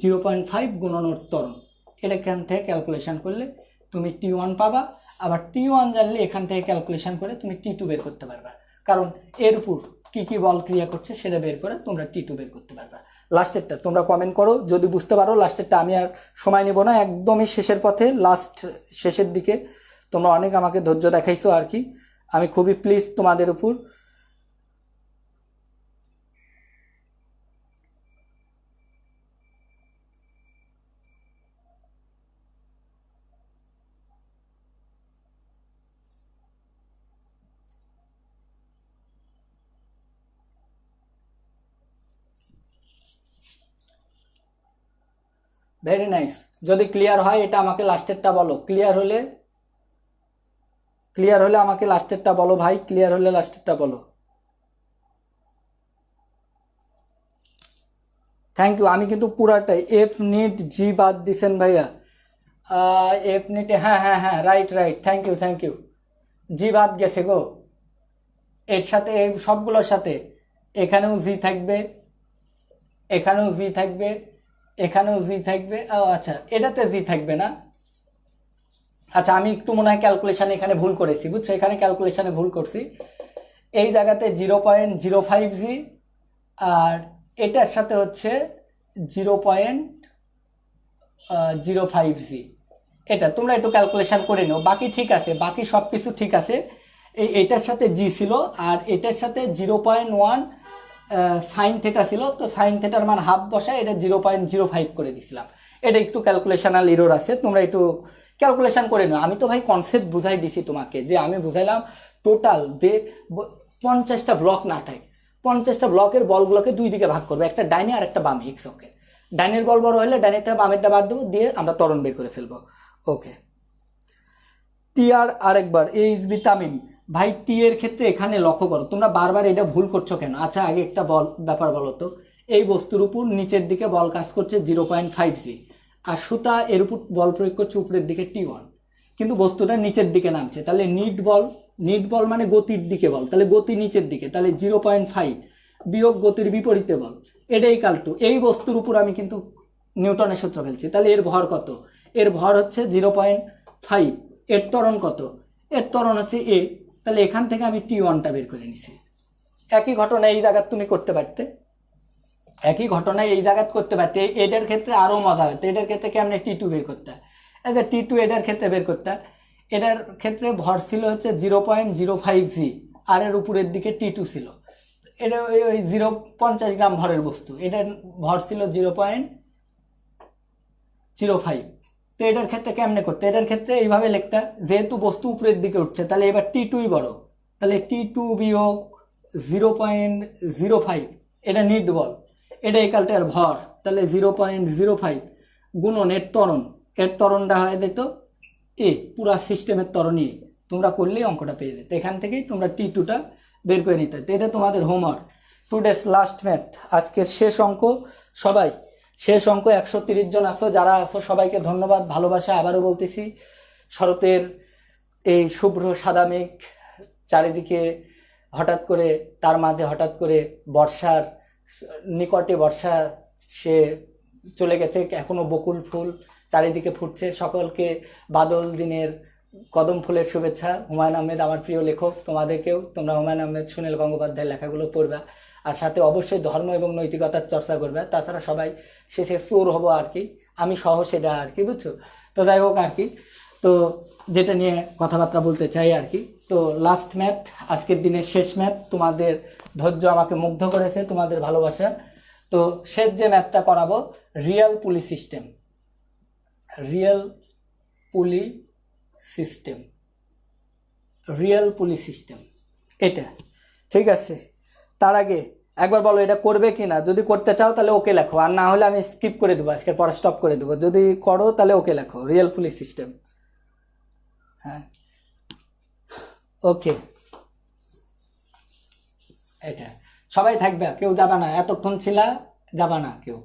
0.5 গুণন ওর ত্বরণ। এটা এখান থেকে ক্যালকুলেশন করলে তুমি T1 পাবা। আবার T1 জানলে এখান থেকে ক্যালকুলেশন করে তুমি T2 বের করতে পারবা, কারণ এর উপর কি কি বল ক্রিয়া করছে সেটা বের করে তোমরা T2 বের করতে পারবা। লাস্টেরটা তোমরা কমেন্ট করো যদি বুঝতে পারো। লাস্টেরটা আমি আর সময় নেব না, একদমই শেষের পথে, লাস্ট শেষের দিকে। তোমরা অনেক আমাকে ধৈর্য দেখাইছো আর কি, আমি খুবই প্লিজ তোমাদের উপর। Very nice. যদি ক্লিয়ার হয় এটা আমাকে লাস্টেরটা বলো, ক্লিয়ার হলে আমাকে লাস্টেরটা বলো ভাই, ক্লিয়ার হলে লাস্টেরটা বলো। Thank you. আমি কিন্তু পুরাটাই এফ নিট জি বাদ দিছেন ভাইয়া, এফ নিটে, হ্যাঁ হ্যাঁ হ্যাঁ, right right, thank you thank you. জি বাদ গেছে গো, এর সাথে এই সবগুলোর সাথে এখানেও জি থাকবে, এখানেও জি থাকবে, এখানেও জি থাকবে। ও আচ্ছা, এটাতে জি থাকবে না। আচ্ছা, আমি একটু মনে হয় ক্যালকুলেশানে এখানে ভুল করেছি, বুঝছো, এখানে ক্যালকুলেশানে ভুল করছি। এই জায়গাতে 0.05G, আর এটার সাথে হচ্ছে 0.05G। এটা তোমরা একটু ক্যালকুলেশন করে নিও, বাকি ঠিক আছে, বাকি সব কিছু ঠিক আছে। এটার সাথে জি ছিল, আর এটার সাথে 0.1 সাইন থেটা ছিল, তো সাইন থেটার মান হাফ বসায় এটা 0.05 করে দিছিলাম। এটা একটু ক্যালকুলেশনাল এরর আছে, তোমরা একটু ক্যালকুলেশন করে নাও। আমি তো ভাই কনসেপ্ট বুঝাই দিছি তোমাকে, যে আমি বুঝাইলাম টোটাল যে 50টা ব্লক না থাকে, 50টা ব্লকের বলগুলোকে দুই দিকে ভাগ করবে, একটা ডাইনে আর একটা বামে, এক্স অক্ষে। ডাইনের বল বড় হলে ডাইনের থেকে বামেরটা বাদ দেবো, দিয়ে আমরা ত্বরণ বের করে ফেলবো। ওকে, টি আর আরেকবার এইচ বি তামিম ভাই, টি এর ক্ষেত্রে এখানে লক্ষ্য করো, তোমরা বারবার এটা ভুল করছো কেন? আচ্ছা, আগে একটা ব্যাপার বলো তো, এই বস্তুর উপর নিচের দিকে বল কাজ করছে 0.5G, আর সুতা এর উপর বল প্রয়োগ করছে উপরের দিকে T1, কিন্তু বস্তুটা নিচের দিকে নামছে, তাহলে নিট বল মানে গতির দিকে বল, তাহলে গতি নিচের দিকে, তাহলে 0.5 বিয়োগ গতির বিপরীতে বল, এটাই ইকুয়াল টু এই বস্তুর উপর আমি কিন্তু নিউটনের সূত্র ফেলছি, তাহলে এর ভর কত? এর ভর হচ্ছে 0.5, এর ত্বরণ কত? এর ত্বরণ হচ্ছে এ, তাহলে এখান থেকে আমি T1টা বের করে নিছি। একই ঘটনা এই জায়গায় তুমি করতে পারতে, একই ঘটনা এই জায়গায় করতে পারতে। এটার ক্ষেত্রে আরও মজা হতো, এটার ক্ষেত্রে কেমন T2 বের করতে, এই যে T2 এটার ক্ষেত্রে বের করতে, এটার ক্ষেত্রে ভর ছিল হচ্ছে 0.05G, আর এর উপরের দিকে T2 ছিল, এটা ওই 0.50 গ্রাম ভরের বস্তু, এটার ভর ছিল 0.05। তো এটার ক্ষেত্রে কেমনে করতে? এটার ক্ষেত্রে এইভাবে লিখতে, যেহেতু বস্তু উপরের দিকে উঠছে, তাহলে এবার T2ই বড়, তাহলে T2 বিয়োগ 0.05, এটা নিট বল, এটা ইকালটার ভর, তাহলে 0.05 গুণন এর ত্বরণ, এর ত্বরণটা হয়ে যেত এ, পুরা সিস্টেমের ত্বরণ এ। তোমরা করলেই অঙ্কটা পেয়ে যেত, এখান থেকেই তোমরা T2টা বের করে নিতে। এটা তোমাদের হোমওয়ার্ক, টুডেস লাস্ট ম্যাথ, আজকের শেষ অঙ্ক। সবাই শেষ অঙ্ক 130 জন আসো, যারা আসো সবাইকে ধন্যবাদ, ভালোবাসা। আবারও বলতেছি, শরতের এই শুভ্র সাদা মেঘ চারিদিকে, হঠাৎ করে তার মাঝে হঠাৎ করে বর্ষার নিকটে বর্ষা সে চলে গেছে, এখনো বকুল ফুল চারিদিকে ফুটছে। সকলকে বাদল দিনের কদম ফুলের শুভেচ্ছা। হুমায়ুন আহমেদ আমার প্রিয় লেখক, তোমাদেরকেও, তোমরা হুমায়ুন আহমেদ সুনীল গঙ্গোপাধ্যায়ের লেখাগুলো পড়বা, আর সাথে অবশ্যই ধর্ম এবং নৈতিকতার চর্চা করবে। তাছাড়া সবাই শেষে চোর হবো আর কি, আমি সহ সেটা আর কি, বুঝছো? তো যাই হোক আর কি, তো যেটা নিয়ে কথাবার্তা বলতে চাই আর কি, তো লাস্ট ম্যাথ, আজকের দিনের শেষ ম্যাথ। তোমাদের ধৈর্য আমাকে মুগ্ধ করেছে, তোমাদের ভালোবাসা। তো শেষ যে ম্যাথটা করাবো, real pulley system, real pulley system, real pulley system, এটা ঠিক আছে। তার আগে একবার বলো এটা করবে কি না, যদি করতে চাও তাহলে ওকে লেখো, আর না হলে আমি স্কিপ করে দেবো, আজকে পরে স্টপ করে দেবো। যদি করো তাহলে ওকে লেখো, রিয়েল পুলিশ সিস্টেম। হ্যাঁ, ওকে, এটা সবাই থাকবে, কেউ যাবা না, এতক্ষণ ছিলা যাবা না কেউ।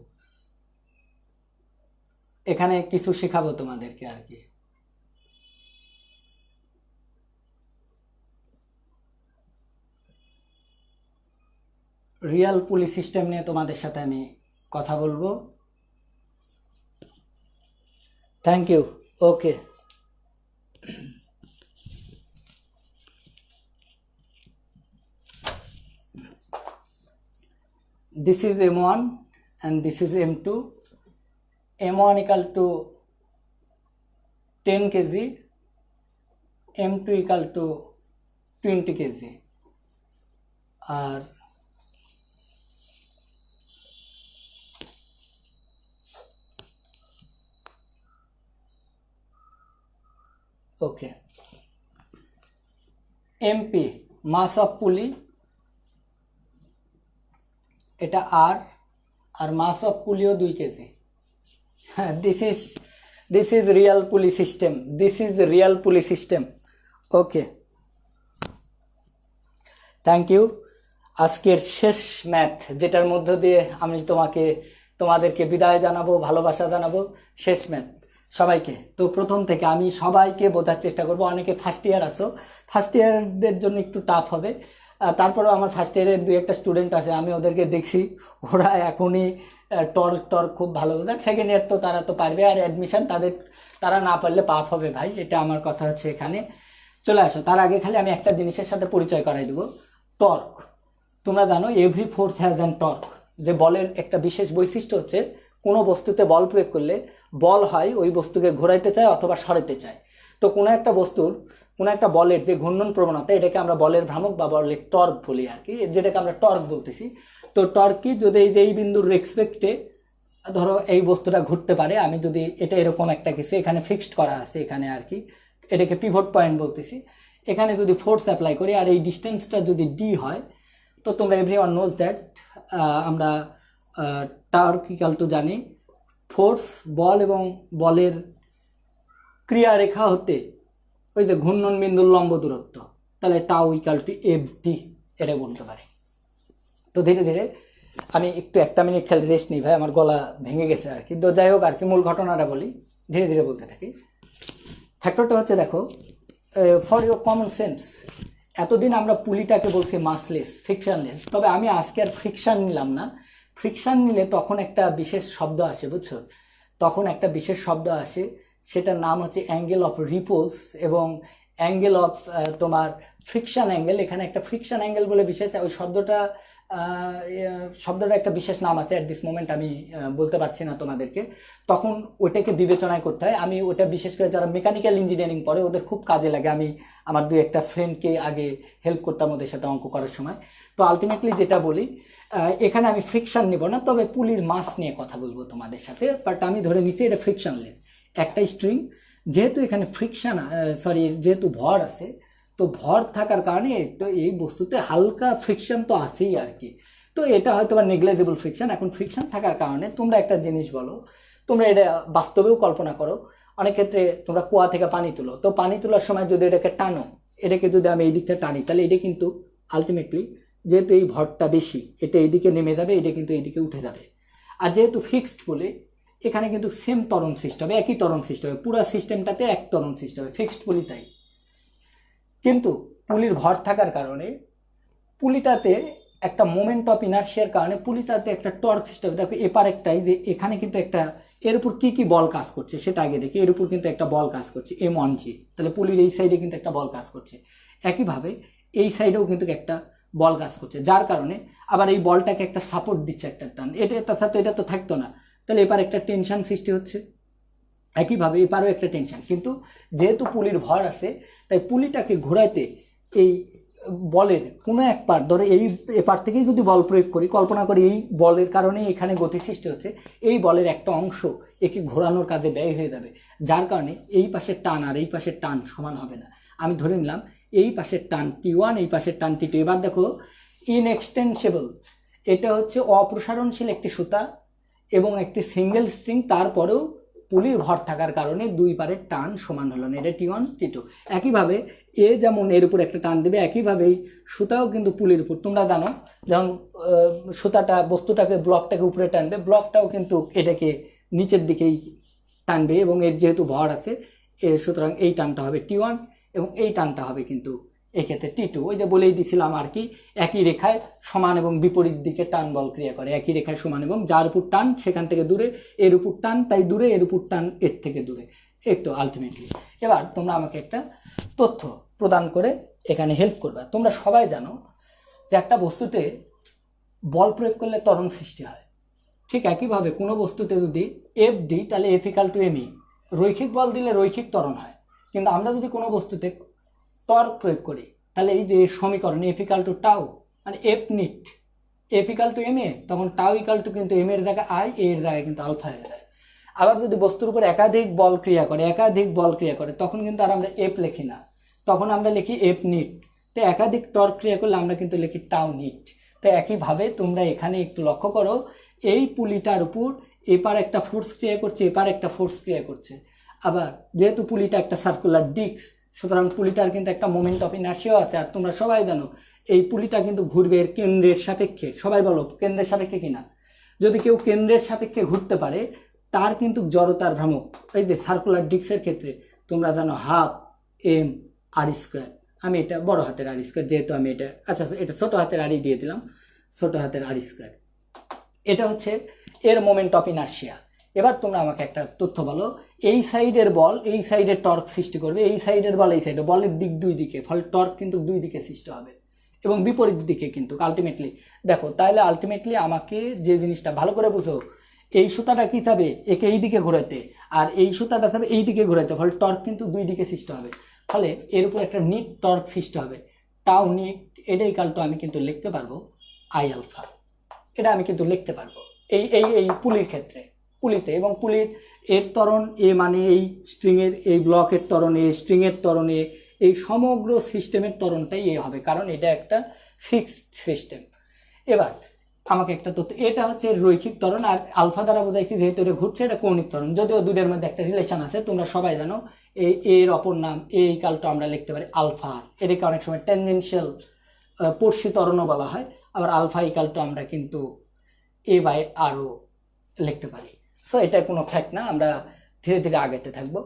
এখানে কিছু শেখাবো তোমাদেরকে আর কি। রিয়েল পুলিশ সিস্টেম নিয়ে তোমাদের সাথে আমি কথা বলবো। Thank you, okay. This is M1 and this is M2. M1 equal to 10 kg, M2 equal to 20 kg. আর okay, MP mass of pulley, এটা আর মাস অফ পুলিও 2 কেজি। হ্যাঁ, this is real pulley system, this is real pulley system. Okay, thank you. আজকের শেষ math, যেটার মধ্য দিয়ে আমি তোমাদেরকে বিদায় জানাবো, ভালোবাসা জানাবো, শেষ ম্যাথ সবাইকে। তো প্রথম থেকে আমি সবাইকে বোঝার চেষ্টা করব। অনেকে ফার্স্ট ইয়ার আসো, ফার্স্ট ইয়ারদের জন্য একটু টাফ হবে। তারপরেও আমার ফার্স্ট ইয়ারের 2-1টা স্টুডেন্ট আছে, আমি ওদেরকে দেখছি, ওরা এখনই টর্ক খুব ভালো বোঝায়। সেকেন্ড ইয়ার তো তারা তো পারবে, আর অ্যাডমিশন তারা না পারলে পাপ হবে ভাই, এটা আমার কথা হচ্ছে। এখানে চলে আসো, তার আগে খালি আমি একটা জিনিসের সাথে পরিচয় করাই দেবো, টর্ক। তোমরা জানো every force has an torque, যে বলের একটা বিশেষ বৈশিষ্ট্য হচ্ছে কোনো বস্তুতে বল প্রয়োগ করলে বল হয় ওই বস্তুকে ঘোরাইতে চায় অথবা সরাতে চায়। তো কোনো একটা বলের যে ঘূর্ণন প্রবণতা, এটাকে আমরা বলের ভ্রামক বা বলের টর্ক বলি আর কি, যেটাকে আমরা টর্ক বলতেছি। তো টর্ক কি, যদি এই বিন্দুর রেসপেক্টে ধরো এই বস্তুটা ঘুরতে পারে, আমি যদি এটা এরকম একটা কিছু এখানে ফিক্সড করা আছে এখানে আর কি, এটাকে পিভট পয়েন্ট বলতেছি, এখানে যদি ফোর্স অ্যাপ্লাই করি আর এই ডিস্টেন্সটা যদি ডি হয়, তো তোমরা এভরিওয়ান নোজ দ্যাট আমরা টর্ক ইকুয়াল টু জানি ফোর্স, বল এবং বলের ক্রিয়া রেখা হতে ওই যে ঘূর্ণন বিন্দুর লম্ব দূরত্ব, তাহলে tau equal to F T, এটা বলতে পারি। তো ধীরে ধীরে আমি একটু 1 মিনিট খালি রেস্ট নিই ভাই, আমার গলা ভেঙে গেছে আর কি। তো যাই হোক আর কি, মূল ঘটনাটা বলি, ধীরে ধীরে বলতে থাকি। ফ্যাক্টরটা হচ্ছে, দেখো, ফর ইউর কমন সেন্স, এতদিন আমরা পুলিটাকে বলছি মাসলেস, ফ্রিকশনলেস, তবে আমি আজকে আর ফ্রিকশন নিলাম না। ফ্রিকশন নিলে তখন একটা বিশেষ শব্দ আসে, বুঝছো? তখন একটা বিশেষ শব্দ আসে, সেটার নাম হচ্ছে অ্যাঙ্গেল অফ রিপোজ এবং অ্যাঙ্গেল অফ তোমার ফ্রিকশন অ্যাঙ্গেল। এখানে একটা ফ্রিকশন অ্যাঙ্গেল বলে বিশেষ ওই শব্দটা একটা বিশেষ নাম আছে, অ্যাট দিস মোমেন্ট আমি বলতে পারছি না তোমাদেরকে। তখন ওটাকে বিবেচনায় করতে হয়। আমি ওটা বিশেষ করে যারা মেকানিক্যাল ইঞ্জিনিয়ারিং পড়ে ওদের খুব কাজে লাগে। আমি আমার 2-1টা ফ্রেন্ডকে আগে হেল্প করতাম ওদের সাথে অঙ্ক করার সময়। তো আলটিমেটলি যেটা বলি, এখানে আমি ফ্রিকশন নিব না, তবে পুলির মাস নিয়ে কথা বলবো তোমাদের সাথে। বাট আমি ধরে নিচ্ছি এটা ফ্রিকশনলেস একটা স্ট্রিং, যেহেতু এখানে যেহেতু ভর আছে, তো ভর থাকার কারণে তো এই বস্তুতে হালকা ফ্রিকশন তো আছেই আর কি। তো এটা হয়তো বা নেগলেজেবল ফ্রিকশন। এখন ফ্রিকশন থাকার কারণে তোমরা একটা জিনিস বলো, তোমরা এটা বাস্তবেও কল্পনা করো, অনেক ক্ষেত্রে তোমরা কুয়া থেকে পানি তুলো, তো পানি তোলার সময় যদি এটাকে টানো, এটাকে যদি আমি এই দিকটা টানি, তাহলে এটা কিন্তু আলটিমেটলি, যেহেতু এই ভরটা বেশি, এটা এইদিকে নেমে যাবে, এটা কিন্তু এইদিকে উঠে যাবে। আর যেহেতু ফিক্সড বলে, এখানে কিন্তু সেম ত্বরণ সৃষ্টি হবে, একই ত্বরণ সৃষ্টি হবে, পুরো সিস্টেমটাতে এক ত্বরণ সৃষ্টি হবে, ফিক্সড বলি তাই। কিন্তু পুলির ভর থাকার কারণে পুলিটাতে একটা মোমেন্ট অফ ইনার্শিয়ার কারণে পুলিটাতে একটা টর্ক সিস্টেম, দেখো এপার একটাই যে এখানে কিন্তু একটা এর উপর কি কি বল কাজ করছে সেটা আগে দেখি। এর উপর কিন্তু একটা বল কাজ করছে M1G, তাহলে পুলির এই সাইডে কিন্তু একটা বল কাজ করছে। একইভাবে এই সাইডেও কিন্তু একটা বল কাজ করছে, যার কারণে আবার এই বলটাকে একটা সাপোর্ট দিচ্ছে একটা টান, তার সাথে এটা তো থাকতো না, তাহলে এবার একটা টেনশন সৃষ্টি হচ্ছে। একইভাবে এপারও একটা টেনশন, কিন্তু যেহেতু পুলির ভর আছে তাই পুলিটাকে ঘোরাইতে এই বলের কোনো এক পার, ধরে এই এপার থেকেই যদি বল প্রয়োগ করি, কল্পনা করি এই বলের কারণে এখানে গতি সৃষ্টি হচ্ছে, এই বলের একটা অংশ একে ঘোরানোর কাজে ব্যয় হয়ে যাবে, যার কারণে এই পাশের টান আর এই পাশের টান সমান হবে না। আমি ধরে নিলাম এই পাশের টান T1, এই পাশের টান T2। এবার দেখো ইনএক্সটেনসিবল, এটা হচ্ছে অপ্রসারণশীল একটি সুতা এবং একটি সিঙ্গেল স্ট্রিং, তারপরেও পুলির ভর থাকার কারণে দুই পারের টান সমান হলো না, এটা T1 T2। একইভাবে এ যেমন এর উপর একটা টান দেবে, একইভাবে এই সুতাও কিন্তু পুলির উপর, তোমরা জানো যেমন সুতাটা বস্তুটাকে ব্লকটাকে উপরে টানবে, ব্লকটাও কিন্তু এটাকে নিচের দিকেই টানবে এবং এর যেহেতু ভর আছে সুতরাং এই টানটা হবে T1 এবং এই টানটা হবে কিন্তু এক্ষেত্রে T2। ওই যে বলেই দিছিলাম আর কি, একই রেখায় সমান এবং বিপরীত দিকে টান বল ক্রিয়া করে, একই রেখায় সমান এবং যার উপর টান সেখান থেকে দূরে, এর উপর টান তাই দূরে, এর উপর টান এর থেকে দূরে, এই তো আলটিমেটলি। এবার তোমরা আমাকে একটা তথ্য প্রদান করে এখানে হেল্প করবে। তোমরা সবাই জানো যে একটা বস্তুতে বল প্রয়োগ করলে ত্বরণ সৃষ্টি হয়, ঠিক একইভাবে কোনো বস্তুতে যদি F দিই তাহলে F = mE, রৈখিক বল দিলে রৈখিক ত্বরণ হয়। কিন্তু আমরা যদি কোনো বস্তুতে টর্ক প্রয়োগ করি তাহলে এই যে সমীকরণ F = টাউ, মানে F নিট F = ma, তখন টাউ কিন্তু m এর জায়গায় I, a এর জায়গায় কিন্তু আলফা হয়ে যায়। আবার যদি বস্তুর উপর একাধিক বল ক্রিয়া করে তখন কিন্তু আর আমরা F লিখি না, তখন আমরা লিখি F নিট। তো একাধিক টর্ক ক্রিয়া করলে আমরা কিন্তু লিখি টাউ নিট। তো একইভাবে তোমরা এখানে একটু লক্ষ্য করো, এই পুলিটার উপর এপার একটা ফোর্স ক্রিয়া করছে, এপার একটা ফোর্স ক্রিয়া করছে। আবার যেহেতু পুলিটা একটা সার্কুলার ডিস্ক, সুতরাং পুলিটার কিন্তু একটা মোমেন্ট অফ ইনার্শিয়া আছে। আর তোমরা সবাই জানো এই পুলিটা কিন্তু ঘুরবে এর কেন্দ্রের সাপেক্ষে। সবাই বলো কেন্দ্রের সাপেক্ষে কিনা? যদি কেউ কেন্দ্রের সাপেক্ষে ঘুরতে পারে তার কিন্তু জড়তার ভ্রামক, এই যে সার্কুলার ডিস্কের ক্ষেত্রে তোমরা জানো ½ m r²। আমি এটা বড় হাতের r², যেহেতু আমি এটা আচ্ছা এটা ছোট হাতের আরই দিয়ে দিলাম, ছোট হাতের r²। এটা হচ্ছে এর মোমেন্ট অফ ইনার্শিয়া। এবার তোমরা আমাকে একটা তথ্য বলো, এই সাইডের বল এই সাইডের টর্ক সৃষ্টি করবে, এই সাইডের বল এই সাইডে, বলের দিক দুই দিকে, ফলে টর্ক কিন্তু দুই দিকে সৃষ্টি হবে এবং বিপরীত দিকে কিন্তু আলটিমেটলি। দেখো তাহলে আলটিমেটলি আমাকে যে জিনিসটা ভালো করে বুঝো, এই সুতাটা কি থাকবে একে এই দিকে ঘোরাতে, আর এই সুতাটা থাকবে এই দিকে ঘোরাতে, ফলে টর্ক কিন্তু দুই দিকে সৃষ্টি হবে, ফলে এর উপর একটা নিট টর্ক সৃষ্টি হবে, টাউ নিট। এটাই কালটো আমি কিন্তু লিখতে পারবো I আলফা, এটা আমি কিন্তু লিখতে পারবো এই এই এই পুলির ক্ষেত্রে, পুলিতে। এবং পুলির এর ত্বরণ এ মানে এই স্ট্রিংয়ের এই ব্লকের ত্বরণে, স্ট্রিংয়ের ত্বরণে, এই সমগ্র সিস্টেমের ত্বরণটাই এ হবে, কারণ এটা একটা ফিক্সড সিস্টেম। এবার আমাকে একটা তথ্য, এটা হচ্ছে রৈখিক ত্বরণ, আর আলফা দ্বারা বোঝাইছি যেহেতু এটা ঘুরছে এটা কৌণিক ত্বরণ, যদিও দুটোর মধ্যে একটা রিলেশন আছে। তোমরা সবাই জানো এই এর অপর নাম এই কালটা আমরা লিখতে পারি আলফা, এটাকে অনেক সময় ট্যানজেনশিয়াল পড়শি ত্বরণও বলা হয়। আবার আলফা ইকালটা আমরা কিন্তু A/Rও লিখতে পারি। সো এটা কোনো ফ্যাক্ট না, আমরা ধীরে ধীরে আগাতে থাকবো।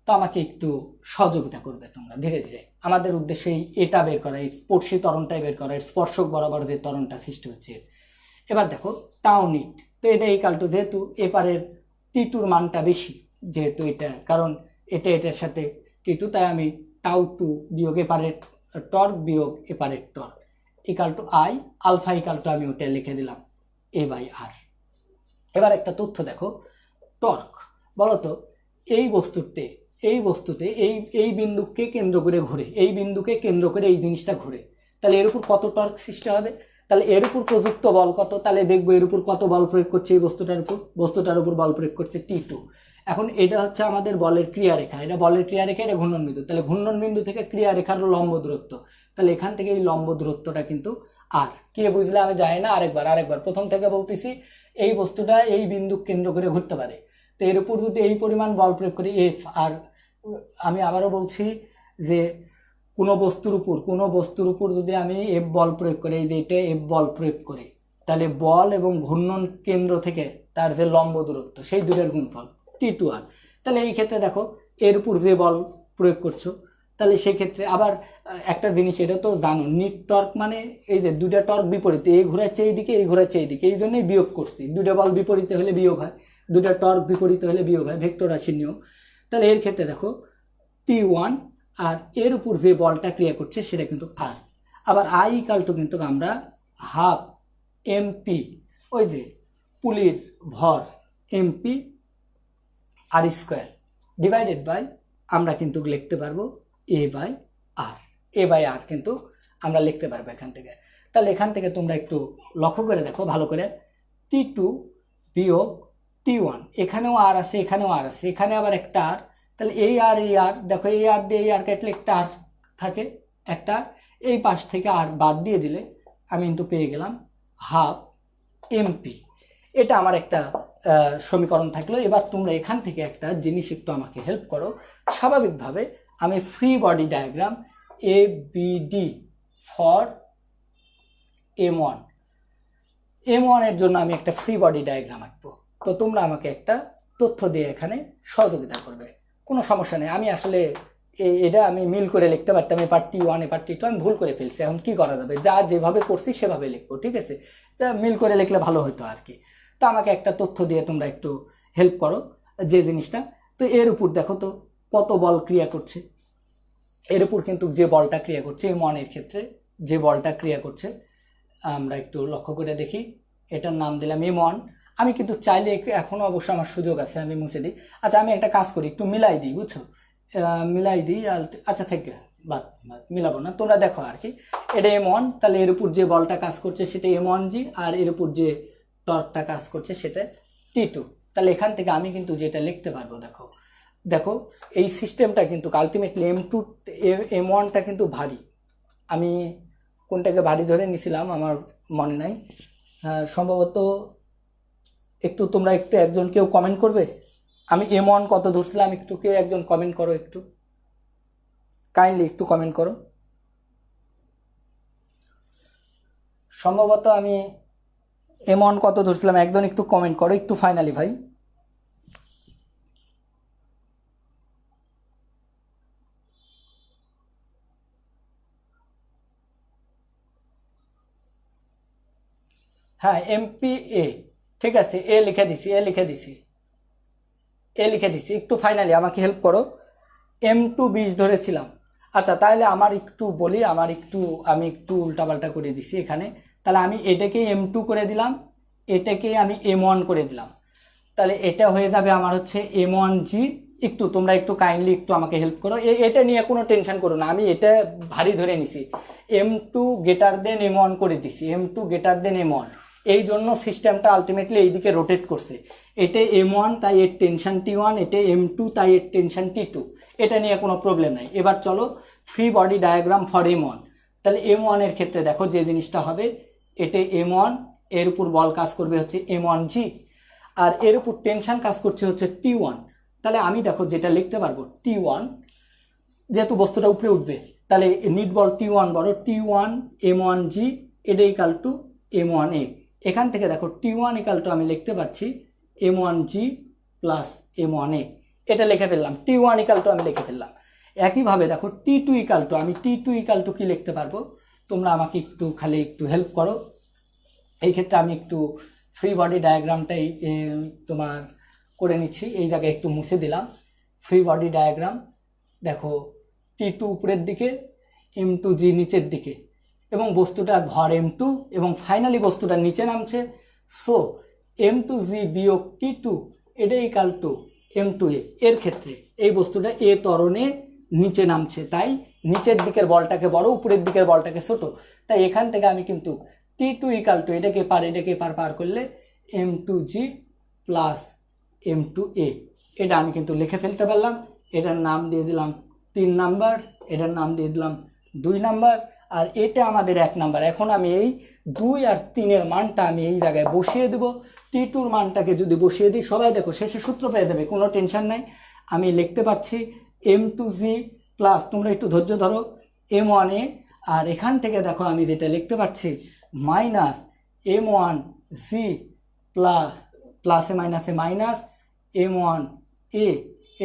তো আমাকে একটু সহযোগিতা করবে তোমরা ধীরে ধীরে। আমাদের উদ্দেশ্যে এটা বের করা, এই স্পর্শী ত্বরণটাই বের করা, স্পর্শক বরাবর যে ত্বরণটা সৃষ্টি হচ্ছে। এবার দেখো টাউ নিট, তো এটা এই কালটো, যেহেতু এপারের T2 মানটা বেশি, যেহেতু এটা কারণ এটা এটার সাথে T2, তাই আমি টাউ2 বিয়োগ এপারের টর্ক বিয়োগ এপারের টর্ক ইকালটু I আলফা ইকালটু আমি ওটা লিখে দিলাম A/R। এবার একটা তথ্য দেখো, টর্ক বলতো এই বস্তুতে এই বিন্দুকে কেন্দ্র করে ঘুরে, এই বিন্দুকে কেন্দ্র করে এই জিনিসটা ঘুরে, তাহলে এর উপর কত টর্ক সৃষ্টি হবে? তাহলে এর উপর প্রযুক্ত বল কত? তাহলে দেখবো এর উপর কত বল প্রয়োগ করছে, এই বস্তুটার উপর বল প্রয়োগ করছে T2। এখন এটা হচ্ছে আমাদের বলের ক্রিয়ারেখা, এটা বলের ক্রিয়ারেখা, এটা ঘূর্ণন বিন্দু। তাহলে ঘূর্ণন বিন্দু থেকে ক্রিয়ারেখার লম্ব দূরত্ব, তাহলে এখান থেকে এই লম্ব দূরত্বটা কিন্তু আর কি বুঝলে আমি জানি না, আরেকবার প্রথম থেকে বলতেছি, এই বস্তুটা এই বিন্দু কেন্দ্র করে ঘুরতে পারে, তো এর উপর যদি এই পরিমাণ বল প্রয়োগ করি F, আর আমি আবারও বলছি যে কোনো বস্তুর উপর যদি আমি F বল প্রয়োগ করি, এই যে এটা F বল প্রয়োগ করি, তাহলে বল এবং ঘূর্ণন কেন্দ্র থেকে তার যে লম্ব দূরত্ব সেই দূরের গুণফল T2R। তাহলে এই ক্ষেত্রে দেখো এর উপর যে বল প্রয়োগ করছো তাহলে সেক্ষেত্রে আবার একটা জিনিস এটা তো জানো, নিট টর্ক মানে এই যে দুইটা টর্ক বিপরীতে, এই ঘোরাচ্ছে এইদিকে, এই ঘোরাচ্ছে এইদিকে, এই জন্যই বিয়োগ করছি। দুইটা বল বিপরীতে হলে বিয়োগ হয়, দুইটা টর্ক বিপরীতে হলে বিয়োগ হয়, ভেক্টর রাশির নিয়ম। তাহলে এর ক্ষেত্রে দেখো T1 আর এর উপর যে বলটা ক্রিয়া করছে সেটা কিন্তু আর। আবার আই ইকাল টু কিন্তু আমরা হাফ এমপি, ওই যে পুলির ভর এমপি আর স্কোয়ার ডিভাইডেড বাই আমরা কিন্তু লিখতে পারবো এ বাই আর। এ বাই আর কিন্তু আমরা লিখতে পারবো এখান থেকে। তাহলে এখান থেকে তোমরা একটু লক্ষ্য করে দেখো ভালো করে, T2 বিয়োগ T1, এখানেও আর আছে, এখানেও আর আছে, এখানে আবার একটা আর। তাহলে এই আর দেখো, এই আর দিয়ে এই আর কাটলে একটা আর থাকে, একটা এই পাশ থেকে আর বাদ দিয়ে দিলে আমি কিন্তু পেয়ে গেলাম হাফ এমপি। এটা আমার একটা সমীকরণ থাকলো। এবার তোমরা এখান থেকে একটা জিনিস একটু আমাকে হেল্প করো। স্বাভাবিকভাবে আমি free body diagram A B D for M1 এর জন্য আমি একটা ফ্রি বডি ডায়াগ্রাম আঁকবো। তো তোমরা আমাকে একটা তথ্য দিয়ে এখানে সহযোগিতা করবে, কোনো সমস্যা নেই। আমি আসলে এটা আমি মিল করে লিখতে পারতাম, এ পার্ট T1 এ পার্ট T2, আমি ভুল করে ফেলছি। এখন কি করা যাবে, যা যেভাবে করছি সেভাবে লিখবো, ঠিক আছে? যা মিল করে লিখলে ভালো হতো আর কি। তো আমাকে একটা তথ্য দিয়ে তোমরা একটু হেল্প করো যে জিনিসটা। তো এর উপর দেখো তো কত বল ক্রিয়া করছে, এর উপর কিন্তু যে বলটা ক্রিয়া করছে M1 এর ক্ষেত্রে যে বলটা ক্রিয়া করছে আমরা একটু লক্ষ্য করে দেখি। এটার নাম দিলাম M1। আমি কিন্তু চাইলে এখনো অবশ্য আমার সুযোগ আছে, আমি মুছে দিই। আচ্ছা আমি একটা কাজ করি, একটু মিলাই দিই, বুঝছো? মিলাই দিই। আচ্ছা থেকে বাদ মিলাবো না, তোমরা দেখো আর কি। এটা M1, তাহলে এর উপর যে বলটা কাজ করছে সেটা M1G, আর এর উপর যে টর্কটা কাজ করছে সেটা T2। তাহলে এখান থেকে আমি কিন্তু যেটা লিখতে পারবো, দেখো দেখো এই সিস্টেমটা কিন্তু আলটিমেটলি M1টা কিন্তু ভারী। আমি কোনটাকে ভারী ধরে নিছিলাম আমার মনে নাই, সম্ভবত একটু তোমরা একটু একজন কেউ কমেন্ট করবে আমি M1 কত ধরছিলাম, একটু কেউ একজন কমেন্ট করো, একটু কাইন্ডলি একটু কমেন্ট করো। সম্ভবত আমি M1 কত ধরছিলাম, একজন একটু কমেন্ট করো একটু ফাইনালি ভাই। হ্যাঁ MPA, ঠিক আছে, এ লিখে দিছি, একটু ফাইনালি আমাকে হেল্প করো। M2 20 ধরেছিলাম। আচ্ছা তাহলে আমার একটু বলি, আমি একটু উল্টাপাল্টা করে দিছি এখানে। তাহলে আমি এটাকে M2 করে দিলাম, এটাকে আমি M1 করে দিলাম। তাহলে এটা হয়ে যাবে আমার হচ্ছে M1G। একটু তোমরা একটু কাইন্ডলি একটু আমাকে হেল্প করো, এটা নিয়ে কোনো টেনশন করো না, আমি এটা ভারী ধরে নিছি। M2 গ্রেটার দেন M1 করে দিছি, M2 গ্রেটার দেন M1। এই জন্য সিস্টেমটা আলটিমেটলি এইদিকে রোটেট করছে। এটা M1 তাই এর টেনশন T1, এটা M2 তাই এর টেনশন T2। এটা নিয়ে কোনো প্রবলেম নাই। এবার চলো free body diagram for M1। তাহলে M1 এর ক্ষেত্রে দেখো যে জিনিসটা হবে, এটা M1, এর উপর বল কাজ করবে হচ্ছে M1G, আর এর উপর টেনশন কাজ করছে হচ্ছে T1। তাহলে আমি দেখো যেটা লিখতে পারবো T1, যেহেতু বস্তুটা উপরে উঠবে তাহলে নিট বল T1 বড়, T1 M1G এটা ইকাল টু M1A। এখান থেকে দেখো T1 ইকাল টু আমি লিখতে পারছি M1G প্লাস M1A, এটা লিখে ফেললাম। T1 ইকাল টু আমি লিখে ফেললাম। একইভাবে দেখো T2 ইকাল টু, আমি T2 ইকাল টু কি লিখতে পারবো, তোমরা আমাকে একটু খালি একটু হেল্প করো। এই ক্ষেত্রে আমি একটু ফ্রি বডি ডায়াগ্রামটাই তোমার করে নিচ্ছি, এই জায়গায় একটু মুছে দিলাম। ফ্রি বডি ডায়াগ্রাম দেখো, T2 উপরের দিকে, M2G নিচের দিকে, এবং বস্তুটার ভর M2, এবং ফাইনালি বস্তুটা নিচে নামছে। সো M2G বিয়োগ T2 এটা ইকাল টু M2A। এর ক্ষেত্রে এই বস্তুটা এ ত্বরণে নিচে নামছে, তাই নিচের দিকের বলটাকে বড়, উপরের দিকের বলটাকে ছোট। তাই এখান থেকে আমি কিন্তু T2 ইকাল টু এটাকে পার করলে M2G প্লাস M2A, এটা আমি কিন্তু লিখে ফেলতে পারলাম। এটার নাম দিয়ে দিলাম 3 নাম্বার, এটার নাম দিয়ে দিলাম 2 নাম্বার, আর এটা আমাদের 1 নাম্বার। এখন আমি এই 2 আর 3-এর মানটা আমি এই জায়গায় বসিয়ে দেবো। T2-র মানটাকে যদি বসিয়ে দিই, সবাই দেখো শেষে সূত্র পেয়ে দেবে, কোনো টেনশন নাই। আমি লিখতে পারছি M2G প্লাস, তোমরা একটু ধৈর্য ধরো, M1A, আর এখান থেকে দেখো আমি যেটা লিখতে পারছি মাইনাস M1G প্লাস, প্লাসে মাইনাসে মাইনাস M1A,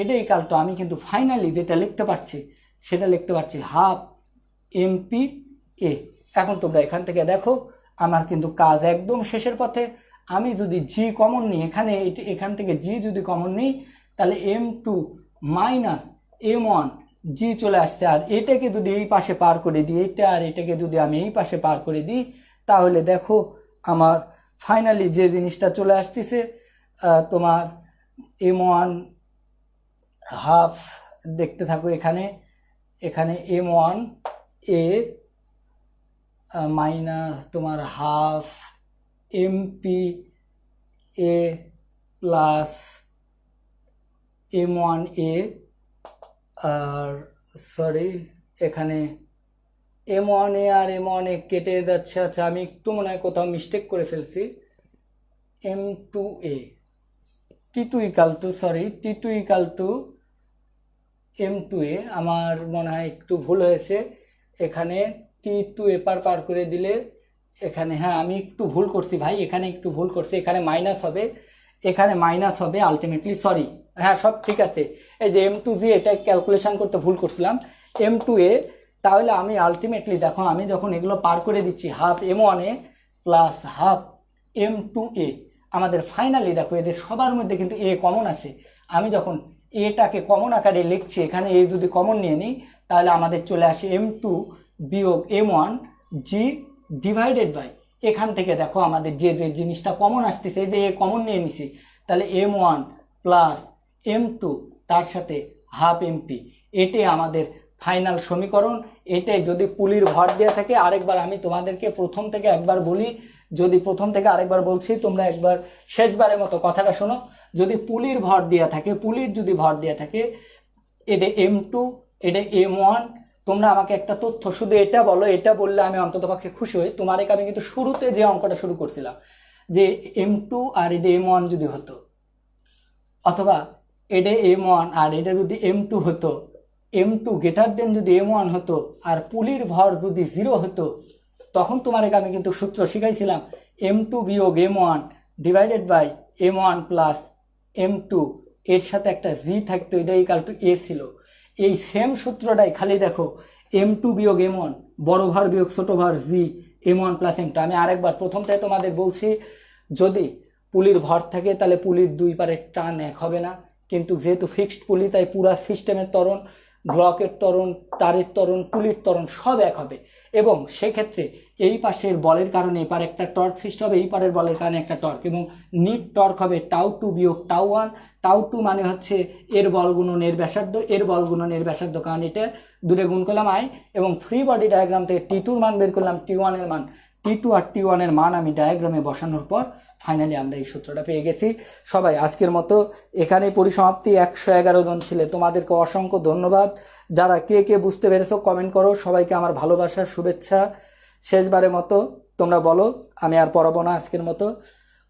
এটা ইকাল টু আমি কিন্তু ফাইনালি যেটা লিখতে পারছি সেটা লিখতে পারছি হাফ এমপি এ। এখন তোমরা এখান থেকে দেখো আমার কিন্তু কাজ একদম শেষের পথে। আমি যদি জি কমন নিই এখান থেকে জি যদি কমন নিই তাহলে M2 মাইনাস M1 জি চলে আসছে। আর এটাকে যদি এই পাশে পার করে দিই, এটা আর এটাকে যদি আমি এই পাশে পার করে দিই, তাহলে দেখো আমার ফাইনালি যে জিনিসটা চলে আসতেছে তোমার M1 হাফ, দেখতে থাকো এখানে M1 এ মাইনাস তোমার হাফ এমপি এ প্লাস M1 এ, আর সরি এখানে M1 এ আর M1 এ কেটে যাচ্ছে। আচ্ছা আমি একটু মনে হয় কোথাও মিস্টেক করে ফেলছি। M2 A T2 equal to T2 equal to M2 এ, আমার মনে হয় একটু ভুল হয়েছে। এখানে T2 এপার পার করে দিলে এখানে, হ্যাঁ আমি একটু ভুল করছি ভাই, এখানে একটু ভুল করছি, এখানে মাইনাস হবে আলটিমেটলি, সরি। হ্যাঁ সব ঠিক আছে। এই যে M2G এটা ক্যালকুলেশন করতে ভুল করছিলাম, M2A। তাহলে আমি আলটিমেটলি দেখো আমি যখন এগুলো পার করে দিচ্ছি হাফ M1 এ প্লাস হাফ M2A, আমাদের ফাইনালি দেখো এদের সবার মধ্যে কিন্তু এ কমন আছে। আমি যখন এটাকে কমন আকারে লিখছি, এখানে এ যদি কমন নিয়ে নিই তাহলে আমাদের চলে আসে M2 বিয়োগ M1 জি ডিভাইডেড বাই, এখান থেকে দেখো আমাদের যে জিনিসটা কমন আসতেছে, যে এ কমন নিয়ে নিছি, তাহলে M1 প্লাস M2 তার সাথে হাফ এমপি, এটাই আমাদের ফাইনাল সমীকরণ। এটাই যদি পুলির ভর দেওয়া থাকে, আরেকবার আমি তোমাদেরকে প্রথম থেকে একবার বলি, যদি প্রথম থেকে আরেকবার বলছি, তোমরা একবার শেষবারের মতো কথাটা শোনো। যদি পুলির ভর দেওয়া থাকে, যদি ভর দেওয়া থাকে, এটা M2 এটা M1, তোমরা আমাকে একটা তথ্য শুধু এটা বলো, এটা বললে আমি অন্ততপক্ষে খুশি হই। তোমাদেরকে আমি কিন্তু শুরুতে যে অঙ্কটা শুরু করছিলাম যে M2 আর এটা M1 যদি হতো, অথবা এটা M1 আর এটা যদি M2 হতো, M2 গ্রেটার দেন যদি M1 হতো, আর পুলির ভর যদি 0 হতো, তখন তোমাদেরকে আমি কিন্তু সূত্র শিখাইছিলাম M2 বিয়োগ M1 divided by M1 plus M2, এর সাথে একটা জি থাকতো, এটা ইকাল টু এ ছিল। এই সেম সূত্রটাই, খালি দেখো M2 বিয়োগ M1 বড় ভার বিয়োগ ছোট ভার জি M1 প্লাস M2। আমি আরেকবার প্রথম থেকে তোমাদের বলছি, যদি পুলির ভর থাকে তাহলে পুলির দুই পারের টান এক হবে না, কিন্তু যেহেতু ফিক্সড পুলি তাই পুরা সিস্টেমের ত্বরণ, ব্লকের ত্বরণ, তারের ত্বরণ, পুলির ত্বরণ সব এক হবে। এবং সেক্ষেত্রে এই পাশের বলের কারণে এপার একটা টর্ক সৃষ্টি হবে, এই পারের বলের কারণে একটা টর্ক, এবং নিট টর্ক হবে টাউ2 বিয়োগ টাউ1। টাউ2 মানে হচ্ছে এর বল গুণন এর ব্যাসার্ধ, এর বল গুণন এর ব্যাসার্ধ, কারণ এটা দূরে গুণ করলাম আই, এবং ফ্রি বডি ডায়াগ্রাম থেকে T2 মান বের করলাম, T1 এর মান, T2 আর T1 এর মান আমি ডায়াগ্রামে বসানোর পর ফাইনালি আমরা এই সূত্রটা পেয়ে গেছি। সবাই আজকের মতো এখানেই পরিসমাপ্তি। 111 জন ছিলে, তোমাদেরকে অসংখ্য ধন্যবাদ। যারা কে বুঝতে পেরেছো কমেন্ট করো। সবাইকে আমার ভালোবাসা, শুভেচ্ছা। শেষবারের মতো তোমরা বলো, আমি আর পড়াবো না আজকের মতো।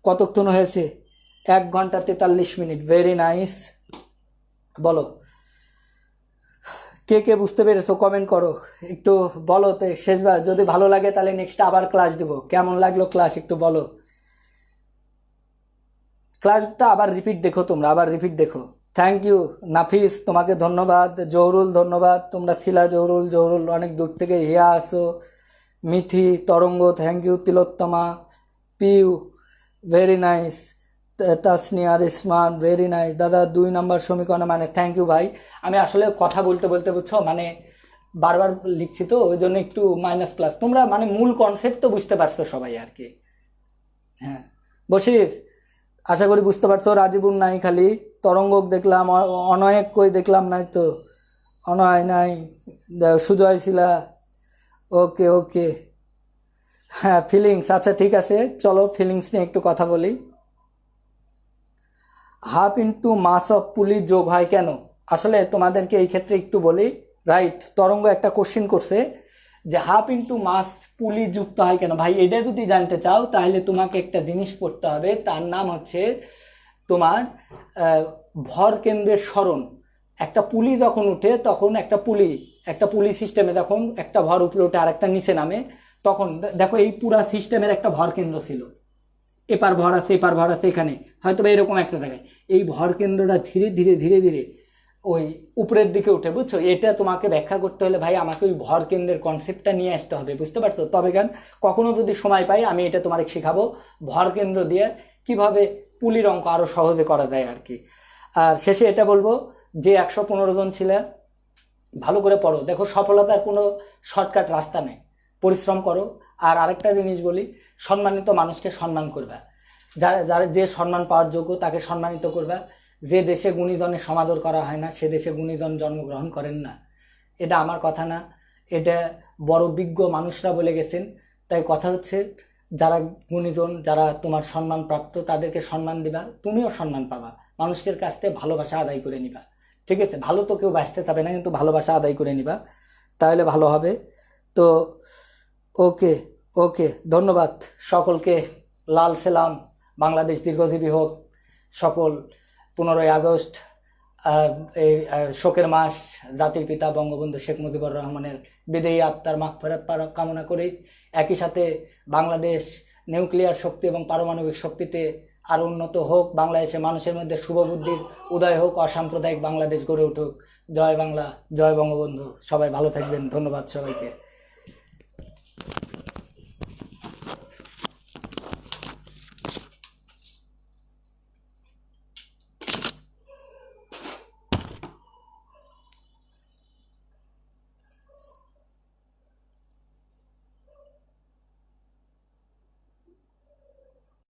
কতক্ষণ হয়েছে? 1 ঘন্টা 43 মিনিট। Very nice. বলো কে বুঝতে পেরেছো কমেন্ট করো, একটু বলো তো শেষবার। যদি ভালো লাগে তাহলে নেক্সট আবার ক্লাস দিব। কেমন লাগলো ক্লাস একটু বলো। ক্লাসটা আবার রিপিট দেখো, তোমরা আবার রিপিট দেখো। থ্যাংক ইউ নাফিস, তোমাকে ধন্যবাদ। জহুরুল ধন্যবাদ, তোমরা ছিলা। জহুরুল অনেক দূর থেকে হিয়া আসো। Mithi, Taranga, thank you. Tilottama, Piu, very nice. Tasnia, Risman, very nice. দাদা 2 নম্বর সমীকরণ মানে, থ্যাংক ইউ ভাই। আমি আসলে কথা বলতে বুঝছো মানে বারবার লিখছি তো, ওই জন্য একটু মাইনাস প্লাস। তোমরা মানে মূল কনসেপ্ট তো বুঝতে পারছো সবাই আর কি। হ্যাঁ বশির, আশা করি বুঝতে পারছো। রাজীবুর নাই, খালি তরঙ্গক দেখলাম, অনয়েক কই দেখলাম নাই তো, অনয় নাই, সুজয় ছিলা। ওকে হ্যাঁ ফিলিংস, আচ্ছা ঠিক আছে, চলো ফিলিংস নিয়ে একটু কথা বলি। হাফ ইন্টু মাস অফ পুলি যোগ হয় কেন? আসলে তোমাদেরকে এই ক্ষেত্রে একটু বলি, রাইট। তরঙ্গ একটা কোশ্চেন করছে যে হাফ ইন্টু মাস পুলি যুক্ত হয় কেন। ভাই এটা যদি জানতে চাও তাহলে তোমাকে একটা জিনিস পড়তে হবে, তার নাম হচ্ছে তোমার ভর কেন্দ্রের সরণ। একটা পুলি যখন উঠে, তখন একটা পুলি সিস্টেমে যখন একটা ভর উপরে উঠে আর একটা নিচে নামে, তখন দেখো এই পুরা সিস্টেমের একটা ভর কেন্দ্র ছিল, এপার ভর আছে এপার ভর আছে, এখানে হয়তো বা এরকম একটা জায়গায় এই ভর কেন্দ্রটা ধীরে ধীরে ওই উপরের দিকে উঠে, বুঝছো? এটা তোমাকে ব্যাখ্যা করতে হলে ভাই আমাকে ওই ভর কেন্দ্রের কনসেপ্টটা নিয়ে আসতে হবে, বুঝতে পারছো? তবে কেন কখনো যদি সময় পাই আমি এটা তোমাকে শেখাবো ভর কেন্দ্র দিয়ে কিভাবে পুলির অঙ্ক আরো সহজে করা যায় আর কি। আর শেষে এটা বলবো যে 115 জন ছিল, ভালো করে পড়ো। দেখো সফলতার কোনো শর্টকাট রাস্তা নেই, পরিশ্রম করো। আর আরেকটা জিনিস বলি, সম্মানিত মানুষকে সম্মান করবা, যারা যারা যে সম্মান পাওয়ার যোগ্য তাকে সম্মানিত করবা। যে দেশে গুণীজনের সমাদর করা হয় না সে দেশে গুণীজন জন্মগ্রহণ করেন না। এটা আমার কথা না, এটা বড় বিজ্ঞ মানুষরা বলে গেছেন। তাই কথা হচ্ছে, যারা গুণীজন, যারা তোমার সম্মান প্রাপ্ত তাদেরকে সম্মান দিবা, তুমিও সম্মান পাবা। মানুষের কাছ থেকে ভালোবাসা আদায় করে নিবা, ঠিক আছে? ভালো তো কেউ বাঁচতে চাবে না, কিন্তু ভালোবাসা আদায় করে নিবা, তাহলে ভালো হবে। তো ওকে, ওকে, ধন্যবাদ সকলকে। লাল সেলাম। বাংলাদেশ দীর্ঘজীবী হোক। সকল 15ই আগস্ট আহ, এই শোকের মাস, জাতির পিতা বঙ্গবন্ধু শেখ মুজিবুর রহমানের বিদেয়ী আত্মার মাগফিরাত কামনা করি। একই সাথে বাংলাদেশ নিউক্লিয়ার শক্তি এবং পারমাণবিক শক্তিতে আরও উন্নত হোক, বাংলাদেশে মানুষের মধ্যে শুভবুদ্ধির উদয় হোক, অসাম্প্রদায়িক বাংলাদেশ গড়ে উঠুক। জয় বাংলা, জয় বঙ্গবন্ধু। সবাই ভালো থাকবেন, ধন্যবাদ সবাইকে।